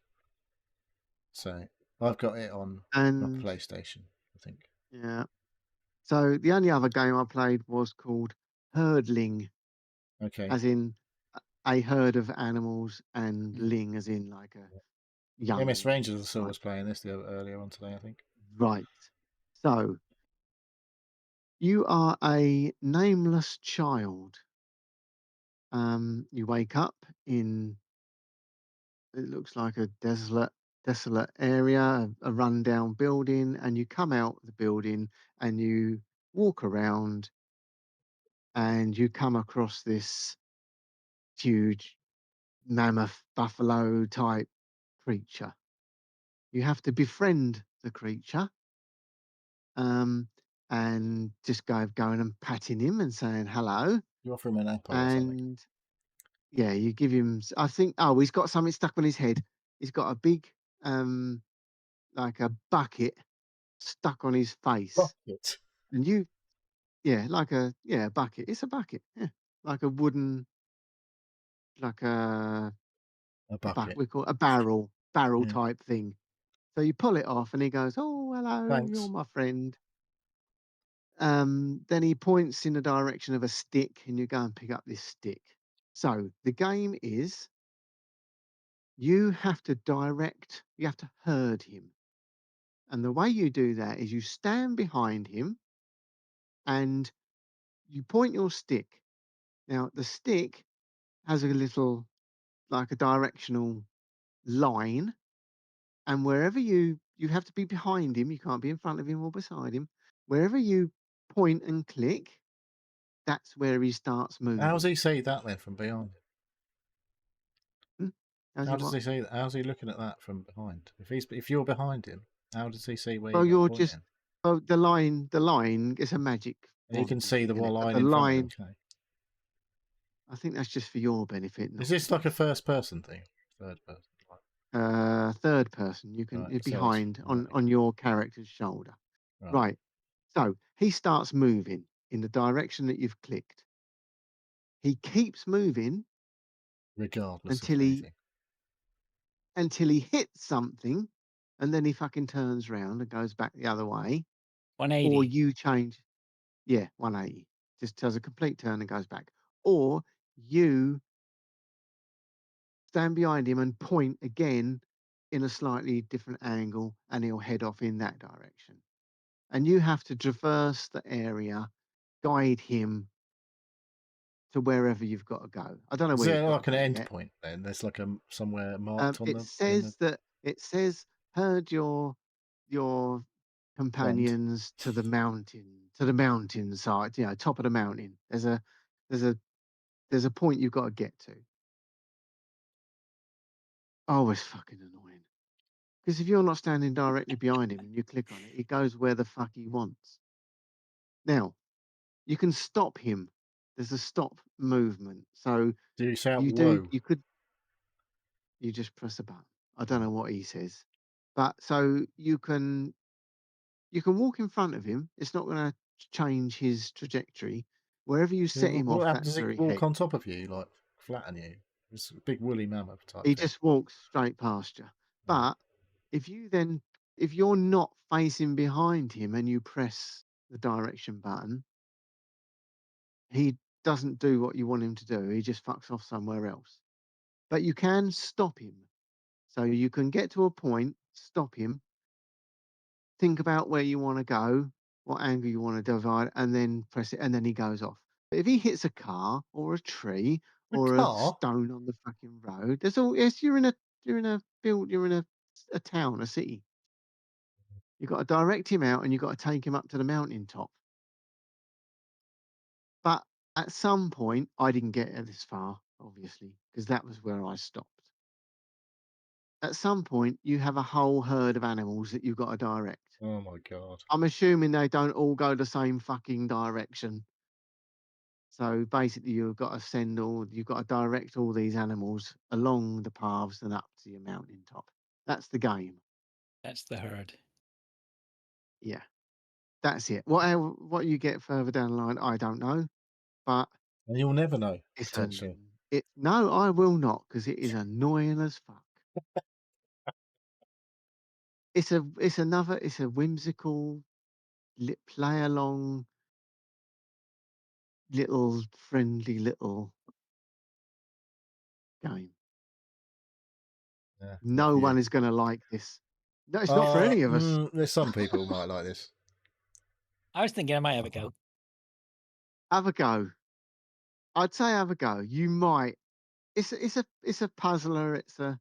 So I've got it on my and PlayStation, I think. yeah. So the only other game I played was called Herdling, Okay. as in a herd of animals, and Mm. ling as in like a MS young Rangers I saw type. was playing this earlier on today, I think. Right. So you are a nameless child. You wake up in it looks like a desolate area, a rundown building, and you come out of the building and you walk around and you come across this huge mammoth buffalo type creature. You have to befriend the creature, um, and just going and patting him and saying hello. You offer him an apple or something. And yeah, you give him. I think. Oh, he's got something stuck on his head. He's got a big, um, like a bucket stuck on his face, Bucket. and yeah, like a bucket. It's a bucket. Yeah, like a wooden, like A a bucket. bucket. We call it a barrel Yeah. type thing. So you pull it off, and he goes, "Oh, hello, you're Thanks. my friend." Then he points in the direction of a stick, and you go and pick up this stick. So the game is you have to herd him. And the way you do that is you stand behind him and you point your stick. Now, the stick has a little, like a directional line, and wherever you have to be behind him, you can't be in front of him or beside him. Wherever you point and click, that's where he starts How does moving. he see that then from behind? Hmm? How's How he does what? he see that? How's he looking at that from behind? If you're behind him, how does he see where Well, you're you're just pointing? oh, the line is a magic He can wand see thing, the isn't it? But line the in front of him. line, Okay. I think that's just for your benefit, Is not this like a his. first person thing? Third person. Third person, you can Right. you're Third. behind Right. on your character's shoulder. Right. Right. So he starts moving in the direction that you've clicked. He keeps moving regardless of until he anything. hits something, and then he fucking turns round and goes back the other way, or 180. you change. Yeah, 180. Just does a complete turn and goes back, or you stand behind him and point again in a slightly different angle, and he'll head off in that direction. And you have to traverse the area, guide him to wherever you've got to go. I don't know Is where you've there got like to an go end yet. point then? There's like somewhere marked on It the in the says that herd your pond. companions to the mountain side, top of the mountain. There's a there's a point you've got to get to. Oh, it's fucking annoying. Because if you're not standing directly behind him and you click on it, he goes where the fuck he wants. Now, you can stop him. There's a stop movement. So Do you shout you "whoa"? could you just press a button. I don't know Mm. what he says. But so you can walk in front of him. It's not going to change his trajectory. Wherever you set him What off, happens? that's Does where it he walk heads. on top of you, like flatten you? It's a big woolly mammoth type He thing. just walks straight past you. Mm. But if you then, if you're not facing behind him and you press the direction button, he doesn't do what you want him to do. He just fucks off somewhere else. But you can stop him. So you can get to a point, stop him, think about where you want to go, what angle you want to divide, and then press it, and then he goes off. But if he hits a car or a tree A or a car? stone on the fucking road, there's all. Yes, you're in a town, a city. You've got to direct him out, and you've got to take him up to the mountain top. But at some point, I didn't get this far, obviously, because that was where I stopped. At some point, you have a whole herd of animals that you've got to direct. Oh my god! I'm assuming they don't all go the same fucking direction. So basically, you've got to direct all these animals along the paths and up to your mountain top. That's the game. That's the herd. Yeah, that's it. What you get further down the line, I don't know, but And you'll never know it's potentially. no, I will not because it is annoying as fuck. It's a whimsical play along little friendly little game. Yeah, not No for one you. is going to like this. No, it's not for any of us. There's some people who might like this. I was thinking I might have a go. Have a go. I'd say have a go. You might. It's a puzzler. It's Mhm.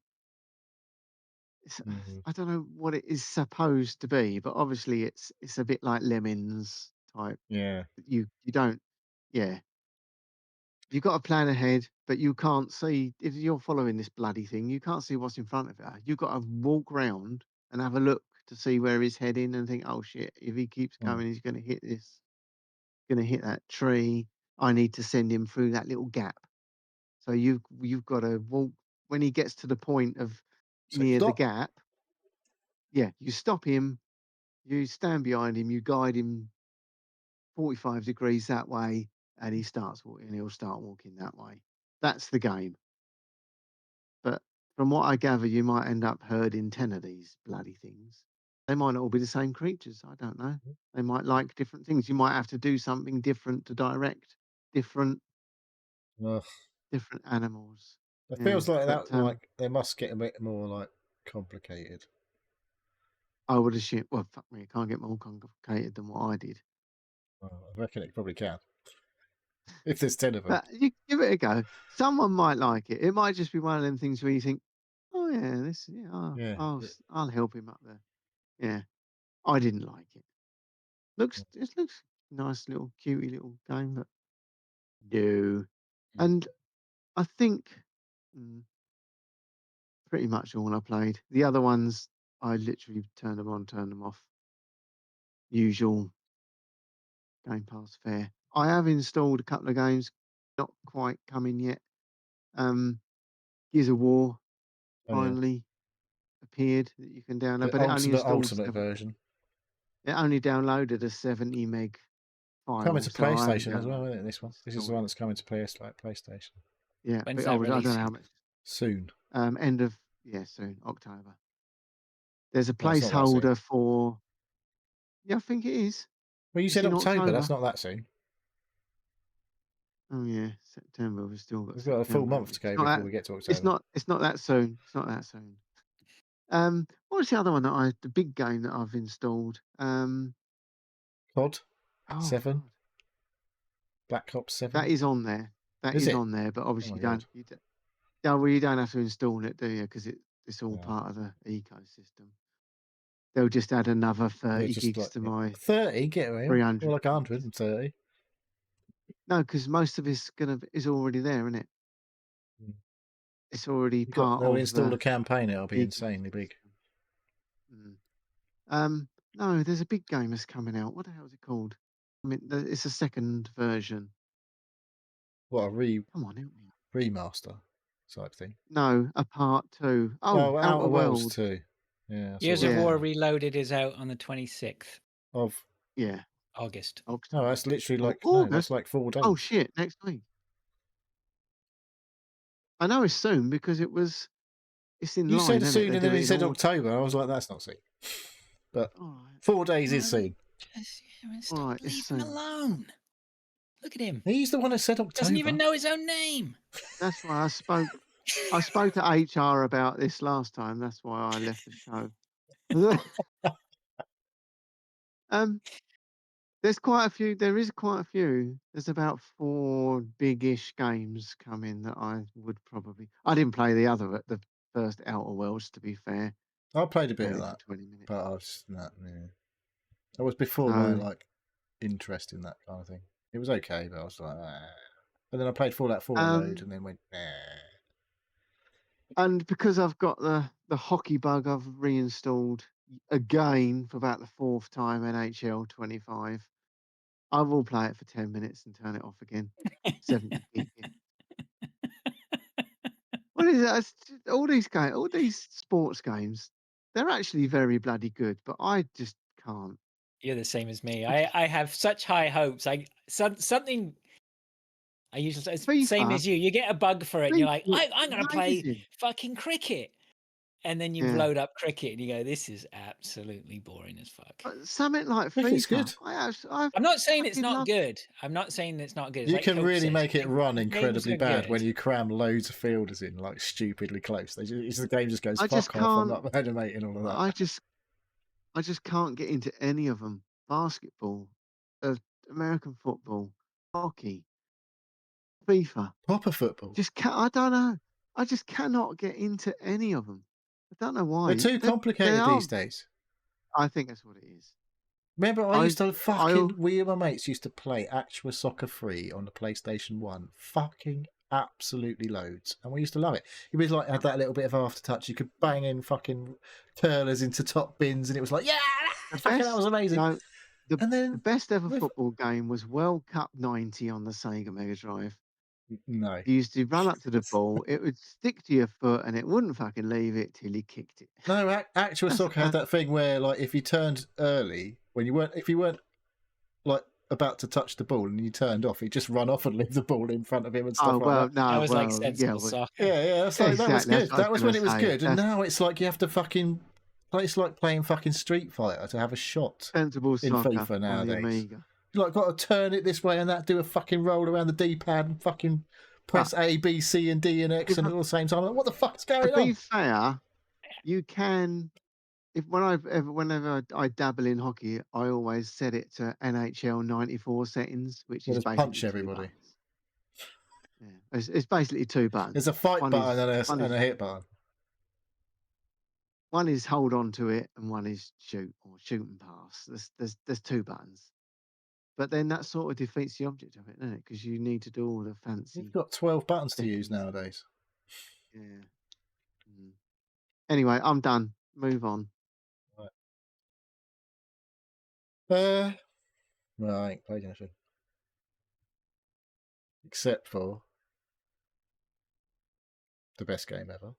I don't know what it is supposed to be, but obviously it's a bit like Lemons type. Yeah. You don't. Yeah, you got to plan ahead, but you can't see if you're following this bloody thing. You can't see what's in front of you. You've got to walk round and have a look to see where he's heading and think, oh shit, if he keeps Mm. going, he's going to hit this, going to hit that tree. I need to send him through that little gap. So you've got to walk when he gets to the point of So near the stop. gap. Yeah, you stop him, you stand behind him, you guide him 45 degrees that way, and he starts walking. He'll start walking that way. That's the game. But from what I gather, you might end up herding 10 of these bloody things. They might not all be the same creatures. I don't know. They might like different things. You might have to do something different to direct different Ugh. different animals. It Yeah, feels like but that. Like they must get a bit more like complicated. I would assume. Well, fuck me, it can't get more complicated than what I did. I reckon it probably can. If there's 10 of them. But you give it a go. Someone might like it. It might just be one of them things where you think, "Oh yeah, Yeah. I'll help him up there." Yeah, I didn't like it. It looks nice, little cutie little game, but no. Mm. And I think mm, pretty much all I played. The other ones, I literally turned them on, turned them off. Usual Game Pass fare. I have installed a couple of games, not quite coming yet. Um, Gears of War Oh yeah. finally appeared that you can download, The but it only installed ultimate 70. version. It only downloaded a 70 meg file. Coming to so I haven't PlayStation as done well, that. isn't it? This one. This is the Installed one it. that's coming to PlayStation Yeah, When's but that I don't know releasing? how much. soon. End of soon, October. There's a Well, it's not that soon. placeholder for. Yeah, I think it is. Well, you It's said in October. That's October. not that soon. Oh yeah, September. We've still got We've got a full September. month to go before we get to It's October. not. It's not that soon. It's not that soon. What was the other one the big game that I've installed? COD Oh 7, God, Black Ops 7. that is on there. That Is is it? on there, but obviously my you don't. God. You don't have to install it, do you? Because it's all No. part of the ecosystem. They'll just add another 30 just gigs like to my 30. Get away. 300. More like gigs. 130. No, because most of it's is already there, isn't it? Mm. It's already You got part they'll of install the a campaign. It'll be insanely big. No, there's a big game that's coming out. What the hell is it called? I mean, it's a second version. What a Come on, help me. remaster type thing. No, a part 2. Oh, Outer Worlds World. 2. Yeah. Years that. of War Yeah. Reloaded is out on the 26th Of Yeah. August. Oh, that's literally like August. that's like 4 days. Oh shit, next week. I know it's soon because it's in You line. said Isn't soon, it? and then you said October. I was like, that's not soon. But All right. 4 days is soon. Stop, leave him alone. Look at him. He's the one that said October. Doesn't even know his own name. That's why I spoke. I spoke to HR about this last time. That's why I left the show. There's quite a few. There is quite a few. There's about 4 big-ish games coming that I would probably. I didn't play the first Outer Worlds, to be fair. I played a bit of For that, 20 minutes. but I was not. Yeah. That was before my interest in that kind of thing. It was okay, but I was like, and then I played Fallout 4 a load, and then went, And because I've got the hockey bug, I've reinstalled again for about the 4th time NHL 25. I will play it for 10 minutes and turn it off again. 70 gig. What is that? All these sports games, they're actually very bloody good, but I just can't. You're the same as me. I have such high hopes. Something. I usually same as you. You get a bug for it, and you're like, I'm going to play fucking cricket. And then you load up cricket and you go, this is absolutely boring as fuck. Something like Cricket's FIFA. good. I'm not saying it's not good. I'm not saying it's not good. It's you like can Coach really says, make it run the incredibly games are bad good. when you cram loads of fielders in, like stupidly close. The game just goes, I just fuck off, I'm can't. not animating all of that. I just can't get into any of them. Basketball, American football, hockey, FIFA. Proper football. I don't know. I just cannot get into any of them. I don't know why. They're too complicated these days. I think that's what it is. Remember, we and my mates used to play Actua Soccer Free on the PlayStation 1. Fucking absolutely loads. And we used to love it. It was like, had that little bit of aftertouch. You could bang in fucking curlers into top bins, and it was like, that was amazing. No, the best ever football game was World Cup 90 on the Sega Mega Drive. No. You used to run up to the ball, it would stick to your foot, and it wouldn't fucking leave it till you kicked it. No, Actua Soccer had that thing where, like, if you turned early, if you weren't like about to touch the ball and you turned off, he'd just run off and leave the ball in front of him and stuff like that. No, that was like sensible soccer. Yeah, that was good. That was when it was good. And now it's like you have to fucking. It's like playing fucking Street Fighter to have a shot sensible in FIFA nowadays. You like got to turn it this way and that, do a fucking roll around the D-pad and fucking press A, B, C, and D and X and at the same time. Like, what the fuck's going on? To be fair, you can. Whenever I dabble in hockey, I always set it to NHL 94 settings, which is basically punch everybody. Yeah, it's basically 2 buttons. There's a fight button and a hit button. One is hold on to it, and one is shoot or shoot and pass. There's 2 buttons, but then that sort of defeats the object of it, doesn't it? Because you need to do all the fancy. You've got 12 buttons to use nowadays. Yeah. Anyway, I'm done. Move on. Right. Well, I ain't played anything. Except for the best game ever.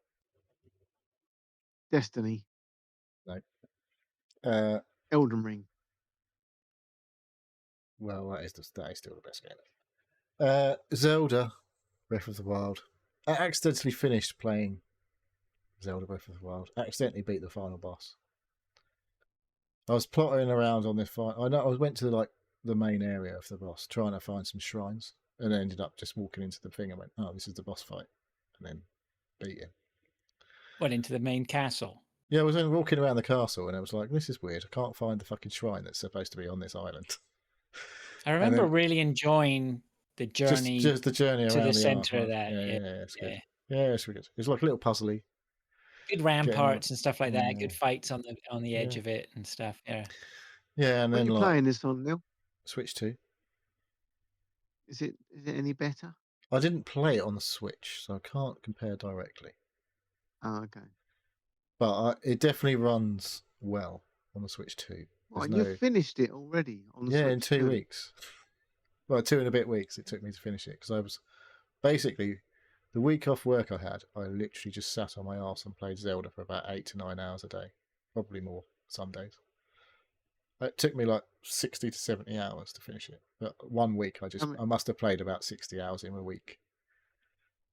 Destiny. No. Elden Ring. Well, that is still the best game. Zelda Breath of the Wild. I accidentally finished playing Zelda Breath of the Wild. I accidentally beat the final boss. I was plottering around on this fight. I went to like the main area of the boss, trying to find some shrines, and then ended up just walking into the thing and went, "Oh, this is the boss fight," and then beat him. Went into the main castle. Yeah, I was then walking around the castle, and I was like, "This is weird. I can't find the fucking shrine that's supposed to be on this island." I remember really enjoying the journey, just the journey to around the the center art. of that. Yeah, it's good. Yeah, it's really good. It's like a little puzzly. Good ramparts and stuff like that. Yeah. Good fights on the edge of it and stuff. Yeah. Yeah, and What are then you like playing this on, Neil? Switch 2. Is it any better? I didn't play it on the Switch, so I can't compare directly. Oh, okay. But it definitely runs well on the Switch 2. Well, you finished it already on the Switch 2? In 2 weeks. Well, 2 and a bit weeks it took me to finish it, because I was basically the week off work I had. I literally just sat on my arse and played Zelda for about 8 to 9 hours a day, probably more some days. It took me like 60 to 70 hours to finish it. But 1 week I must have played about 60 hours in a week.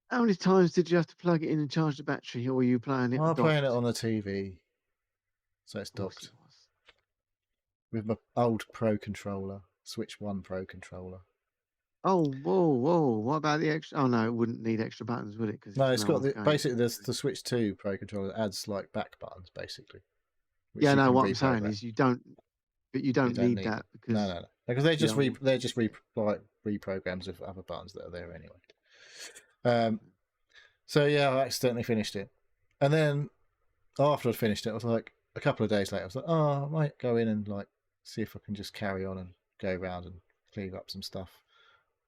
How many times did you have to plug it in and charge the battery, or were you playing it? I'm playing it on the TV, so it's docked. With my old Pro controller, Switch 1 Pro controller. Oh, whoa! What about the extra? Oh no, it wouldn't need extra buttons, would it? No, it's got basically there's the Switch 2 Pro controller that adds like back buttons, basically. Yeah, no. What I'm saying is you don't need that because no, because they're just reprograms of other buttons that are there anyway. So yeah, I accidentally finished it, and then after I'd finished it, I was like, a couple of days later, I was like, oh, I might go in and like see if I can just carry on and go around and clean up some stuff.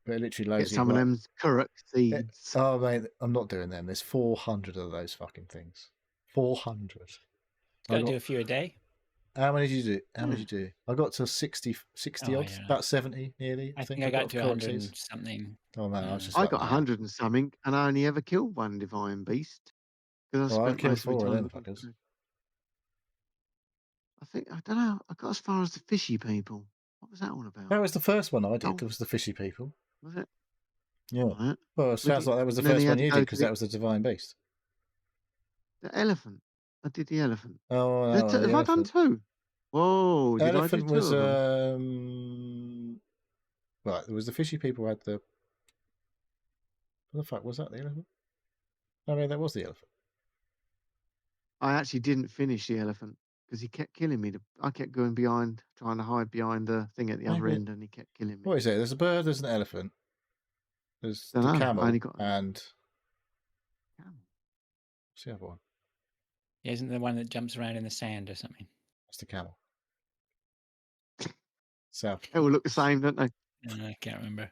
But it literally loads get some of them correct seeds. Oh mate, I'm not doing them. There's 400 of those fucking things. 400. Got to do a few a day. How many did you do? How many did you do? I got to 60 odd, about 70 nearly. I think I got to 100 and something. Oh man, I got 100 and something, and I only ever killed one divine beast. Well, I killed 4 of them fuckers. I don't know. I got as far as the fishy people. What was that all about? That was the first one I did. It was the fishy people. Was it? Yeah. Right. Well, it sounds like that was the first one you did, because that was the divine beast. The elephant. I did the elephant. Oh, no, have I done 2? Whoa! Did elephant I do 2 was of them? Right. There was the fishy people who had the. What the fuck was that? The elephant? I mean, that was the elephant. I actually didn't finish the elephant because he kept killing me. I kept going behind, trying to hide behind the thing at the other end, and he kept killing me. What is it? There's a bird. There's an elephant. There's the camel. And camel. What's the other one? Yeah, isn't the one that jumps around in the sand or something? That's the camel. So they all look the same, don't they? I can't remember.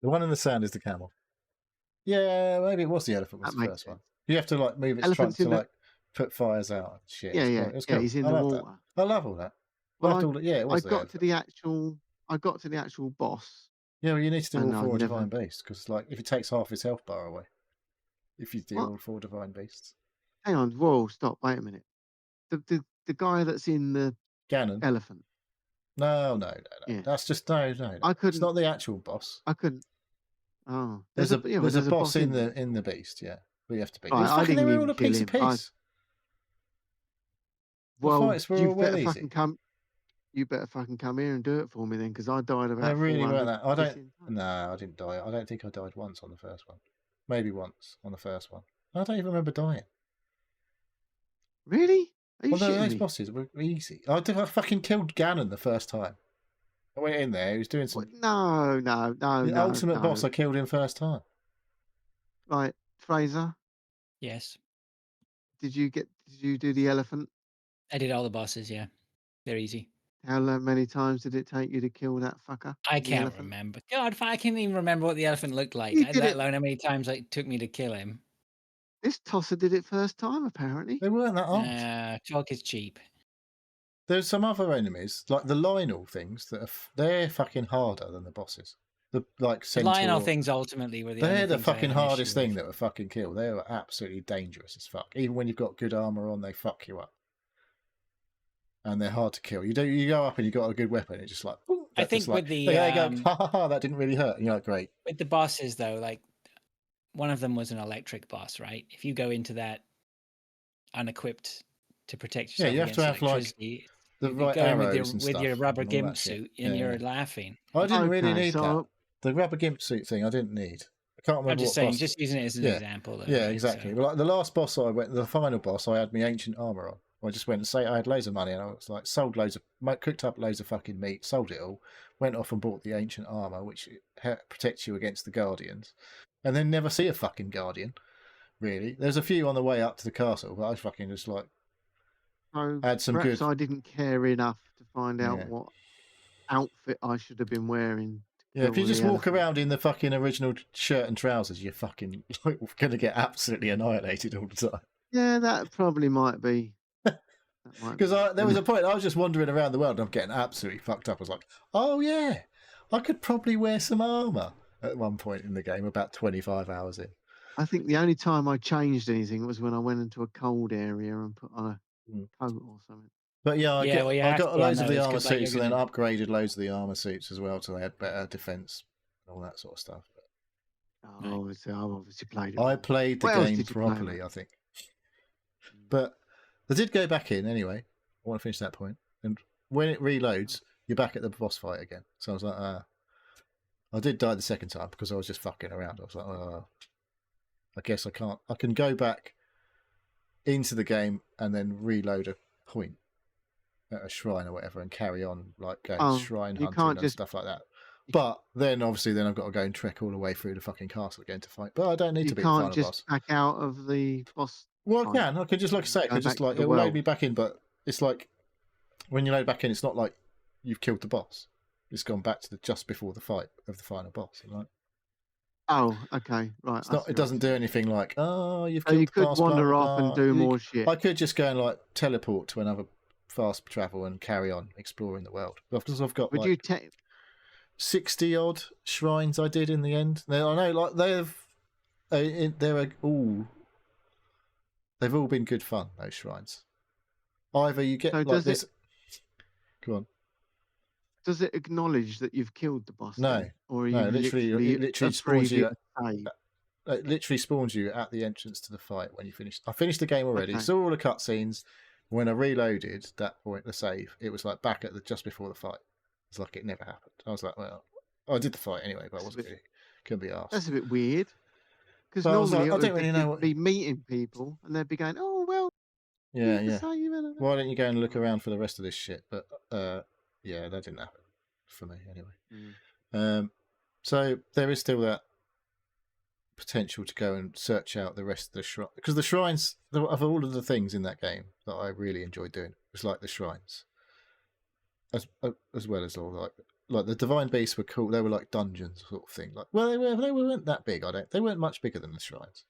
The one in the sand is the camel. Yeah, maybe it was the elephant. Was the first one. You have to like move its trunk to like put fires out. Shit. Yeah. Cool. He's in the water. I love all that. Well, I got to the actual boss. Yeah, well, you need to do all 4 divine beasts, because like if it takes half his health bar away, if you do all 4 divine beasts. Hang on, whoa, stop, wait a minute. The guy that's in the Ganon elephant. No. Yeah. That's just no. I couldn't. It's not the actual boss. I couldn't. Oh, there's a boss in the beast. Yeah, we have to beat. Right, they were all a piece of piece. Well, you better fucking come. You better fucking come here and do it for me then, because I died about. They really weren't that. I didn't die. I don't think I died once on the first one. Maybe once on the first one. I don't even remember dying. Really? Are you those bosses were easy. I fucking killed Ganon the first time. I went in there. He was doing some. No. The ultimate boss. I killed him first time. Right, Fraser. Yes. Did you do the elephant? I did all the bosses. Yeah, they're easy. How many times did it take you to kill that fucker? I can't remember. God, I can't even remember what the elephant looked like. Let alone how many times it took me to kill him. This tosser did it first time, apparently. They weren't that hard. Chalk is cheap. There's some other enemies, like the Lionel things, they're fucking harder than the bosses. The Lionel things ultimately were they're the fucking hardest thing that were fucking kill. They were absolutely dangerous as fuck. Even when you've got good armor on, they fuck you up. And they're hard to kill. You go up and you got a good weapon. It's just like, I That think just like, with the they go, ha ha ha, that didn't really hurt. And you're like, great. with the bosses though, like one of them was an electric boss, right? If you go into that unequipped to protect Yeah, yourself you have to against have like electricity, the you right go in arrows and with stuff your rubber and all that gimp shit. suit and Yeah, you're yeah. laughing. I didn't really Okay, need that. so The rubber gimp suit thing, I didn't need. I can't remember I'm just what saying, boss. just using it as an Yeah. example. Though, Yeah, right? exactly. So, But like the last boss I went, the final boss, I had my ancient armor on. I just went and say I had loads of money, and I was like, sold loads of, cooked up loads of fucking meat, sold it all, went off and bought the ancient armor, which protects you against the guardians, and then never see a fucking guardian. Really, there's a few on the way up to the castle, but I fucking just like had some perhaps good. I didn't care enough to find out Yeah. what outfit I should have been wearing to Yeah, if you kill just the walk elephant. around in the fucking original shirt and trousers, you're fucking like, going to get absolutely annihilated all the time. Yeah, that probably might be. Because there was a point I was just wandering around the world and I'm getting absolutely fucked up. I was like, oh yeah, I could probably wear some armour at one point in the game, about 25 hours in. I think the only time I changed anything was when I went into a cold area and put on a Mm. coat or something. But yeah, well, you I have got to on loads of the those, armour 'cause, like, suits you're and then gonna- upgraded loads of the armour suits as well, so they had better defence and all that sort of stuff. Oh, so I've obviously played it. I wrong. played the What else game did you play, properly, mate? I think. But I did go back in anyway. I want to finish that point. And when it reloads, you're back at the boss fight again. So I was like, I did die the second time because I was just fucking around. I was like, I guess I can't. I can go back into the game and then reload a point at a shrine or whatever and carry on like going shrine you hunting can't and just- stuff like that. But then obviously I've got to go and trek all the way through the fucking castle again to fight. But I don't need You to beat the final can't just boss. back out of the boss. Well, I fight. can. I could just, like I say, I Go could just back to like the it will load world. me back in, but it's like when you load back in, it's not like you've killed the boss. It's gone back to just before the fight of the final boss. Right? Oh, okay, right. It's not. It doesn't do anything like, oh, you've So killed you the could boss. wander blah, blah, off and blah. do more shit. I could just go and like teleport to another fast travel and carry on exploring the world. Because I've got Would like you 60 odd shrines I did in the end. Now, I know, like they've all been good fun. Those shrines. Either you get So like does this. Go on. Does it acknowledge that you've killed the boss? No, then? Or are no, you literally, it literally a spawns you. previous save? It literally spawns you at the entrance to the fight when you finish. I finished the game already. Okay. Saw all the cutscenes. When I reloaded that point, the save, it was like back at just before the fight. It's like it never happened. I was like, well, I did the fight anyway, but I wasn't really, couldn't be asked. That's a bit weird. Because But I was normally like, I don't it really know would be meeting people and they'd be going, "Oh well, Yeah, here's yeah. the save," and- Why don't you go and look around for the rest of this shit? But yeah, that didn't happen for me anyway. Mm. So there is still that potential to go and search out the rest of the shrine, because the shrines of all of the things in that game that I really enjoyed doing was like the shrines, as well as all like the divine beasts were cool. They were like dungeons sort of thing. Like, well, they weren't that big. They weren't much bigger than the shrines.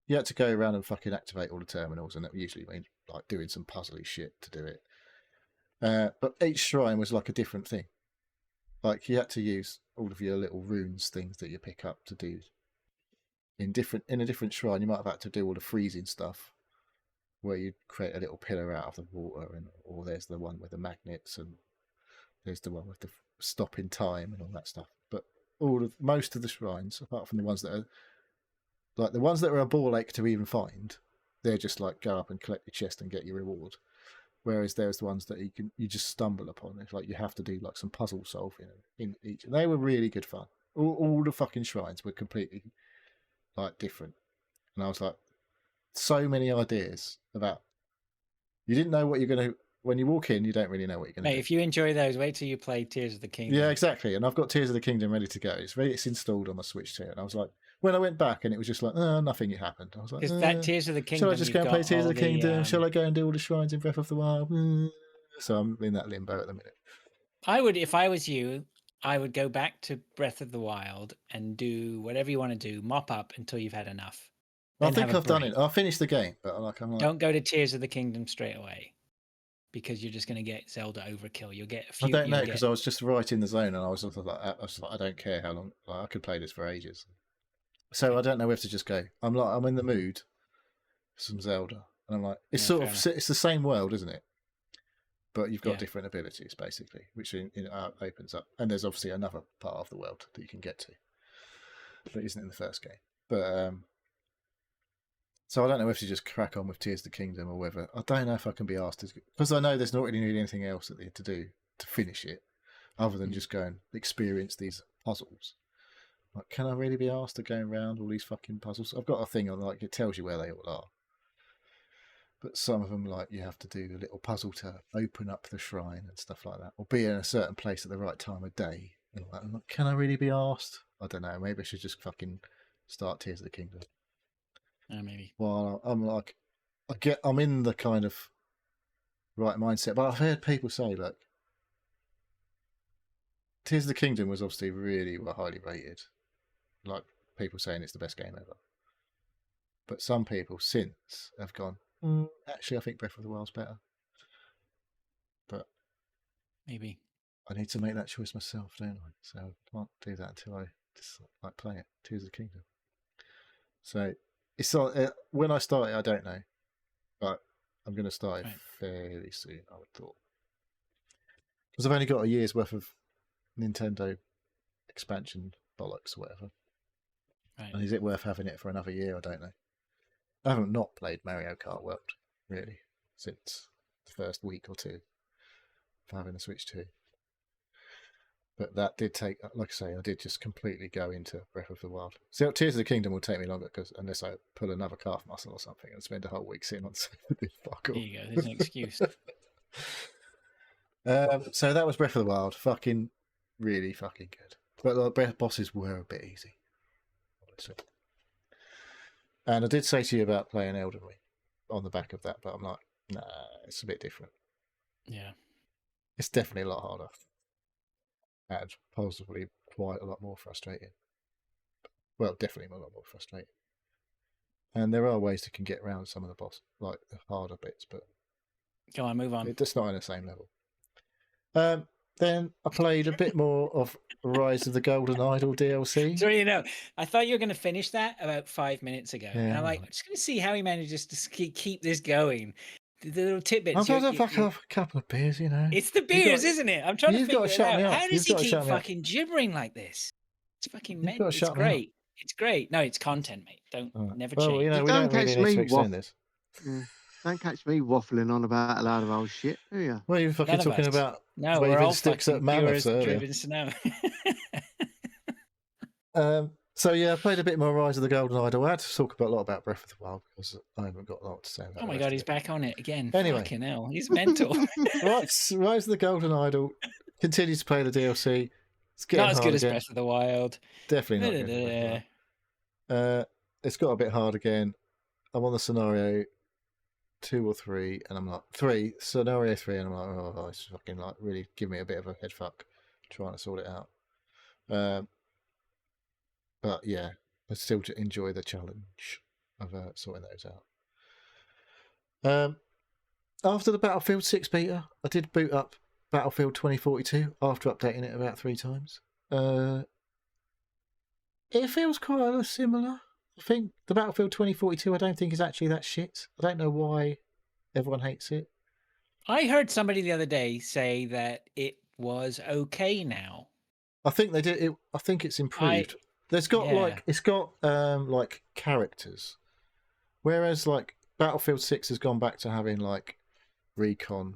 You had to go around and fucking activate all the terminals, and that usually means like doing some puzzly shit to do it. But each shrine was like a different thing. Like you had to use all of your little runes things that you pick up to do in a different shrine. You might have had to do all the freezing stuff, where you create a little pillar out of the water, or there's the one with the magnets, and there's the one with the stop in time and all that stuff. But most of the shrines, apart from the ones that are like the ones that are a ball ache to even find, they're just like go up and collect your chest and get your reward. Whereas there's the ones that you just stumble upon. It's like you have to do like some puzzle solving in each. And they were really good fun. All the fucking shrines were completely like different. And I was like, so many ideas about. You didn't know what you're going to. When you walk in, you don't really know what you're going to do. If you enjoy those, wait till you play Tears of the Kingdom. Yeah, exactly. And I've got Tears of the Kingdom ready to go. It's installed on my Switch too. And I was like, when I went back and it was just like, nothing happened. I was like, Because that Tears of the Kingdom. shall I just go and play Tears of the Kingdom? Shall I go and do all the shrines in Breath of the Wild? So I'm in that limbo at the minute. I would, if I was you, I would go back to Breath of the Wild and do whatever you want to do, mop up until you've had enough. I Then think have a I've done break. it. I'll finish the game, but I'm like, Don't go to Tears of the Kingdom straight away, because you're just going to get Zelda overkill. You'll get a few. I don't know, because I was just right in the zone, and I was like, I don't care how long. Like, I could play this for ages. So I don't know where to just go. I'm in the mood for some Zelda, and I'm like, it's Yeah, sort of, it's the same world, isn't it? but you've got Yeah. different abilities basically, which opens up. And there's obviously another part of the world that you can get to that isn't in the first game. But so I don't know if to just crack on with Tears of the Kingdom or whether I don't know if I can be asked because I know there's not really anything else that they need to do to finish it, other than just go and experience these puzzles. Like, can I really be asked to go around all these fucking puzzles? I've got a thing on, like, it tells you where they all are. But some of them, like, you have to do a little puzzle to open up the shrine and stuff like that, or be in a certain place at the right time of day. And I'm like, can I really be asked? I don't know. Maybe I should just fucking start Tears of the Kingdom. Maybe. Well, I'm like, I'm in the kind of right mindset, but I've heard people say, look, Tears of the Kingdom was obviously really highly rated. Like, people saying it's the best game ever. But some people since have gone, actually, I think Breath of the Wild's better. But maybe I need to make that choice myself, don't I? So I can't do that until I just like play it. Tears of the Kingdom. So it's when I start it, I don't know, but I'm going to start it fairly soon. I would thought, because I've only got a year's worth of Nintendo expansion bollocks or whatever. Right. And is it worth having it for another year? I don't know. I haven't not played Mario Kart World really since the first week or two of having the Switch 2. But that did take, like I say, I did just completely go into Breath of the Wild. So Tears of the Kingdom will take me longer because unless I pull another calf muscle or something and spend a whole week sitting on this fuck off. There you go. There's an excuse. So that was Breath of the Wild. Fucking, really fucking good. But the bosses were a bit easy, honestly. And I did say to you about playing Elden Ring on the back of that, but I'm like, nah, it's a bit different. Yeah. It's definitely a lot harder. And possibly quite a lot more frustrating. Well, definitely a lot more frustrating. And there are ways you can get around some of the boss, like the harder bits, but Go on, move on. it's just not on the same level. Then I played a bit more of Rise of the Golden Idol DLC. So you know, I thought you were going to finish that about 5 minutes ago, Yeah, and I'm like, I'm just going to see how he manages to keep this going. The little tidbits. I've got to fuck off a couple of beers, you know. It's the beers, isn't it? I'm trying to figure it out. How does he keep fucking gibbering like this? It's fucking mental. It's great. It's great. No, it's content, mate. Never change. Well, you know, we don't really need to extend this. Yeah. Don't catch me waffling on about a load of old shit, do you? Well, you're fucking talking about we're all sticks at mammoths earlier. Driven snow. So yeah, I played a bit more Rise of the Golden Idol. I had to talk a lot about Breath of the Wild because I haven't got a lot to say about it. Oh my god, he's back on it again. Anyway. Fucking hell, he's mental. Rise of the Golden Idol. Continue to play the DLC. It's getting not as good as again. Breath of the Wild. Definitely not good. It's got a bit hard again. I'm on the scenario 2 or 3, and I'm like scenario 3, and I'm like, oh, it's fucking like really give me a bit of a head fuck trying to sort it out. But yeah, I still enjoy the challenge of sorting those out. After the Battlefield 6 beta, I did boot up Battlefield 2042 after updating it about 3 times. It feels quite similar. I think the Battlefield 2042 I don't think is actually that shit. I don't know why everyone hates it. I heard somebody the other day say that it was okay now. I think they did it. I think it's improved. It's got like characters, whereas like Battlefield 6 has gone back to having like recon,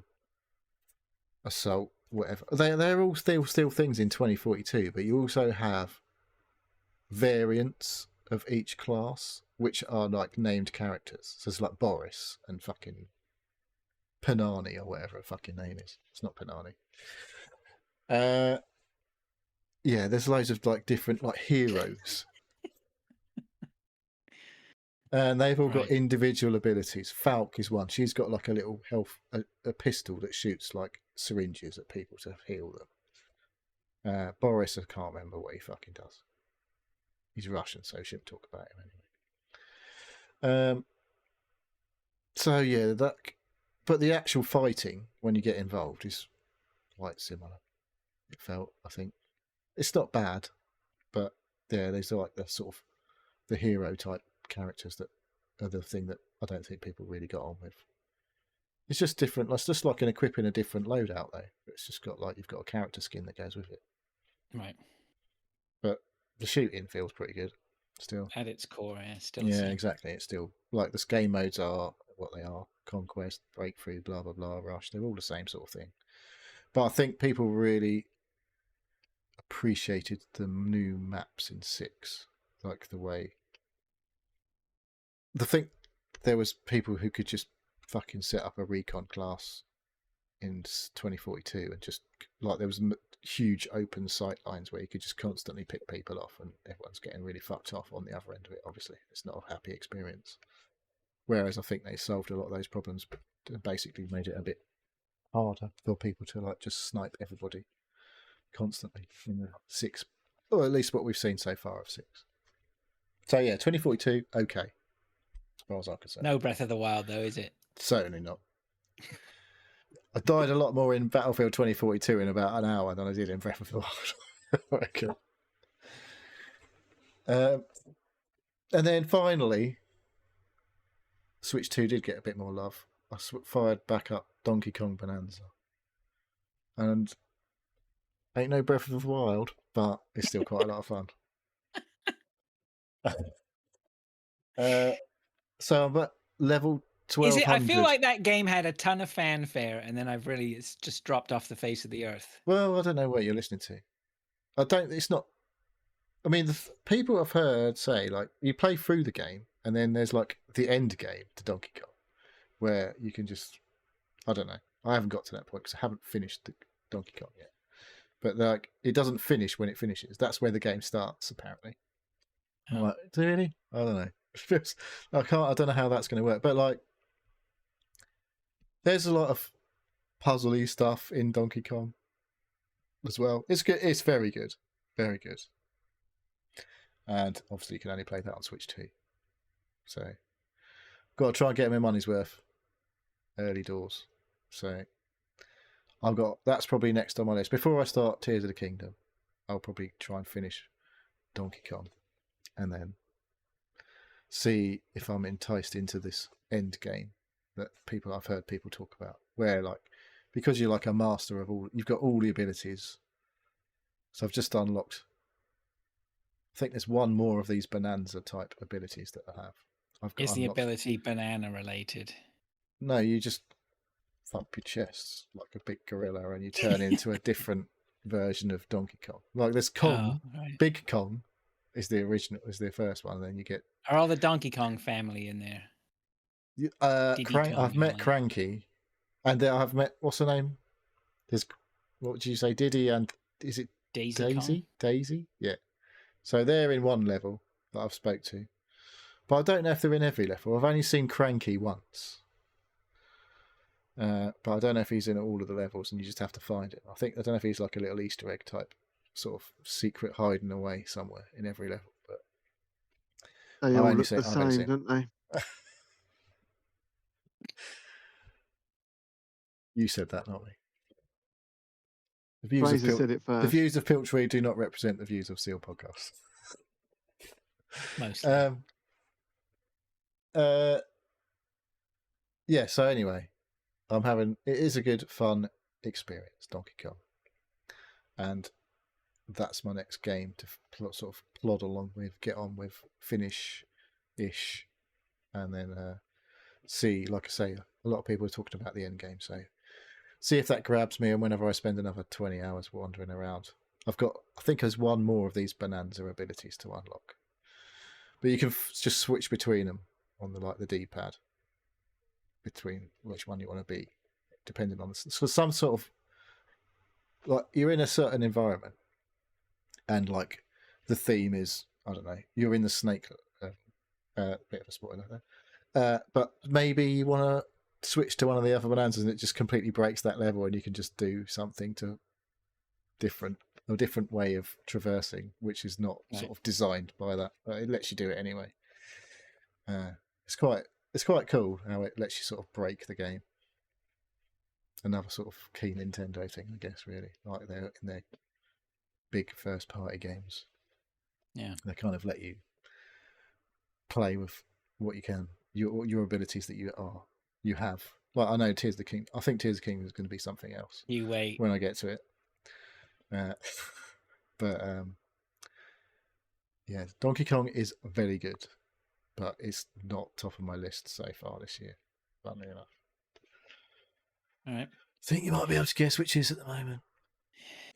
assault, whatever. They're all still things in 2042, but you also have variants of each class, which are like named characters. So it's like Boris and fucking Panani or whatever her fucking name is. It's not Panani. Yeah, there's loads of like different like heroes. And they've all got individual abilities. Falk is one. She's got like a little a pistol that shoots like syringes at people to heal them. Boris, I can't remember what he fucking does. He's Russian, so I shouldn't talk about him anyway. So yeah, but the actual fighting when you get involved is quite similar. It felt, I think, it's not bad, but yeah, there's like the sort of the hero type characters that are the thing that I don't think people really got on with. It's just different. It's just like an equipping a different loadout, though. It's just got like you've got a character skin that goes with it. Right. But the shooting feels pretty good still. At its core, yeah, still. Yeah, exactly. It's still like the game modes are what they are: conquest, breakthrough, blah blah blah, rush. They're all the same sort of thing. But I think people really appreciated the new maps in 6, like the way. I think there was people who could just fucking set up a recon class in 2042 and just like there was huge open sight lines where you could just constantly pick people off, and everyone's getting really fucked off on the other end of it. Obviously, it's not a happy experience. Whereas I think they solved a lot of those problems, but basically made it a bit harder for people to like just snipe everybody constantly in the 6, or at least what we've seen so far of 6. So yeah, 2042, okay, as far as I'm concerned. No Breath of the Wild, though, is it? Certainly not. I died a lot more in Battlefield 2042 in about an hour than I did in Breath of the Wild. Okay. And then finally, Switch 2 did get a bit more love. I fired back up Donkey Kong Bananza. And ain't no Breath of the Wild, but it's still quite a lot of fun. So I'm at level 1200. I feel like that game had a ton of fanfare, and then it's just dropped off the face of the earth. Well, I don't know what you're listening to. It's not. I mean, people I've heard say, like, you play through the game, and then there's, like, the end game to Donkey Kong, where you can just, I don't know. I haven't got to that point because I haven't finished the Donkey Kong yet. But, like, it doesn't finish when it finishes. That's where the game starts, apparently. I'm like, really? I don't know. I don't know how that's going to work. But, like, there's a lot of puzzly stuff in Donkey Kong as well. It's good. It's very good. Very good. And obviously you can only play that on Switch 2. So got to try and get my money's worth early doors. So that's probably next on my list. Before I start Tears of the Kingdom, I'll probably try and finish Donkey Kong and then see if I'm enticed into this end game that I've heard people talk about, where like because you're like a master of all, you've got all the abilities. So I've just unlocked, I think there's one more of these Bonanza type abilities that I have. Is the ability banana related? No, you just thump your chest like a big gorilla and you turn into a different version of Donkey Kong. Like there's Kong, right. Big Kong is the original, is the first one, and then you get... Are all the Donkey Kong family in there? I've met Cranky, and then I've met, what's her name? There's, what did you say, Diddy, and is it Daisy? Daisy? Yeah. So they're in one level that I've spoke to. But I don't know if they're in every level. I've only seen Cranky once. But I don't know if he's in all of the levels and you just have to find it. I don't know if he's like a little Easter egg type sort of secret hiding away somewhere in every level. But they all look the same, don't they? You said that, not me. Fraser said it first. The views of Pilch do not represent the views of Seal Podcast. Mostly. Yeah, so anyway, it is a good, fun experience, Donkey Kong. And that's my next game to sort of plod along with, get on with, finish-ish, and then see, like I say, a lot of people are talking about the end game, so see if that grabs me, and whenever I spend another 20 hours wandering around. I think there's one more of these Bonanza abilities to unlock. But you can just switch between them on the D-pad, between which one you want to be, depending on so some sort of, like, you're in a certain environment, and like the theme is, I don't know, you're in the snake, bit of a spoiler there, but maybe you want to switch to one of the other Bonanzas and it just completely breaks that level, and you can just do something a different way of traversing, which is not sort of designed by that, but it lets you do it anyway. It's quite cool how it lets you sort of break the game. Another sort of key Nintendo thing, I guess, really, like in their big first party games. Yeah, they kind of let you play with what you can, your abilities that you have, Well, I know Tears of the King. I think Tears of the Kingdom is going to be something else You wait. when I get to it. But yeah, Donkey Kong is very good, but it's not top of my list so far this year. Funnily enough. All right. I think you might be able to guess which is at the moment.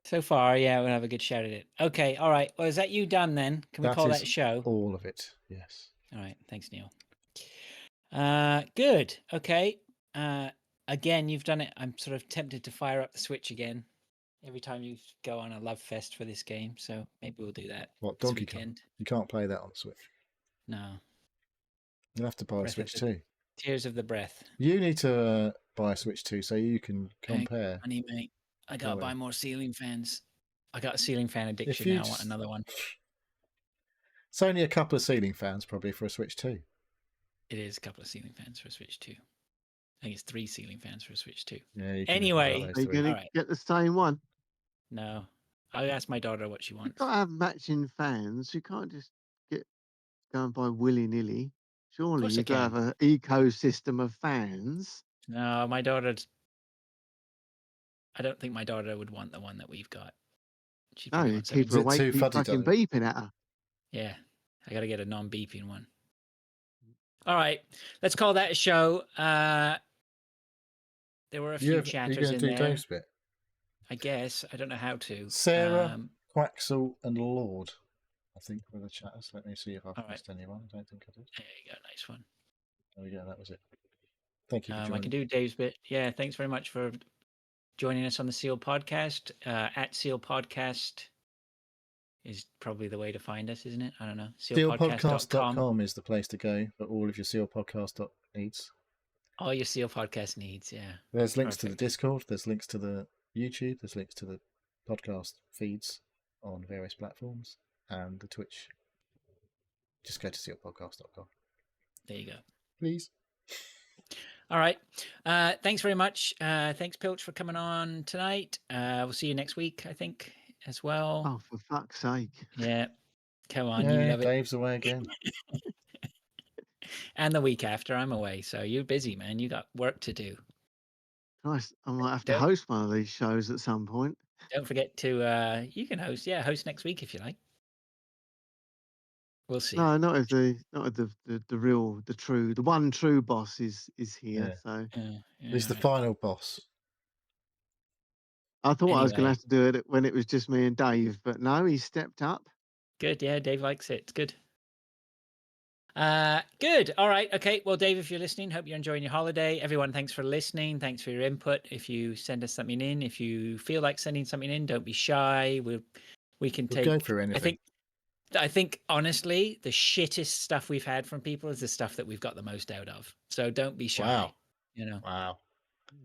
So far, yeah, we'll have a good shout at it. Okay, all right. Well, is that you done then? Can we call that a show? All of it, yes. All right. Thanks, Neil. Good. Okay. Again, you've done it. I'm sort of tempted to fire up the Switch again every time you go on a love fest for this game. So maybe we'll do that. What, this Donkey Kong? weekend. You can't play that on Switch. No. You'll have to buy a Switch 2. Tears of the Breath. You need to buy a Switch 2 so you can compare. Money, mate. I gotta buy more ceiling fans. I got a ceiling fan addiction now. I want another one. It's only a couple of ceiling fans probably for a Switch 2. It is a couple of ceiling fans for a Switch 2. I think it's 3 ceiling fans for a Switch 2. Yeah. Anyway, are you going to get the same one? No, I'll ask my daughter what she wants. You've got to have matching fans. You can't just go and buy willy-nilly. Surely you've got to have an ecosystem of fans. No, my daughter. I don't think my daughter would want the one that we've got. She you keep her awake, keep fucking beeping at her. Yeah, I got to get a non-beeping one. All right, let's call that a show. There were a few chatters in there. Dave's bit? I guess. I don't know how to. Sarah, Quaxel, and Lord, I think, were the chatters. Let me see if I've missed anyone. I don't think I did. There you go. Nice one. There we go. That was it. Thank you for joining. I can do Dave's bit. Yeah, thanks very much for joining us on the Seal Podcast. At Seal Podcast is probably the way to find us, isn't it? I don't know. Sealpodcast.com is the place to go for all of your Seal Podcast needs. All your Seal Podcast needs, yeah. There's links to the Discord. There's links to the YouTube. There's links to the podcast feeds on various platforms and the Twitch. Just go to sealpodcast.com. There you go. Please. All right. Thanks very much. Thanks, Pilch, for coming on tonight. We'll see you next week, I think, as well. Oh, for fuck's sake. Yeah. Come on. Yeah, you love Dave's away again. And the week after, I'm away. So you're busy, man. You got work to do. Christ, I might have to host one of these shows at some point. Don't forget to, you can host. Yeah, host next week if you like. We'll see. No, not if the one true boss is here. So he's the final boss. I thought I was going to have to do it when it was just me and Dave, but no, he stepped up. Good, yeah, Dave likes it. It's good. Good. All right. Okay. Well, Dave, if you're listening, hope you're enjoying your holiday. Everyone, thanks for listening. Thanks for your input. If you send us something in, if you feel like sending something in, don't be shy. We can take. Go through anything. I think honestly, the shittest stuff we've had from people is the stuff that we've got the most out of. So don't be shy. Wow. Wow.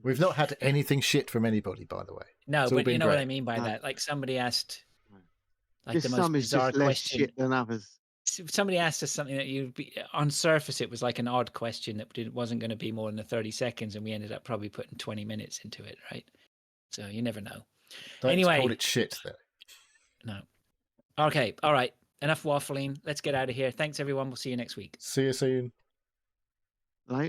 We've not had anything shit from anybody, by the way. No, but you know what I mean by that. Like somebody asked, like just the most bizarre less question shit than others. Somebody asked us something that on surface it was like an odd question that wasn't going to be more than 30 seconds, and we ended up probably putting 20 minutes into it, right? So you never know. Don't call it shit though. No. Okay. All right. Enough waffling. Let's get out of here. Thanks everyone. We'll see you next week. See you soon.